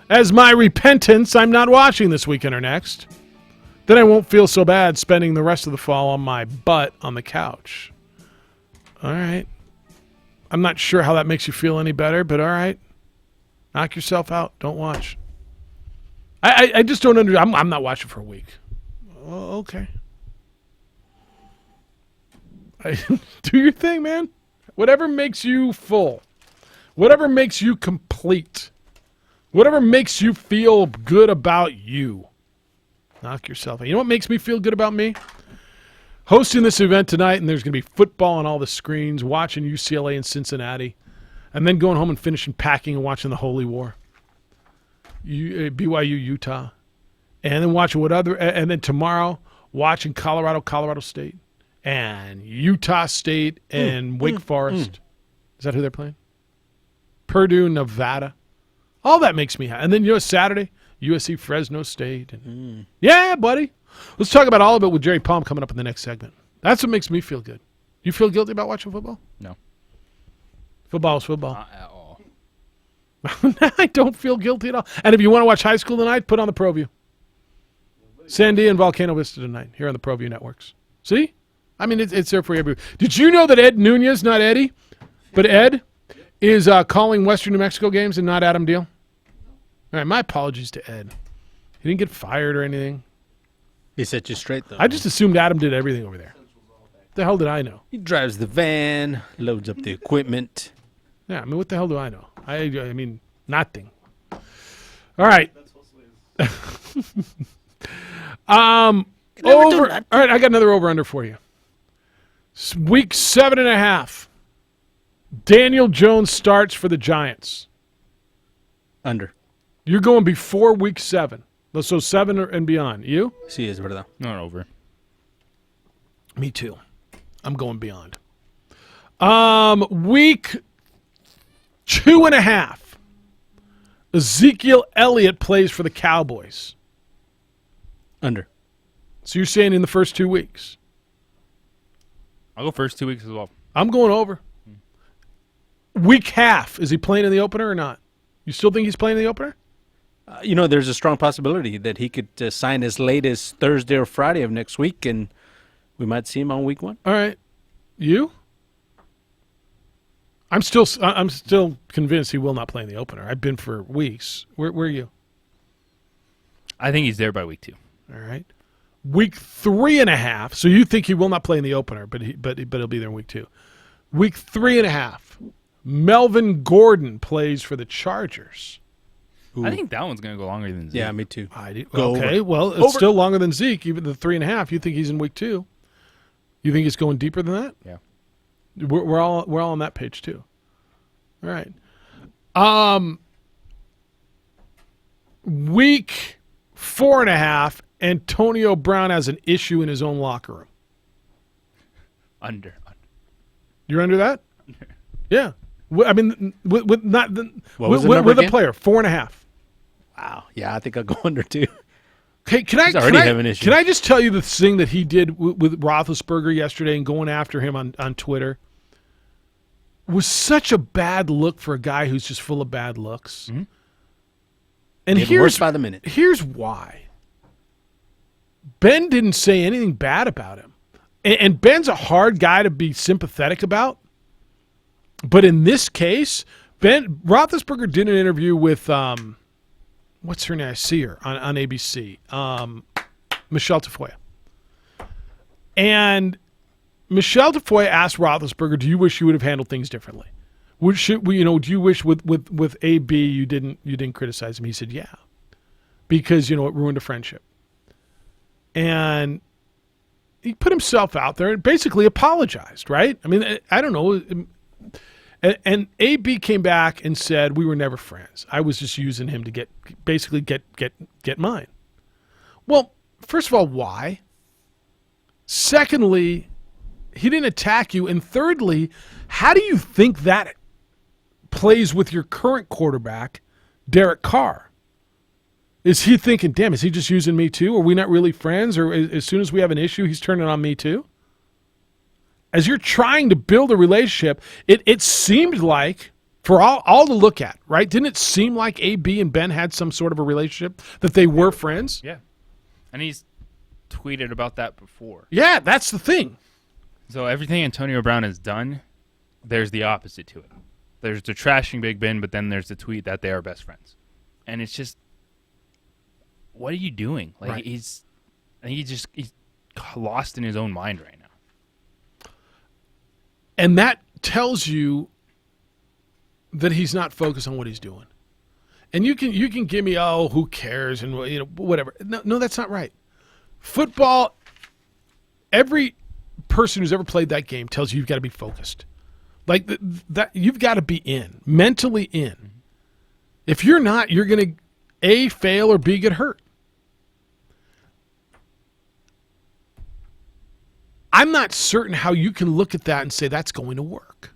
as my repentance, I'm not watching this weekend or next. Then I won't feel so bad spending the rest of the fall on my butt on the couch. All right. I'm not sure how that makes you feel any better, but all right. Knock yourself out. Don't watch. I just don't understand. I'm not watching for a week. Oh, okay. Do your thing, man. Whatever makes you full. Whatever makes you complete. Whatever makes you feel good about you. Knock yourself out. You know what makes me feel good about me? Hosting this event tonight, and there's going to be football on all the screens, watching UCLA and Cincinnati, and then going home and finishing packing and watching the Holy War. BYU, Utah. And then watching and then tomorrow, watching Colorado State, and Utah State and Wake Forest. Is that who they're playing? Purdue, Nevada. All that makes me happy. And then, Saturday, USC, Fresno State. And, yeah, buddy. Let's talk about all of it with Jerry Palm coming up in the next segment. That's what makes me feel good. You feel guilty about watching football? No. Football is football. Not at all. I don't feel guilty at all. And if you want to watch high school tonight, put on the ProView. Sandy and Volcano Vista tonight here on the ProView networks. See? I mean, it's there for everyone. Did you know that Ed Nunez, not Eddie, but Ed, is calling Western New Mexico games and not Adam Deal? All right, my apologies to Ed. He didn't get fired or anything. He set you straight, though. I just assumed Adam did everything over there. What the hell did I know? He drives the van, loads up the equipment. Yeah, I mean, what the hell do I know? I mean, nothing. All right. Over. All right, I got another over-under for you. Week 7.5. Daniel Jones starts for the Giants. Under. You're going before week 7. So 7 and beyond. You? Sí, es verdad. Not over. Me too. I'm going beyond. Week 2.5. Ezekiel Elliott plays for the Cowboys. Under. So you're saying in the first 2 weeks? I'll go first 2 weeks as well. I'm going over. Week half. Is he playing in the opener or not? You still think he's playing in the opener? There's a strong possibility that he could sign as late as Thursday or Friday of next week, and we might see him on week 1. All right. You? I'm still convinced he will not play in the opener. I've been for weeks. Where are you? I think he's there by week 2. All right. Week 3.5. So you think he will not play in the opener, but he'll be there in week 2. Week 3.5. Melvin Gordon plays for the Chargers. Ooh. I think that one's going to go longer than Zeke. Yeah, me too. Okay, well, it's still longer than Zeke, even the 3.5. You think he's in week 2? You think it's going deeper than that? Yeah. We're all on that page too. All right. Week 4.5. Antonio Brown has an issue in his own locker room. Under. You're under that? Under. Yeah. I mean, with not the, with again? a player 4.5. Wow. Yeah, I think I'll go under too. Okay, can I just tell you the thing that he did with Roethlisberger yesterday and going after him on Twitter was such a bad look for a guy who's just full of bad looks. Mm-hmm. And Getting worse by the minute. Here's why. Ben didn't say anything bad about him. And Ben's a hard guy to be sympathetic about. But in this case, Roethlisberger did an interview with what's her name? I see her on ABC. Michelle Tafoya. And Michelle Tafoya asked Roethlisberger, "Do you wish you would have handled things differently? Do you wish with AB you didn't criticize him?" He said, "Yeah, because it ruined a friendship." And he put himself out there and basically apologized, right? I mean, I don't know. And AB came back and said, "We were never friends. I was just using him to get mine." Well, first of all, why? Secondly, he didn't attack you. And thirdly, how do you think that plays with your current quarterback, Derek Carr? Is he thinking, damn, is he just using me too? Are we not really friends? Or as soon as we have an issue, he's turning on me too? As you're trying to build a relationship, it seemed like, for all to look at, right? Didn't it seem like AB and Ben had some sort of a relationship, that they were friends? Yeah. And he's tweeted about that before. Yeah, that's the thing. So everything Antonio Brown has done, there's the opposite to it. There's the trashing Big Ben, but then there's the tweet that they are best friends. And it's just, what are you doing? Like, Right. he's lost in his own mind right now. And that tells you that he's not focused on what he's doing. And you can give me, oh, who cares, and whatever. No, that's not right. Football, every person who's ever played that game tells you you've got to be focused. Like that, you've got to be mentally in. If you're not, you're going to A, fail, or B, get hurt. I'm not certain how you can look at that and say that's going to work.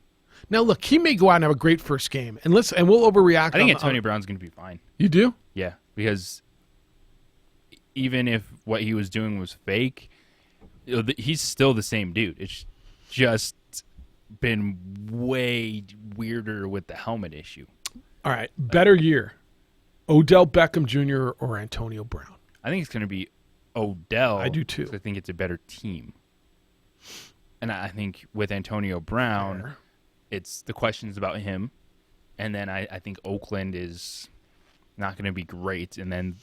Now, look, he may go out and have a great first game, and we'll overreact. I think Antonio Brown's going to be fine. You do? Yeah, because even if what he was doing was fake, he's still the same dude. It's just been way weirder with the helmet issue. All right, better year, Odell Beckham Jr. or Antonio Brown? I think it's going to be Odell. I do too. I think it's a better team. And I think with Antonio Brown, it's the questions about him. And then I think Oakland is not going to be great. And then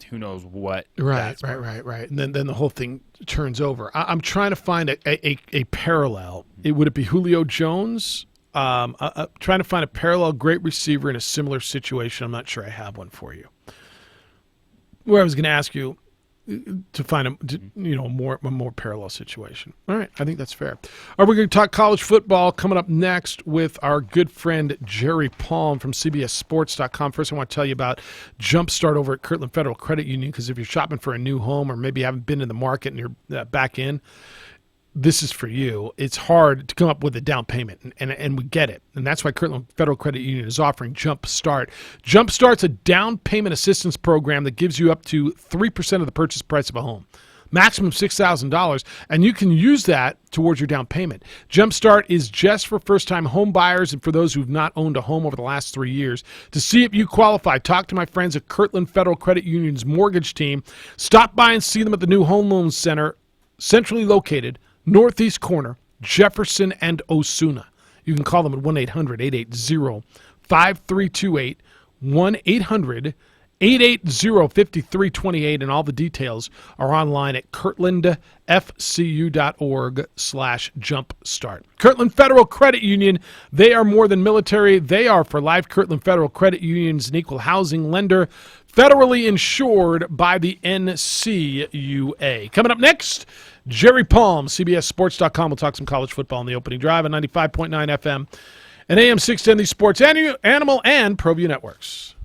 who knows what. Right. And then the whole thing turns over. I'm trying to find a parallel. Would it be Julio Jones? Trying to find a parallel great receiver in a similar situation. I'm not sure I have one for you. Where I was going to ask you to find a more parallel situation. All right, I think that's fair. All right, we're going to talk college football coming up next with our good friend Jerry Palm from CBSSports.com. First, I want to tell you about Jumpstart over at Kirtland Federal Credit Union, because if you're shopping for a new home or maybe you haven't been in the market and you're back in, this is for you. It's hard to come up with a down payment, and we get it. And that's why Kirtland Federal Credit Union is offering Jumpstart. Jumpstart's a down payment assistance program that gives you up to 3% of the purchase price of a home, maximum $6,000, and you can use that towards your down payment. Jumpstart is just for first-time home buyers and for those who've not owned a home over the last 3 years. To see if you qualify, talk to my friends at Kirtland Federal Credit Union's mortgage team. Stop by and see them at the new Home Loan Center, centrally located, northeast corner, Jefferson and Osuna. You can call them at 1-800-880-5328, 1-800-880-5328, and all the details are online at kirtlandfcu.org/jumpstart. Kirtland Federal Credit Union, they are more than military. They are for life. Kirtland Federal Credit Union is an equal housing lender, federally insured by the NCUA. Coming up next, Jerry Palm, CBSSports.com. We'll talk some college football in the opening drive on 95.9 FM and AM 610, the Sports Animal and ProView Networks.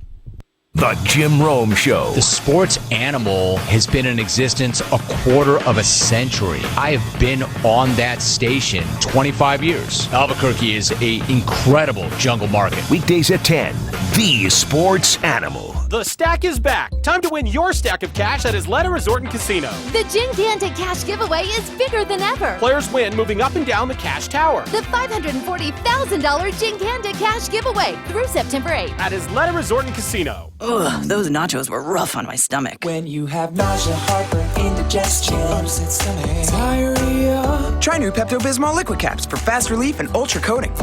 The Jim Rome Show. The Sports Animal has been in existence a quarter of a century. I have been on that station 25 years. Albuquerque is an incredible jungle market. Weekdays at 10, The Sports Animal. The stack is back. Time to win your stack of cash at Isleta Resort and Casino. The Gin Cash giveaway is bigger than ever. Players win moving up and down the cash tower. The $540,000 Gin Cash giveaway through September 8th. At Isleta Resort and Casino. Ugh, those nachos were rough on my stomach. When you have nausea, heartburn, indigestion, upset stomach, diarrhea. Try new Pepto-Bismol liquid caps for fast relief and ultra coating.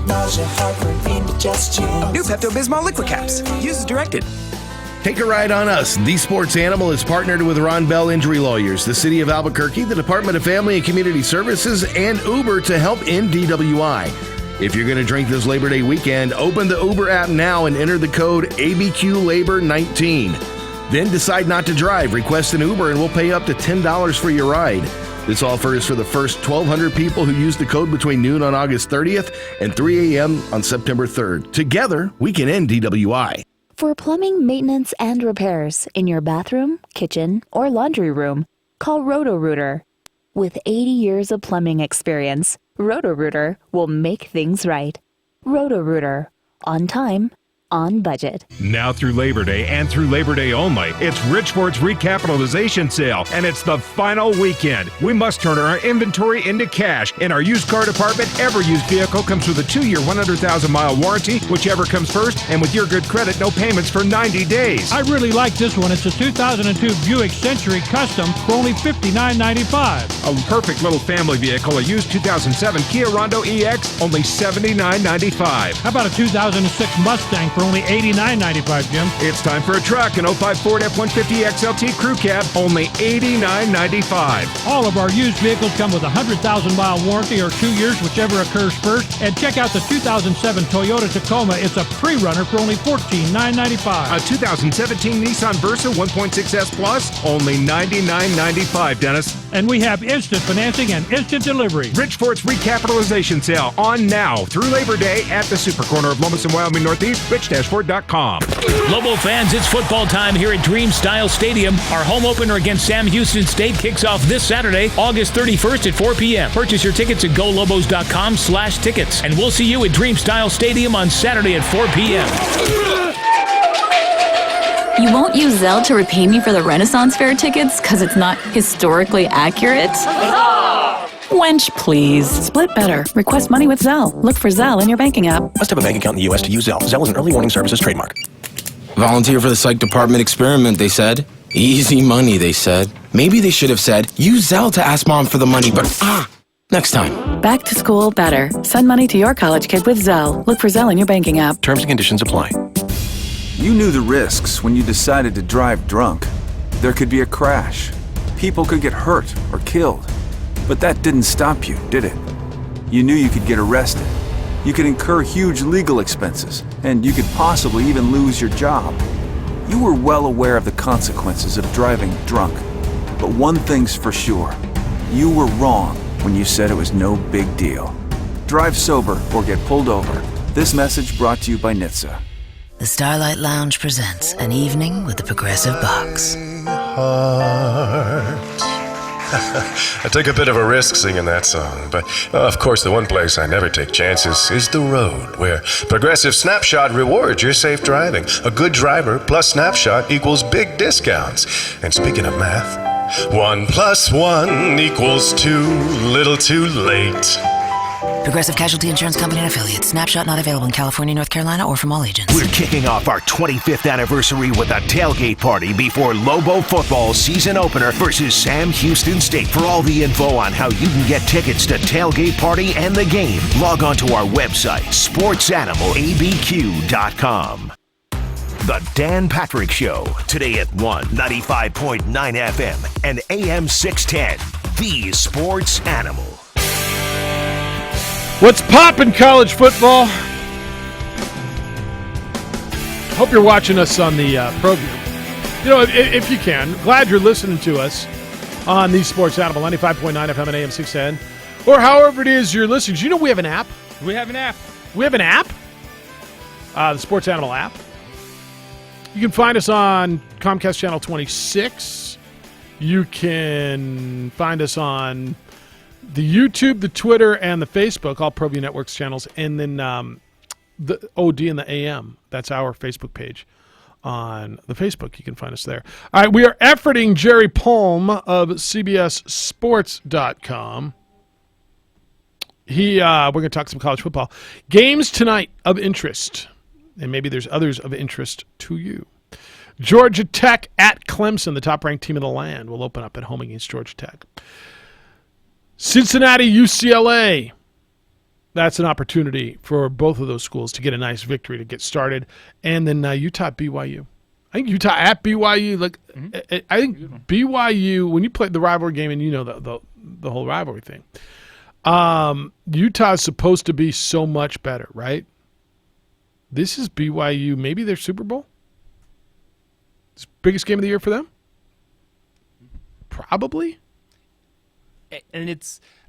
Nausea, heartburn, indigestion. New Pepto-Bismol liquid caps. Use as directed. Take a ride on us. The Sports Animal is partnered with Ron Bell Injury Lawyers, the City of Albuquerque, the Department of Family and Community Services, and Uber to help end DWI. If you're going to drink this Labor Day weekend, open the Uber app now and enter the code ABQLabor19. Then decide not to drive, request an Uber, and we'll pay up to $10 for your ride. This offer is for the first 1,200 people who use the code between noon on August 30th and 3 a.m. on September 3rd. Together, we can end DWI. For plumbing, maintenance, and repairs in your bathroom, kitchen, or laundry room, call Roto-Rooter. With 80 years of plumbing experience, Roto-Rooter will make things right. Roto-Rooter. On time, on budget. Now through Labor Day and through Labor Day only, it's Ridgeport's recapitalization sale, and it's the final weekend. We must turn our inventory into cash. In our used car department, every used vehicle comes with a 2-year, 100,000-mile warranty, whichever comes first, and with your good credit, no payments for 90 days. I really like this one. It's a 2002 Buick Century Custom for only $59.95. A perfect little family vehicle, a used 2007 Kia Rondo EX, only $79.95. How about a 2006 Mustang for only $89.95, Jim? It's time for a truck, an 05 Ford F-150 XLT Crew Cab, only $89.95. All of our used vehicles come with a 100,000-mile warranty or 2 years, whichever occurs first. And check out the 2007 Toyota Tacoma. It's a pre-runner for only $14,995. A 2017 Nissan Versa 1.6S Plus, only $99.95, Dennis. And we have instant financing and instant delivery. Rich Fort's recapitalization sale on now through Labor Day at the Super Corner of Lomas and Wyoming Northeast, rich-ford.com. Lobo fans, it's football time here at Dream Style Stadium. Our home opener against Sam Houston State kicks off this Saturday, August 31st at 4 p.m. Purchase your tickets at golobos.com/tickets. And we'll see you at Dream Style Stadium on Saturday at 4 p.m. You won't use Zelle to repay me for the Renaissance Fair tickets because it's not historically accurate? Wench, please. Split better. Request money with Zelle. Look for Zelle in your banking app. Must have a bank account in the U.S. to use Zelle. Zelle is an early warning services trademark. Volunteer for the psych department experiment, they said. Easy money, they said. Maybe they should have said, use Zelle to ask mom for the money, but next time. Back to school better. Send money to your college kid with Zelle. Look for Zelle in your banking app. Terms and conditions apply. You knew the risks when you decided to drive drunk. There could be a crash. People could get hurt or killed. But that didn't stop you, did it? You knew you could get arrested. You could incur huge legal expenses, and you could possibly even lose your job. You were well aware of the consequences of driving drunk. But one thing's for sure. You were wrong when you said it was no big deal. Drive sober or get pulled over. This message brought to you by NHTSA. The Starlight Lounge presents An Evening with the Progressive Box. I took a bit of a risk singing that song, but of course the one place I never take chances is the road, where Progressive Snapshot rewards your safe driving. A good driver plus Snapshot equals big discounts. And speaking of math, 1 + 1 = 2, little too late. Progressive Casualty Insurance Company and Affiliates. Snapshot not available in California, North Carolina, or from all agents. We're kicking off our 25th anniversary with a tailgate party before Lobo football season opener versus Sam Houston State. For all the info on how you can get tickets to tailgate party and the game, log on to our website, sportsanimalabq.com. The Dan Patrick Show, today at 1, 95.9 FM and AM 610, the Sports Animal. What's poppin', college football? Hope you're watching us on the ProView. You know, if you can, glad you're listening to us on the Sports Animal, 95.9 FM and AM 610, or however it is you're listening. Do you know we have an app? We have an app. We have an app? The Sports Animal app. You can find us on Comcast Channel 26. You can find us on the YouTube, the Twitter, and the Facebook, all ProView Networks channels, and then the OD and the AM. That's our Facebook page on the Facebook. You can find us there. All right, we are efforting Jerry Palm of CBSSports.com. We're going to talk some college football. Games tonight of interest, and maybe there's others of interest to you. Georgia Tech at Clemson, the top-ranked team in the land, will open up at home against Georgia Tech. Cincinnati, UCLA. That's an opportunity for both of those schools to get a nice victory to get started. And then Utah, BYU. I think Utah at BYU. I think BYU, when you play the rivalry game, and you know the whole rivalry thing, Utah is supposed to be so much better, right? This is BYU, maybe their Super Bowl? It's the biggest game of the year for them? Probably. And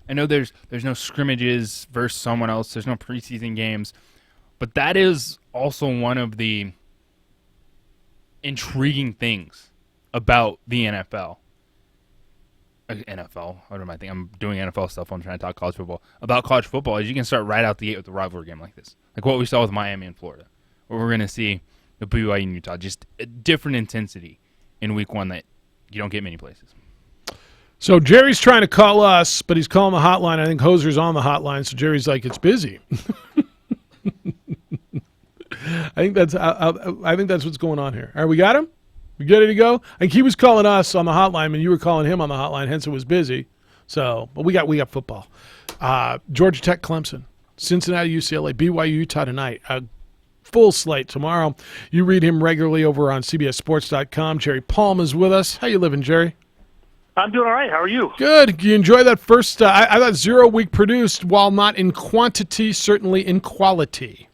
I know there's no scrimmages versus someone else. There's no preseason games. But that is also one of the intriguing things about the NFL. NFL, what am I thinking? I'm doing NFL stuff. I'm trying to talk college football. About college football is you can start right out the gate with a rivalry game like this. Like what we saw with Miami and Florida. Where we're going to see the BYU and Utah. Just a different intensity in week one that you don't get many places. So Jerry's trying to call us, but he's calling the hotline. I think Hoser's on the hotline, so Jerry's like, it's busy. I think that's what's going on here. All right, we got him? We ready to go? I think he was calling us on the hotline, and you were calling him on the hotline, hence it was busy. So, but we got football. Georgia Tech, Clemson, Cincinnati, UCLA, BYU, Utah tonight. Full slate tomorrow. You read him regularly over on CBSSports.com. Jerry Palm is with us. How you living, Jerry? I'm doing all right. How are you? Good. You enjoy that first? I thought 0 week produced, while not in quantity, certainly in quality.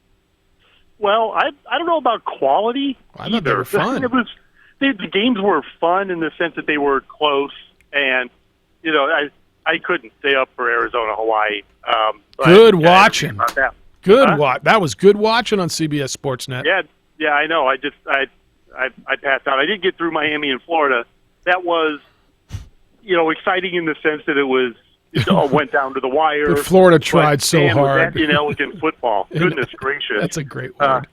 Well, I don't know about quality. I thought they were fun. The games were fun in the sense that they were close, and I couldn't stay up for Arizona, Hawaii. But Good I watching. about that. Good Huh? That was good watching on CBS Sportsnet. Yeah, I know. I passed out. I did get through Miami and Florida. That was, exciting in the sense that it all went down to the wire. But Florida But, tried so man, was hard. that inelegant football. Goodness gracious. That's a great word.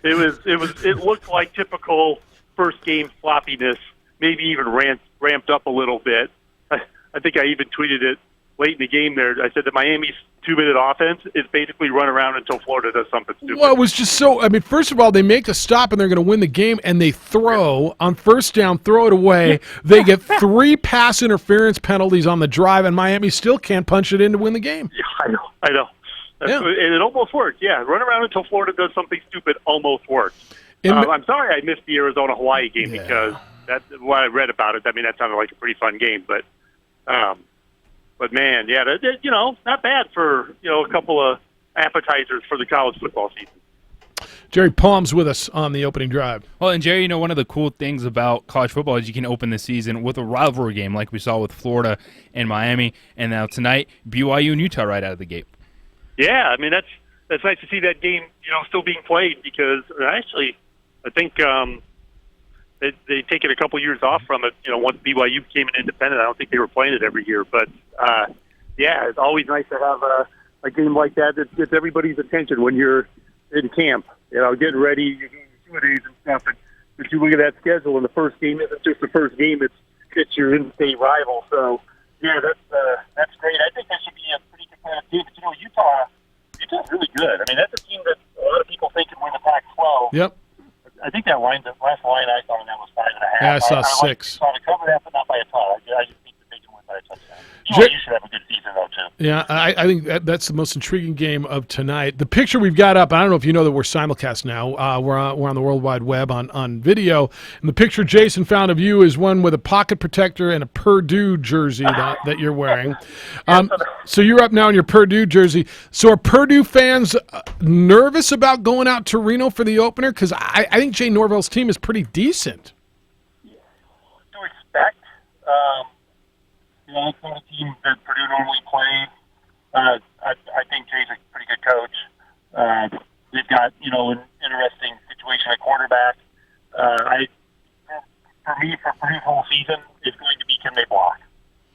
It looked like typical first game floppiness, maybe even ramped up a little bit. I think I even tweeted it late in the game there. I said that Miami's 2-minute offense is basically run around until Florida does something stupid. Well, it was just first of all, they make a stop and they're going to win the game, and they throw on first down, throw it away. They get 3 pass interference penalties on the drive, and Miami still can't punch it in to win the game. Yeah, I know. And it almost worked. Yeah, run around until Florida does something stupid almost worked. I'm sorry I missed the Arizona-Hawaii game because that's what I read about it. I mean, that sounded like a pretty fun game, but man, not bad for a couple of appetizers for the college football season. Jerry Palm's with us on the opening drive. Well, and Jerry, one of the cool things about college football is you can open the season with a rivalry game like we saw with Florida and Miami, and now tonight BYU and Utah right out of the gate. Yeah, I mean that's nice to see that game still being played because actually I think they taken a couple years off from it. Once BYU became an independent, I don't think they were playing it every year. But it's always nice to have a game like that gets everybody's attention when you're in camp. Getting ready, you're doing your 2 days and stuff. And if you look at that schedule, and the first game isn't just the first game; it's your in-state rival. So that's great. I think that should be a pretty competitive game. But Utah's really good. I mean, that's a team that a lot of people think can win the Pac-12. Yep. I think that line, the last line I saw, that was 5.5. Yeah, I saw 6. I saw to cover that, but not by a ton. I just think that they can win by a touchdown. You should have a good season, though, too. Yeah, I think that's the most intriguing game of tonight. The picture we've got up, I don't know if you know that we're simulcast now. We're on the World Wide Web on video. And the picture Jason found of you is one with a pocket protector and a Purdue jersey that you're wearing. So you're up now in your Purdue jersey. So are Purdue fans nervous about going out to Reno for the opener? Because I think Jay Norvell's team is pretty decent. To expect. It's not a team that Purdue normally plays. I think Jay's a pretty good coach. They've got, an interesting situation at quarterback. For Purdue's whole season, it's going to be can they block?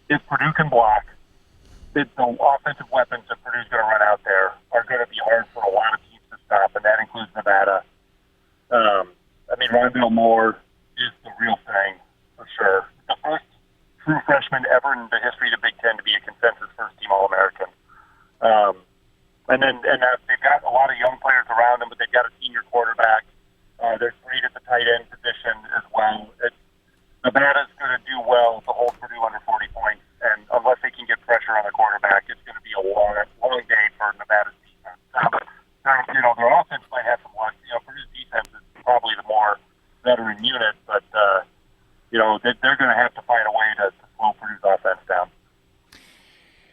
If Purdue can block, the offensive weapons that Purdue's going to run out there are going to be hard for a lot of teams to stop, and that includes Nevada. Rondale Moore is the real thing, for sure. The first true freshman ever in the history of the Big Ten to be a consensus first-team All-American. And they've got a lot of young players around them, but they've got a senior quarterback. They're great at the tight end position as well. Nevada's going to do well to hold Purdue under 40 points, and unless they can get pressure on the quarterback, it's going to be a long day for Nevada's defense. Their offense might have some luck. Purdue's defense is probably the more veteran unit, but they're going to have to find a way to slow Purdue's offense down.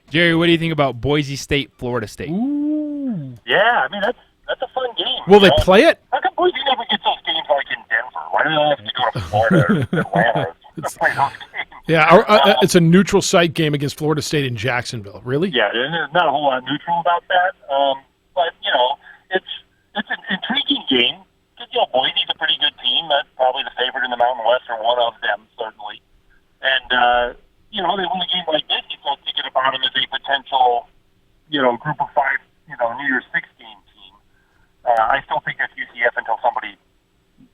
Jerry, what do you think about Boise State, Florida State? Ooh. Yeah, that's a fun game. Will they play it? How come Boise never gets those games like in Denver? Why do they have to go to Florida or Atlanta to play those games? Yeah, it's a neutral site game against Florida State in Jacksonville. Really? Yeah, there's not a whole lot neutral about that. But it's an intriguing game. Boise's a pretty good team. That's probably the favorite in the Mountain West, or one of them, certainly. And, they win a game like this, you start thinking about them as a potential, group of 5, New Year's 6 game team. I still think that's UCF until somebody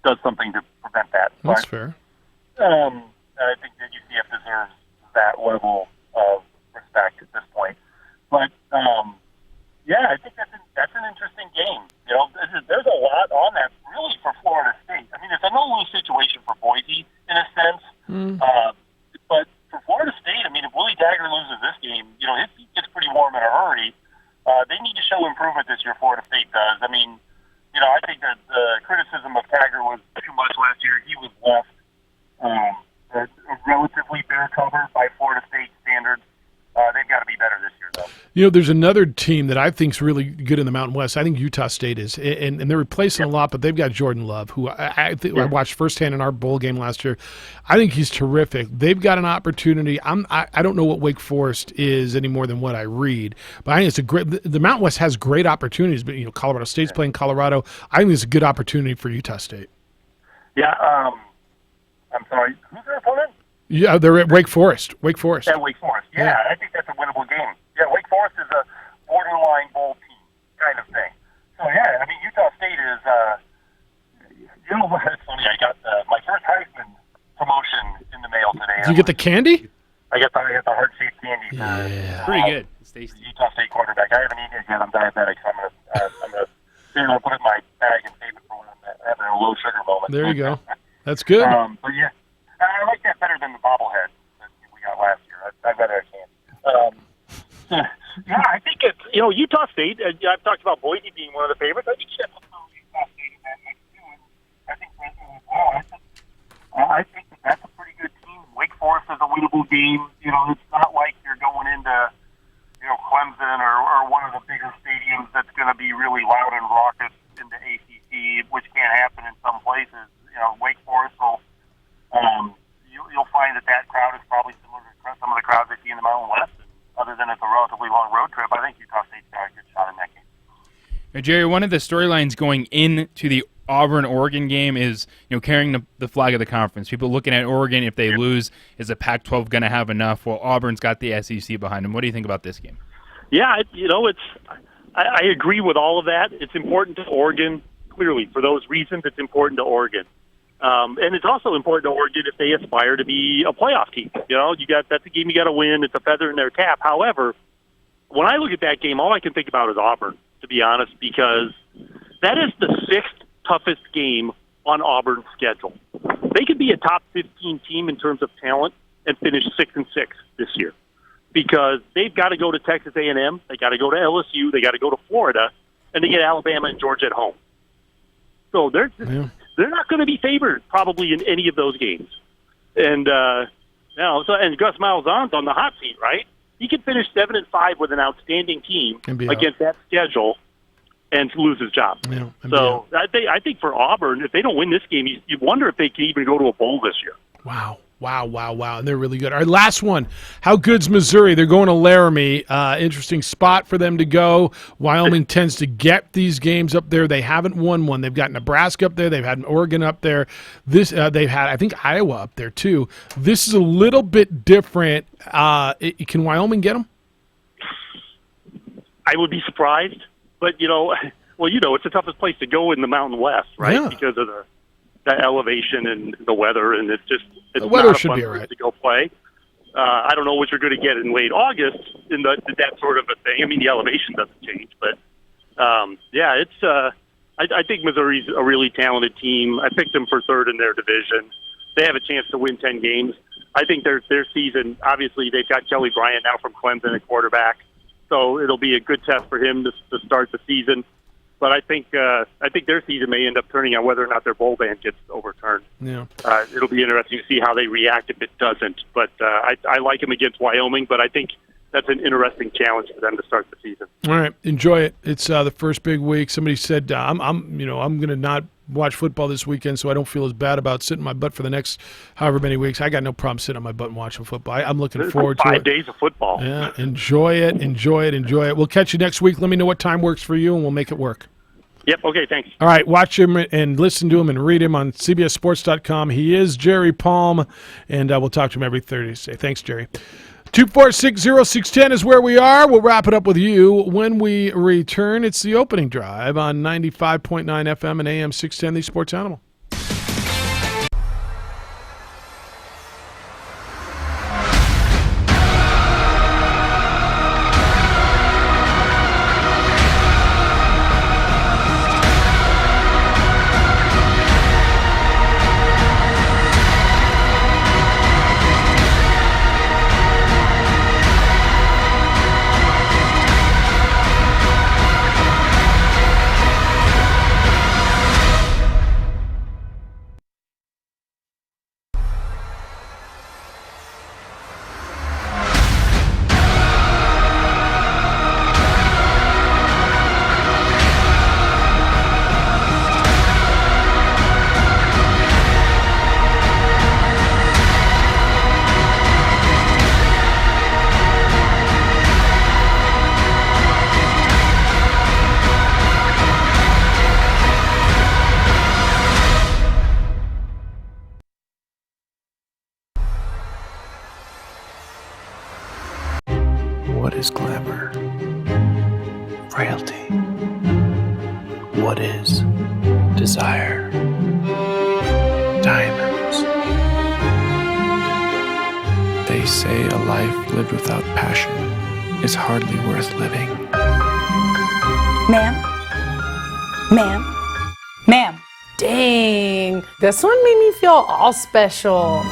does something to prevent that. That's fair. I think that UCF deserves that level of respect at this point. But, I think that's an interesting game. There's a lot on that, really, for Florida State. I mean, it's a no-lose situation for Boise, in a sense. But for Florida State, if Willie Taggart loses this game, his feet gets pretty warm in a hurry. They need to show improvement this year, Florida State does. I think that the criticism of Taggart was too much last year. He was left a relatively bare cover by Florida State standards. They've got to be better this year, though. You know, there's another team that I think is really good in the Mountain West. I think Utah State is, and they're replacing a lot, but they've got Jordan Love, who I watched firsthand in our bowl game last year. I think he's terrific. They've got an opportunity. I don't know what Wake Forest is any more than what I read, but I think it's a great. The Mountain West has great opportunities, but Colorado State's playing Colorado. I think it's a good opportunity for Utah State. Yeah. I'm sorry. Who's their opponent? Yeah, they're at Wake Forest. Wake Forest. Yeah, Wake Forest. Yeah, I think that's a winnable game. Yeah, Wake Forest is a borderline bowl team kind of thing. So, yeah, I mean, Utah State is, it's funny, I got my first Heisman promotion in the mail today. Did you get the candy? I got the heart-shaped candy. Yeah. Pretty good. Utah State quarterback. I haven't eaten it yet. I'm diabetic, so I'm gonna put it in my bag and save it for when I'm having a low-sugar moment. There you go. That's good. But, yeah, I like that better than the bobblehead that we got last year. I bet I can. Yeah, I think it's, Utah State, I've talked about Boise being one of the favorites. I think you should look for Utah State in that mix, too. And I think Fresno as well. I think that's a pretty good team. Wake Forest is a winnable game. It's not like you're going into, Clemson or one of the bigger stadiums that's going to be really loud and raucous in the ACC, which can't happen in some places. Wake Forest will, you'll find that crowd is probably similar to some of the crowds they see in the Mountain West. Other than it's a relatively long road trip, I think Utah State's got a good shot in that game. Now, Jerry, one of the storylines going into the Auburn-Oregon game is, carrying the flag of the conference. People looking at Oregon, if they lose, is the Pac-12 going to have enough? Well, Auburn's got the SEC behind them. What do you think about this game? Yeah, I agree with all of that. It's important to Oregon, clearly. For those reasons, it's important to Oregon. And it's also important to Oregon if they aspire to be a playoff team. That's a game you got to win. It's a feather in their cap. However, when I look at that game, all I can think about is Auburn, to be honest, because that is the sixth toughest game on Auburn's schedule. They could be a top 15 team in terms of talent and finish 6-6 this year, because they've got to go to Texas A&M, they got to go to LSU, they got to go to Florida, and they get Alabama and Georgia at home. So they're not going to be favored probably in any of those games. And and Gus Malzahn's on the hot seat, right? He could finish 7-5 with an outstanding team against that schedule and lose his job. Yeah, so I think for Auburn, if they don't win this game, you wonder if they can even go to a bowl this year. Wow. And they're really good. All right, last one. How good's Missouri? They're going to Laramie. Interesting spot for them to go. Wyoming tends to get these games up there. They haven't won one. They've got Nebraska up there. They've had Oregon up there. They've had, I think, Iowa up there too. This is a little bit different. Can Wyoming get them? I would be surprised. But, it's the toughest place to go in the Mountain West, right? Yeah. Because of the elevation and the weather, and it's the weather not a should fun be all place right to go play. I don't know what you're going to get in late August in that sort of a thing. I mean, the elevation doesn't change, but I think Missouri's a really talented team. I picked them for third in their division. They have a chance to win 10 games. I think their season, obviously, they've got Kelly Bryant now from Clemson at quarterback, so it'll be a good test for him to start the season. But I think their season may end up turning on whether or not their bowl ban gets overturned. Yeah, it'll be interesting to see how they react if it doesn't. But I like them against Wyoming, but I think that's an interesting challenge for them to start the season. All right, enjoy it. It's the first big week. Somebody said I'm going to not watch football this weekend, so I don't feel as bad about sitting my butt for the next however many weeks. I got no problem sitting on my butt and watching football. I'm looking forward to it. 5 days of football. Yeah, enjoy it. We'll catch you next week. Let me know what time works for you, and we'll make it work. Yep, okay, thanks. All right, watch him and listen to him and read him on CBSSports.com. He is Jerry Palm, and we'll talk to him every Thursday. Thanks, Jerry. 2460610 is where we are. We'll wrap it up with you when we return. It's the opening drive on 95.9 FM and AM 610, the Sports Animal. What is glamour? Frailty. What is desire? Diamonds. They say a life lived without passion is hardly worth living. Ma'am? Ma'am? Ma'am? Dang, this one made me feel all special.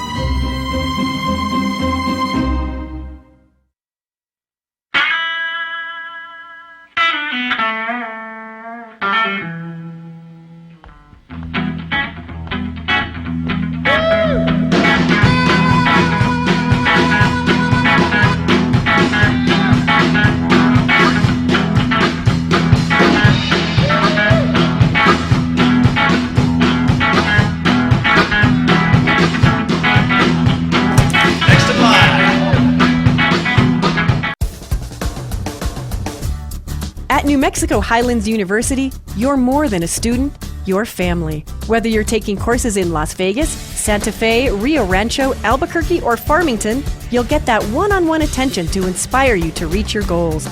At New Mexico Highlands University, you're more than a student, you're family. Whether you're taking courses in Las Vegas, Santa Fe, Rio Rancho, Albuquerque, or Farmington, you'll get that one-on-one attention to inspire you to reach your goals.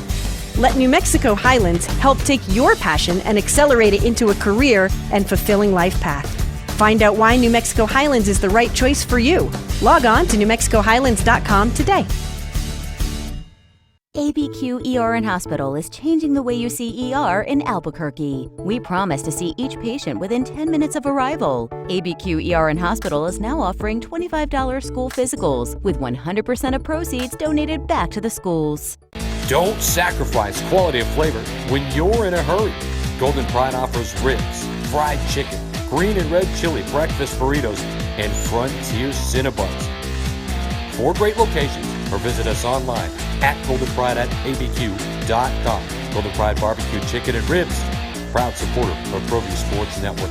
Let New Mexico Highlands help take your passion and accelerate it into a career and fulfilling life path. Find out why New Mexico Highlands is the right choice for you. Log on to NewMexicoHighlands.com today. ABQ ER and Hospital is changing the way you see ER in Albuquerque. We promise to see each patient within 10 minutes of arrival. ABQ ER and Hospital is now offering $25 school physicals, with 100% of proceeds donated back to the schools. Don't sacrifice quality of flavor when you're in a hurry. Golden Pride offers ribs, fried chicken, green and red chili breakfast burritos, and Frontier Cinnabons. 4 great locations, or visit us online at goldenpride@abq.com. Golden Pride Barbecue Chicken and Ribs, proud supporter of ProView Sports Network.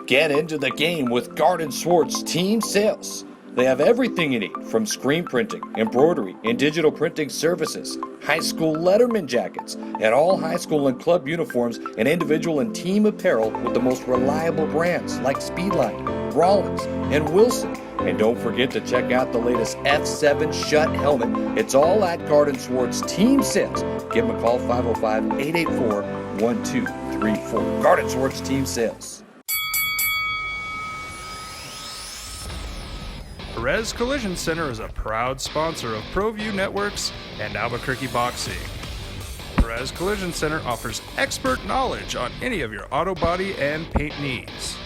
Get into the game with Garden Swartz Team Sales. They have everything you need, from screen printing, embroidery, and digital printing services, high school letterman jackets, and all high school and club uniforms, and individual and team apparel with the most reliable brands like Speedline, Rollins, and Wilson. And don't forget to check out the latest F7 Shut helmet. It's all at Garden Swartz Team Sales. Give them a call, 505-884-1234. Garden Swartz Team Sales. Perez Collision Center is a proud sponsor of ProView Networks and Albuquerque Boxing. Perez Collision Center offers expert knowledge on any of your auto body and paint needs.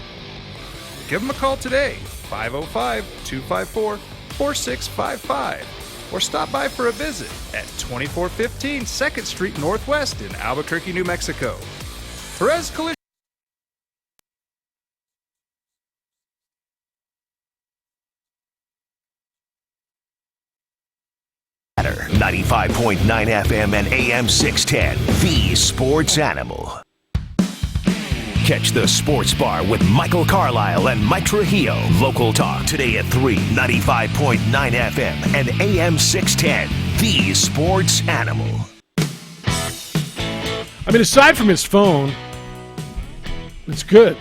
Give them a call today, 505-254-4655, or stop by for a visit at 2415 2nd Street Northwest in Albuquerque, New Mexico. Perez Collision 95.9 FM and AM 610, the Sports Animal. Catch the Sports Bar with Michael Carlisle and Mike Trujillo. Local talk today at 3, 95.9 FM and AM 610, the Sports Animal. I mean, aside from his phone, it's good.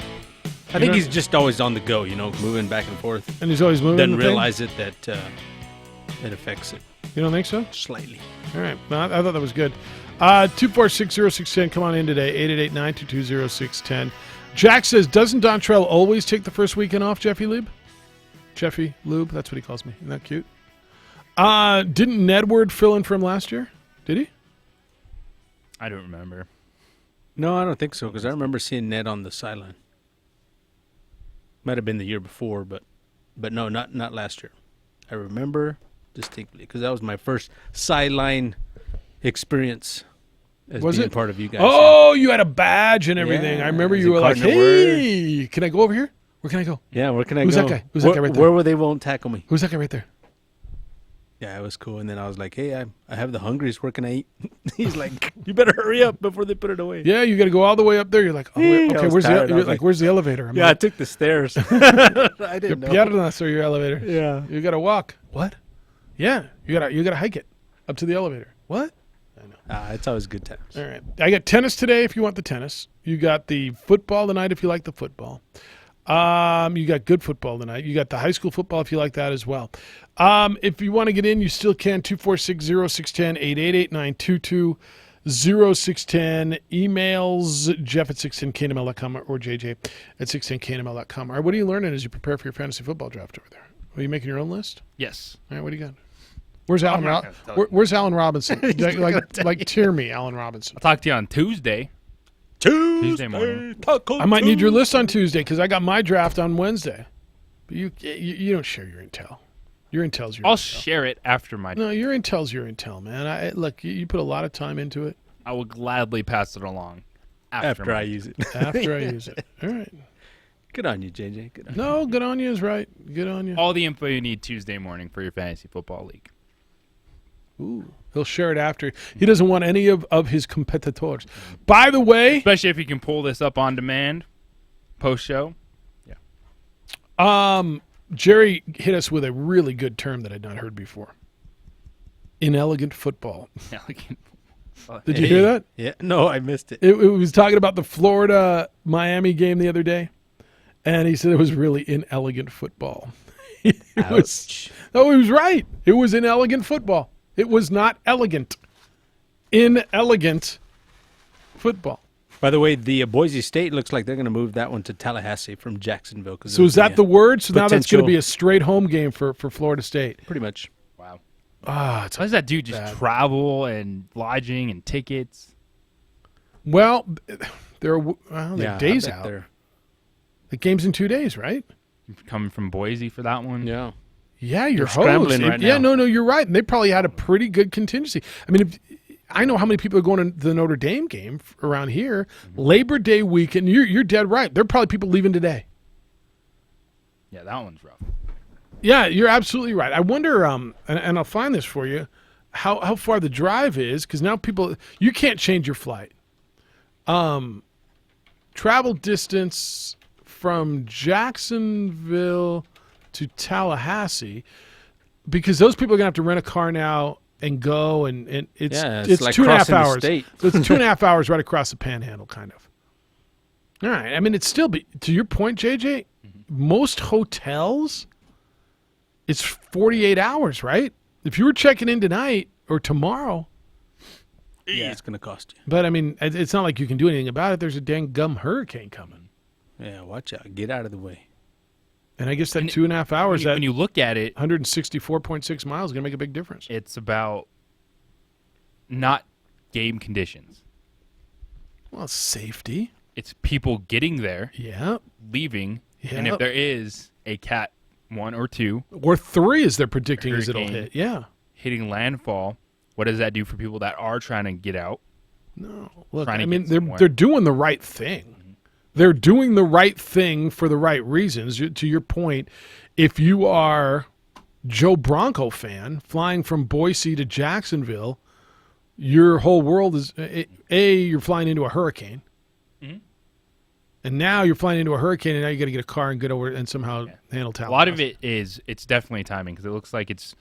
I think he's just always on the go, moving back and forth. And he's always moving. Doesn't realize it that it affects it. You don't think so? Slightly. All right. Well, I thought that was good. 2460610. Come on in today. 888-922-0610. Jack says, doesn't Dontrell always take the first weekend off, Jeffy Lube? Jeffy Lube, that's what he calls me. Isn't that cute? Didn't Nedward fill in for him last year? Did he? I don't remember. No, I don't think so, because I remember seeing Ned on the sideline. Might have been the year before, but no, not last year. I remember distinctly, because that was my first sideline experience as being part of you guys. Oh, you had a badge and everything. Yeah, I remember you were like, hey, can I go over here? Where can I go? Yeah, where can I Who's go? Who's that guy? Who's that guy right there? Where they won't tackle me? Who's that guy right there? Yeah, it was cool. And then I was like, hey, I have the Hungries. Where can I eat? He's like, you better hurry up before they put it away. Yeah, you got to go all the way up there. You're like, oh, okay, where's the elevator? I'm I took the stairs. I didn't know. Piernas are your elevator. Yeah. You got to walk. What? Yeah, you gotta hike it up to the elevator. What? I know. It's always good times. All right. I got tennis today if you want the tennis. You got the football tonight if you like the football. You got good football tonight. You got the high school football if you like that as well. If you want to get in, you still can. 246-0610, 888-922-0610. Emails, Jeff at 610knml.com or JJ at 610knml.com. All right, what are you learning as you prepare for your fantasy football draft over there? Are you making your own list? Yes. All right, what do you got? Where's Allen? Where's Allen Robinson? like tear me, Allen Robinson. I'll talk to you on Tuesday. Tuesday morning. I might need your list on Tuesday because I got my draft on Wednesday. But you don't share your intel. Your intel's your I'll intel. share it after my. No, your intel's your intel, man. Look, you put a lot of time into it. I will gladly pass it along after I use it. After I use it. All right. Good on you, JJ. Good on No, good on you is right. Good on you. All the info you need Tuesday morning for your fantasy football league. Ooh. He'll share it after. He doesn't want any of his competitors. By the way, especially if you can pull this up on demand, post show. Yeah. Jerry hit us with a really good term that I'd not heard before. Inelegant football. Inelegant. Did you hear that? Yeah. No, I missed it. It was talking about the Florida-Miami game the other day, and he said it was really inelegant football. He was right. It was inelegant football. It was not elegant. Inelegant football. By the way, the Boise State looks like they're going to move that one to Tallahassee from Jacksonville. So is that the word? So now that's going to be a straight home game for Florida State. Pretty much. Wow. What does that do? Just travel and lodging and tickets? Well, they're days out. The game's in 2 days, right? You're coming from Boise for that one? Yeah. Yeah, you're scrambling right now. Yeah, no, you're right. And they probably had a pretty good contingency. I mean, I know how many people are going to the Notre Dame game around here. Mm-hmm. Labor Day weekend, you're dead right. There are probably people leaving today. Yeah, that one's rough. Yeah, you're absolutely right. I wonder, and I'll find this for you, how far the drive is, because now you can't change your flight. Travel distance from Jacksonville to Tallahassee, because those people are gonna have to rent a car now and go, and it's like 2.5 hours. State. So it's 2.5 hours right across the Panhandle, kind of. All right. I mean, it's still to your point, JJ. Most hotels, it's 48 hours, right? If you were checking in tonight or tomorrow, it's going to cost you. But I mean, it's not like you can do anything about it. There's a dang gum hurricane coming. Yeah, watch out. Get out of the way. And I guess that 2.5 hours, when you look at it, 164.6 miles is going to make a big difference. It's about not game conditions. Well, safety. It's people getting there, leaving, and if there is a Cat 1 or 2 or 3, as they're predicting, as it'll hit, hitting landfall, what does that do for people that are trying to get out? No, look, I mean, they're doing the right thing. They're doing the right thing for the right reasons. To your point, if you are Joe Bronco fan flying from Boise to Jacksonville, your whole world is you're flying into a hurricane, and now you're flying into a hurricane, and now you got to get a car and get over and somehow handle Tallahassee. A lot of it it's definitely timing, because it looks like it's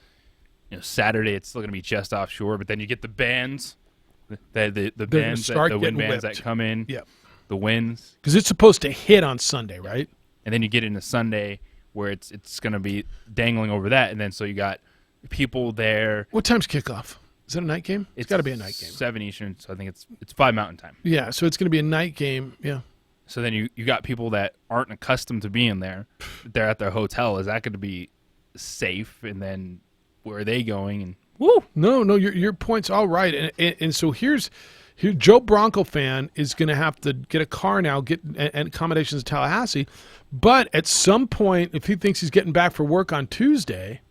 Saturday. It's still going to be just offshore, but then you get the bands, the bands, the wind bands that come in. Yep. The winds, because it's supposed to hit on Sunday, right? And then you get into Sunday where it's going to be dangling over that, and then so you got people there. What time's kickoff? Is that a night game? It's got to be a night game. 7 Eastern, so I think it's 5 Mountain Time. Yeah, so it's going to be a night game. Yeah. So then you got people that aren't accustomed to being there. They're at their hotel. Is that going to be safe? And then where are they going? And No, your point's all right. And so here, Joe Bronco fan is going to have to get a car now, get and accommodations in Tallahassee. But at some point, if he thinks he's getting back for work on Tuesday,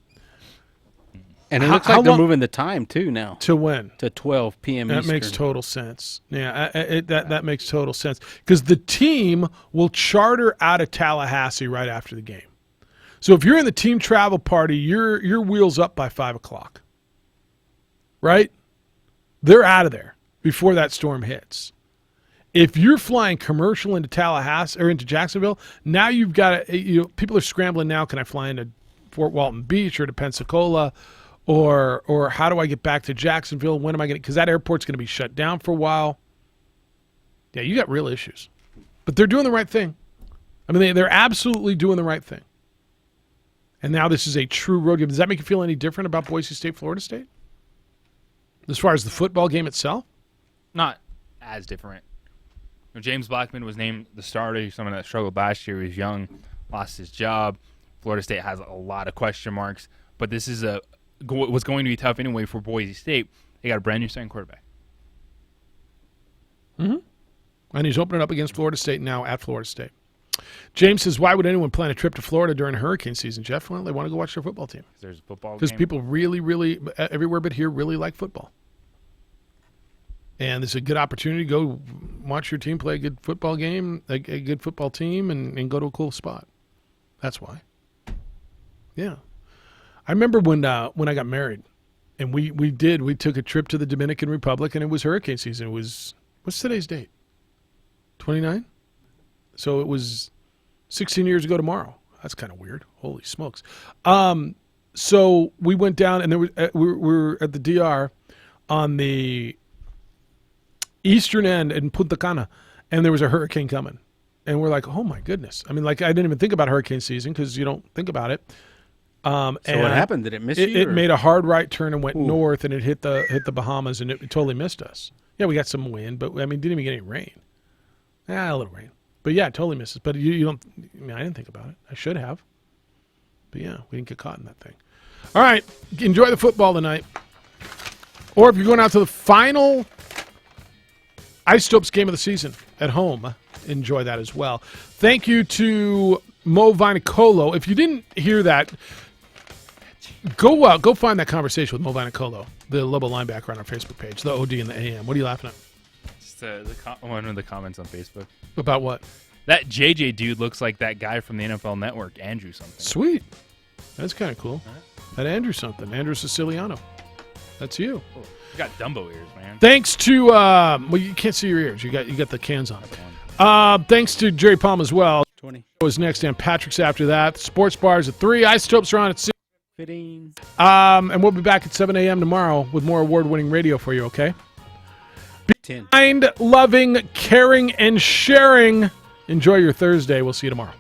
and it looks like they're moving the time too now. To when? To 12 p.m. That Eastern. makes total sense. Yeah, that makes total sense, because the team will charter out of Tallahassee right after the game. So if you're in the team travel party, your wheels up by 5 o'clock. Right? They're out of there before that storm hits. If you're flying commercial into Tallahassee or into Jacksonville, now you've got to, people are scrambling now. Can I fly into Fort Walton Beach or to Pensacola, or how do I get back to Jacksonville? When am I going to? Because that airport's going to be shut down for a while. Yeah, you got real issues, but they're doing the right thing. I mean, they're absolutely doing the right thing. And now this is a true road game. Does that make you feel any different about Boise State, Florida State? As far as the football game itself? Not as different. James Blackman was named the starter. Someone that struggled last year. He was young, lost his job. Florida State has a lot of question marks. But this is was going to be tough anyway for Boise State. They got a brand new starting quarterback. Mm-hmm. And he's opening up against Florida State now at Florida State. James says, why would anyone plan a trip to Florida during hurricane season, Jeff? Well, they want to go watch their football team. There's a football game. Because people really, really, everywhere but here, really like football. And it's a good opportunity to go watch your team play a good football game, a good football team, and go to a cool spot. That's why. Yeah. I remember when I got married, and we took a trip to the Dominican Republic, and it was hurricane season. It was, what's today's date? 29? So it was 16 years ago tomorrow. That's kind of weird. Holy smokes. So we went down, and we were at the DR on the eastern end in Punta Cana, and there was a hurricane coming. And we're like, oh, my goodness. I mean, like, I didn't even think about hurricane season because you don't think about it. So what happened? Did it miss you? It made a hard right turn and went north, and it hit the Bahamas, and it totally missed us. Yeah, we got some wind, but, I mean, didn't even get any rain. A little rain. But, yeah, it totally misses. But you don't – I mean, I didn't think about it. I should have. But, yeah, we didn't get caught in that thing. All right. Enjoy the football tonight. Or if you're going out to the final Isotopes game of the season at home, enjoy that as well. Thank you to Mo Vinicolo. If you didn't hear that, go find that conversation with Mo Vinicolo, the Lobo linebacker, on our Facebook page, the OD and the AM. What are you laughing at? One of the comments on Facebook. About what? That JJ dude looks like that guy from the NFL Network, Andrew something. Sweet. That's kind of cool. That Andrew something. Andrew Siciliano. That's you. Cool. You got Dumbo ears, man. Thanks to well, you can't see your ears. You got the cans on. Thanks to Jerry Palm as well. 20 was next, and Patrick's after that. Sports bars at 3. Isotopes are on at 6. 15. And we'll be back at 7 a.m. tomorrow with more award-winning radio for you. Okay. Be kind, loving, caring, and sharing. Enjoy your Thursday. We'll see you tomorrow.